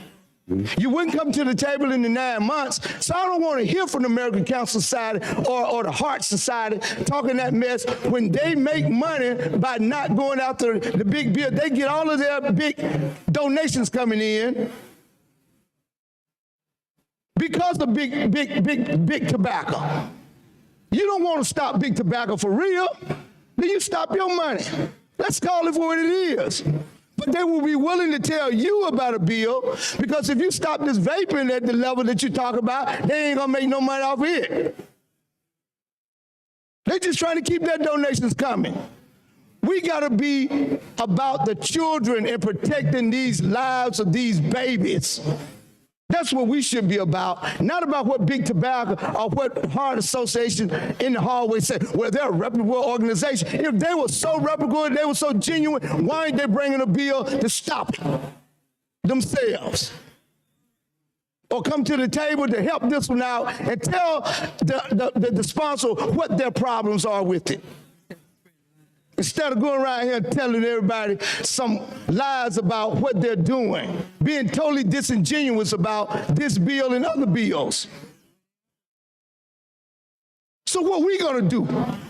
S8: You wouldn't come to the table in the 9 months, so I don't want to hear from the American Cancer Society or the Heart Society talking that mess when they make money by not going after the big bill. They get all of their big donations coming in because of big tobacco. You don't want to stop big tobacco for real, then you stop your money. Let's call it for what it is. But they will be willing to tell you about a bill, because if you stop this vaping at the level that you talk about, they ain't gonna make no money off it. They're just trying to keep their donations coming. We gotta be about the children and protecting these lives of these babies. That's what we should be about, not about what big tobacco or what Heart Association in the hallway said. Well, they're a reputable organization. If they were so reputable and they were so genuine, why ain't they bringing a bill to stop it themselves? Or come to the table to help this one out and tell the sponsor what their problems are with it, instead of going around here and telling everybody some lies about what they're doing, being totally disingenuous about this bill and other bills. So what we gonna do?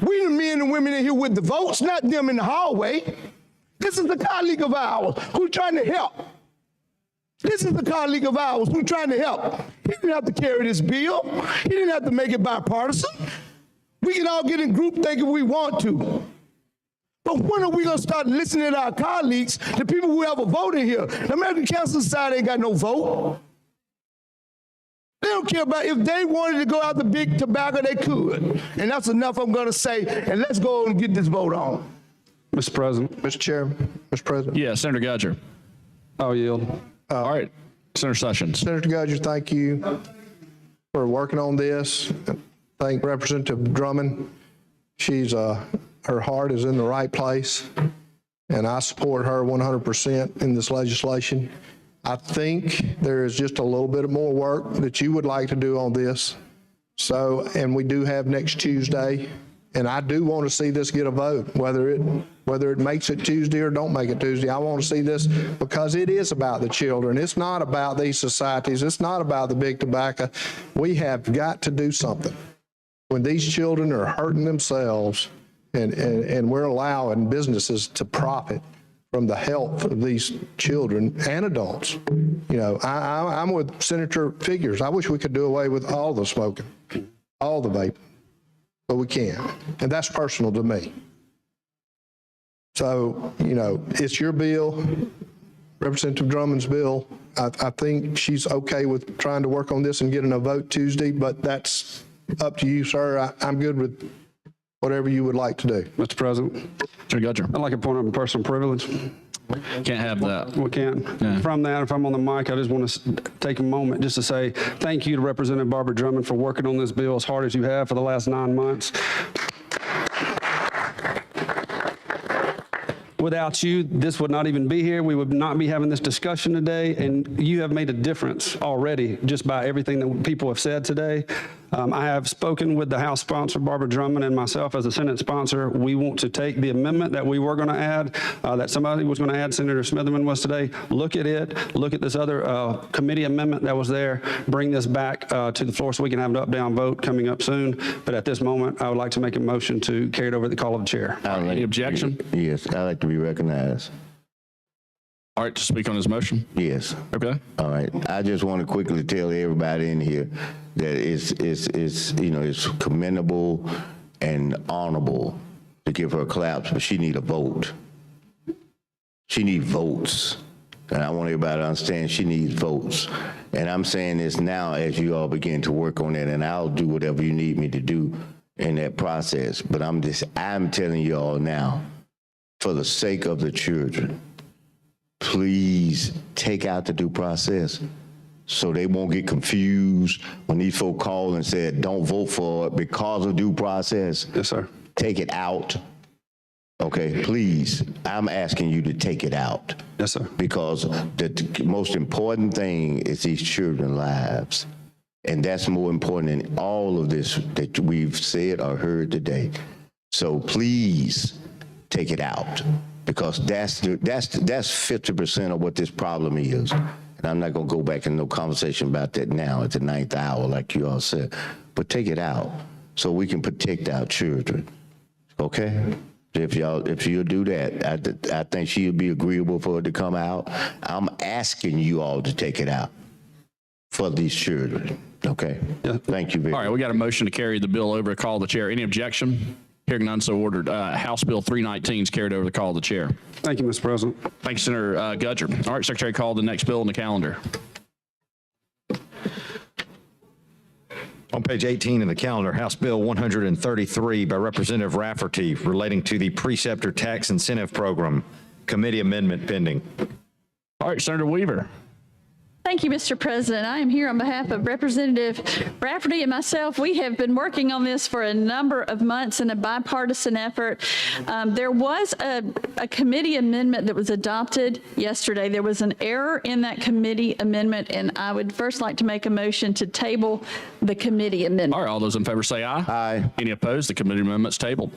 S8: We the men and women in here with the votes, not them in the hallway. This is a colleague of ours who's trying to help. This is a colleague of ours who's trying to help. He didn't have to carry this bill. He didn't have to make it bipartisan. We can all get in groupthink if we want to. But when are we gonna start listening to our colleagues, the people who have a vote in here? The American Cancer Society ain't got no vote. They don't care about, if they wanted to go after big tobacco, they could. And that's enough I'm gonna say, and let's go and get this vote on.
S19: Mr. President.
S14: Mr. Chairman, Mr. President.
S1: Yeah, Senator Gudger.
S19: I'll yield.
S1: All right, Senator Sessions.
S14: Senator Gudger, thank you for working on this. Thank Representative Drummond. Her heart is in the right place, and I support her 100% in this legislation. I think there is just a little bit more work that you would like to do on this. So, and we do have next Tuesday, and I do want to see this get a vote, whether it makes it Tuesday or don't make it Tuesday. I want to see this because it is about the children. It's not about these societies. It's not about the big tobacco. We have got to do something. When these children are hurting themselves and we're allowing businesses to profit from the health of these children and adults. You know, I'm with Senator Figures. I wish we could do away with all the smoking, all the vaping, but we can't. And that's personal to me. So, you know, it's your bill, Representative Drummond's bill. I think she's okay with trying to work on this and getting a vote Tuesday, but that's up to you, sir. I'm good with whatever you would like to do.
S19: Mr. President.
S1: Senator Gudger.
S19: I'd like to point out my personal privilege.
S1: Can't have that.
S19: We can't.
S1: Yeah.
S19: From that, if I'm on the mic, I just want to take a moment just to say thank you to Representative Barbara Drummond for working on this bill as hard as you have for the last 9 months. Without you, this would not even be here. We would not be having this discussion today, and you have made a difference already just by everything that people have said today. I have spoken with the House sponsor, Barbara Drummond, and myself as the Senate sponsor. We want to take the amendment that we were going to add, that somebody was going to add, Senator Smitherman was today, look at it, look at this other committee amendment that was there, bring this back to the floor so we can have an up-down vote coming up soon. But at this moment, I would like to make a motion to carry it over the call of the chair.
S1: Any objection?
S6: Yes, I'd like to be recognized.
S1: All right, to speak on his motion?
S6: Yes.
S1: Okay.
S6: All right. I just want to quickly tell everybody in here that it's commendable and honorable to give her claps, but she need a vote. She need votes. And I want everybody to understand she needs votes. And I'm saying this now as you all begin to work on it, and I'll do whatever you need me to do in that process. But I'm telling you all now, for the sake of the children, please take out the due process so they won't get confused when these folk call and said, don't vote for it because of due process.
S19: Yes, sir.
S6: Take it out. Okay, please, I'm asking you to take it out.
S19: Yes, sir.
S6: Because the most important thing is these children's lives. And that's more important than all of this that we've said or heard today. So please take it out. Because that's 50% of what this problem is. And I'm not going to go back in no conversation about that now at the 9th hour, like you all said. But take it out so we can protect our children. Okay? If you'll do that, I think she'll be agreeable for it to come out. I'm asking you all to take it out for these children. Okay?
S19: Yeah.
S6: Thank you very much.
S1: All right, we got a motion to carry the bill over, call the chair. Any objection? Hearing none, so ordered. House Bill 319 is carried over the call of the chair.
S19: Thank you, Mr. President.
S1: Thank you, Senator Gudger. All right, Secretary, call the next bill on the calendar.
S3: On page 18 of the calendar, House Bill 133 by Representative Rafferty relating to the Preceptor Tax Incentive Program. Committee amendment pending.
S1: All right, Senator Weaver.
S21: Thank you, Mr. President. I am here on behalf of Representative Rafferty and myself. We have been working on this for a number of months in a bipartisan effort. There was a committee amendment that was adopted yesterday. There was an error in that committee amendment, and I would first like to make a motion to table the committee amendment.
S1: All right, all those in favor say aye.
S6: Aye.
S1: Any opposed? The committee amendment's tabled.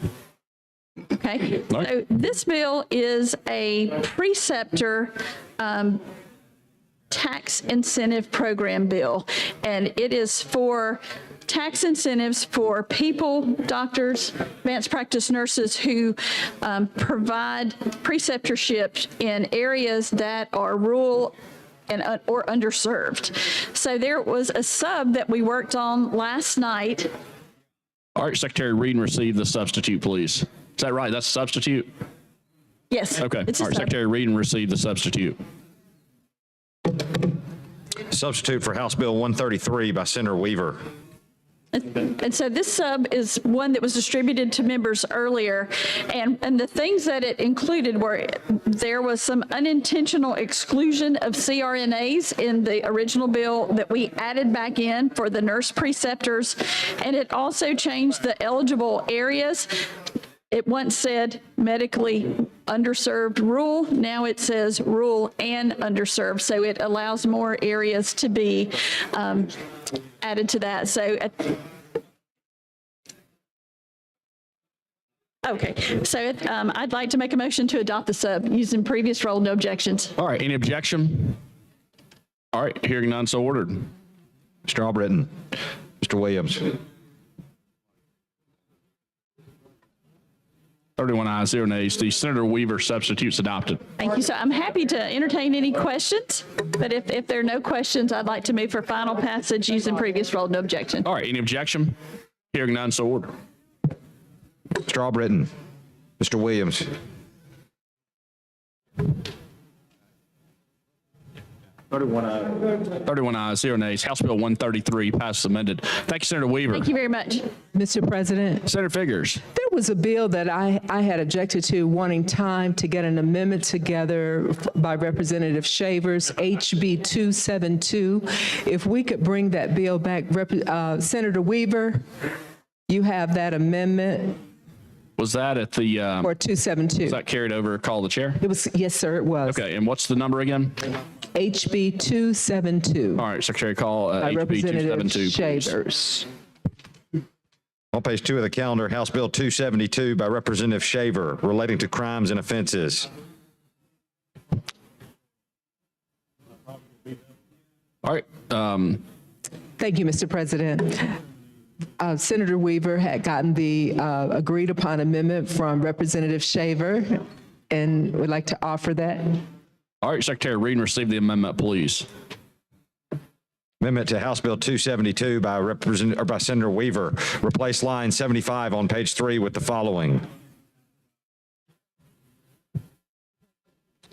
S21: Okay, so this bill is a preceptor tax incentive program bill, and it is for tax incentives for people, doctors, advanced practice nurses who provide preceptorship in areas that are rural and or underserved. So there was a sub that we worked on last night.
S1: All right, Secretary Reed, receive the substitute, please. Is that right? That's a substitute?
S21: Yes.
S1: Okay.
S21: It's a
S1: All right,
S21: sub.
S1: Secretary Reed, and receive the substitute.
S3: Substitute for House Bill 133 by Senator Weaver.
S21: And so this sub is one that was distributed to members earlier, and the things that it included were there was some unintentional exclusion of CRNAs in the original bill that we added back in for the nurse preceptors, and it also changed the eligible areas. It once said medically underserved rural, now it says rural and underserved, so it allows more areas to be added to that. So, okay, so I'd like to make a motion to adopt the sub using previous rule, no objections.
S1: All right, any objection? All right, hearing none, so ordered.
S3: Mr. Albritton. Mr. Williams.
S1: 31 ayes, 0 nays. The Senator Weaver substitute's adopted.
S21: Thank you. So I'm happy to entertain any questions, but if there are no questions, I'd like to move for final passage using previous rule, no objection.
S1: All right, any objection? Hearing none, so ordered.
S3: Mr. Albritton. Mr. Williams.
S1: 31 ayes, 0 nays. House Bill 133 passes amended. Thank you, Senator Weaver.
S21: Thank you very much.
S20: Mr. President,
S1: Senator Figures.
S20: there was a bill that I had objected to, wanting time to get an amendment together by Representative Shavers, HB 272. If we could bring that bill back, Senator Weaver, you have that amendment
S1: Was that at the,
S20: for 272.
S1: was that carried over, call the chair?
S20: It was, yes, sir, it was.
S1: Okay, and what's the number again?
S20: HB 272.
S1: All right, Secretary, call
S20: By
S1: HB
S20: Representative
S1: 272, please.
S20: Shavers.
S3: On page 2 of the calendar, House Bill 272 by Representative Shaver relating to crimes and offenses.
S1: All right,
S20: Thank you, Mr. President. Senator Weaver had gotten the agreed upon amendment from Representative Shaver and would like to offer that.
S1: all right, Secretary Reed, receive the amendment, please.
S3: Amendment to House Bill 272 by Senator Weaver. Replace line 75 on page 3 with the following.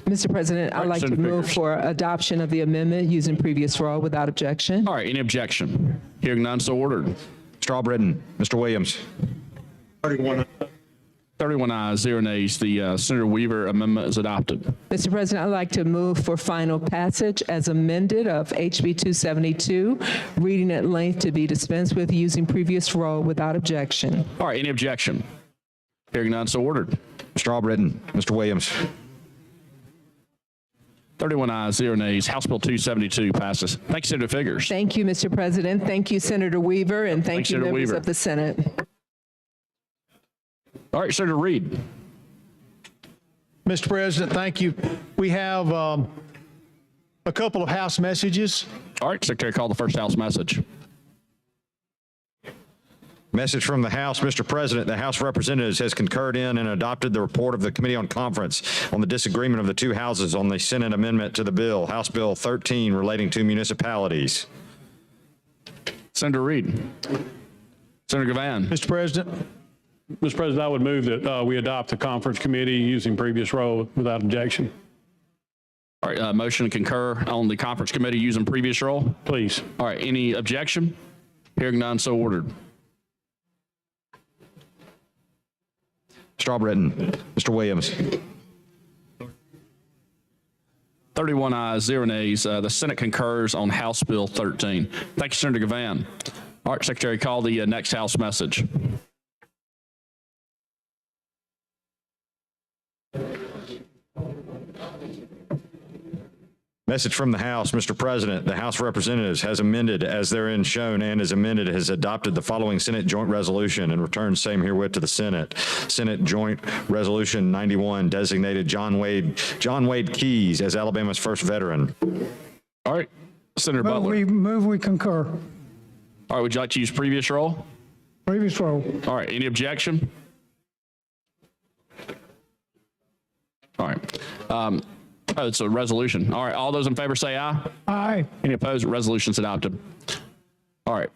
S20: Mr. President, I'd like to
S1: Senator
S20: move
S1: Vickers.
S20: for adoption of the amendment using previous rule without objection.
S1: All right, any objection? Hearing none, so ordered.
S3: Mr. Albritton. Mr. Williams.
S1: 31 ayes, 0 nays. The Senator Weaver amendment is adopted.
S20: Mr. President, I'd like to move for final passage as amended of HB 272, reading at length to be dispensed with using previous rule without objection.
S1: All right, any objection? Hearing none, so ordered.
S3: Mr. Albritton. Mr. Williams.
S1: 31 ayes, 0 nays. House Bill 272 passes. Thank you, Senator Figures.
S20: Thank you, Mr. President. Thank you, Senator Weaver, and thank
S1: Thanks,
S20: you,
S1: Senator
S20: members
S1: Weaver.
S20: of the Senate.
S1: All right, Senator Reed.
S17: Mr. President, thank you. We have a couple of House messages.
S1: All right, Secretary, call the first House message.
S3: Message from the House. Mr. President, the House of Representatives has concurred in and adopted the report of the Committee on Conference on the disagreement of the two houses on the Senate amendment to the bill, House Bill 13, relating to municipalities.
S1: Senator Reed. Senator Gavan.
S17: Mr. President.
S11: Mr. President, I would move that we adopt the conference committee using previous rule without objection.
S1: All right, motion to concur on the conference committee using previous rule.
S11: Please.
S1: All right, any objection? Hearing none, so ordered.
S3: Mr. Albritton. Mr. Williams.
S1: 31 ayes, 0 nays. The Senate concurs on House Bill 13. Thank you, Senator Gavan. All right, Secretary, call the next House message.
S3: Message from the House. Mr. President, the House of Representatives has amended as therein shown and as amended has adopted the following Senate joint resolution and returned same herewith to the Senate. Senate Joint Resolution 91 designated John Wade Keys as Alabama's first veteran.
S1: All right, Senator Butler.
S10: Move we concur.
S1: All right, would you like to use previous role?
S10: Previous role.
S1: All right, any objection? All right. Oh, it's a resolution. All right, all those in favor say aye.
S10: Aye.
S1: Any opposed? Resolution's adopted. All right.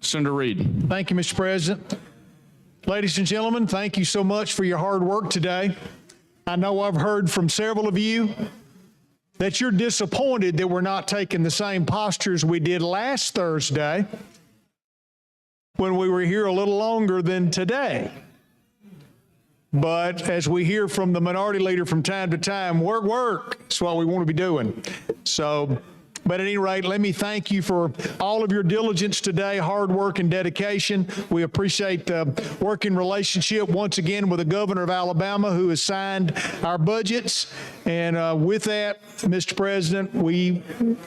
S1: Senator Reed.
S17: Thank you, Mr. President. Ladies and gentlemen, thank you so much for your hard work today. I know I've heard from several of you that you're disappointed that we're not taking the same postures we did last Thursday when we were here a little longer than today. But as we hear from the minority leader from time to time, work. That's what we want to be doing. So, but at any rate, let me thank you for all of your diligence today, hard work and dedication. We appreciate the working relationship once again with the governor of Alabama who has signed our budgets. And with that, Mr. President,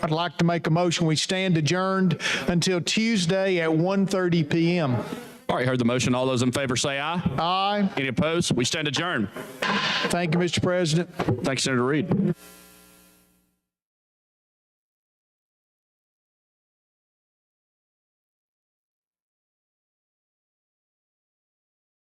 S17: I'd like to make a motion. We stand adjourned until Tuesday at 1:30 p.m.
S1: All right, heard the motion. All those in favor say aye.
S17: Aye.
S1: Any opposed? We stand adjourned.
S17: Thank you, Mr. President.
S1: Thanks, Senator Reed.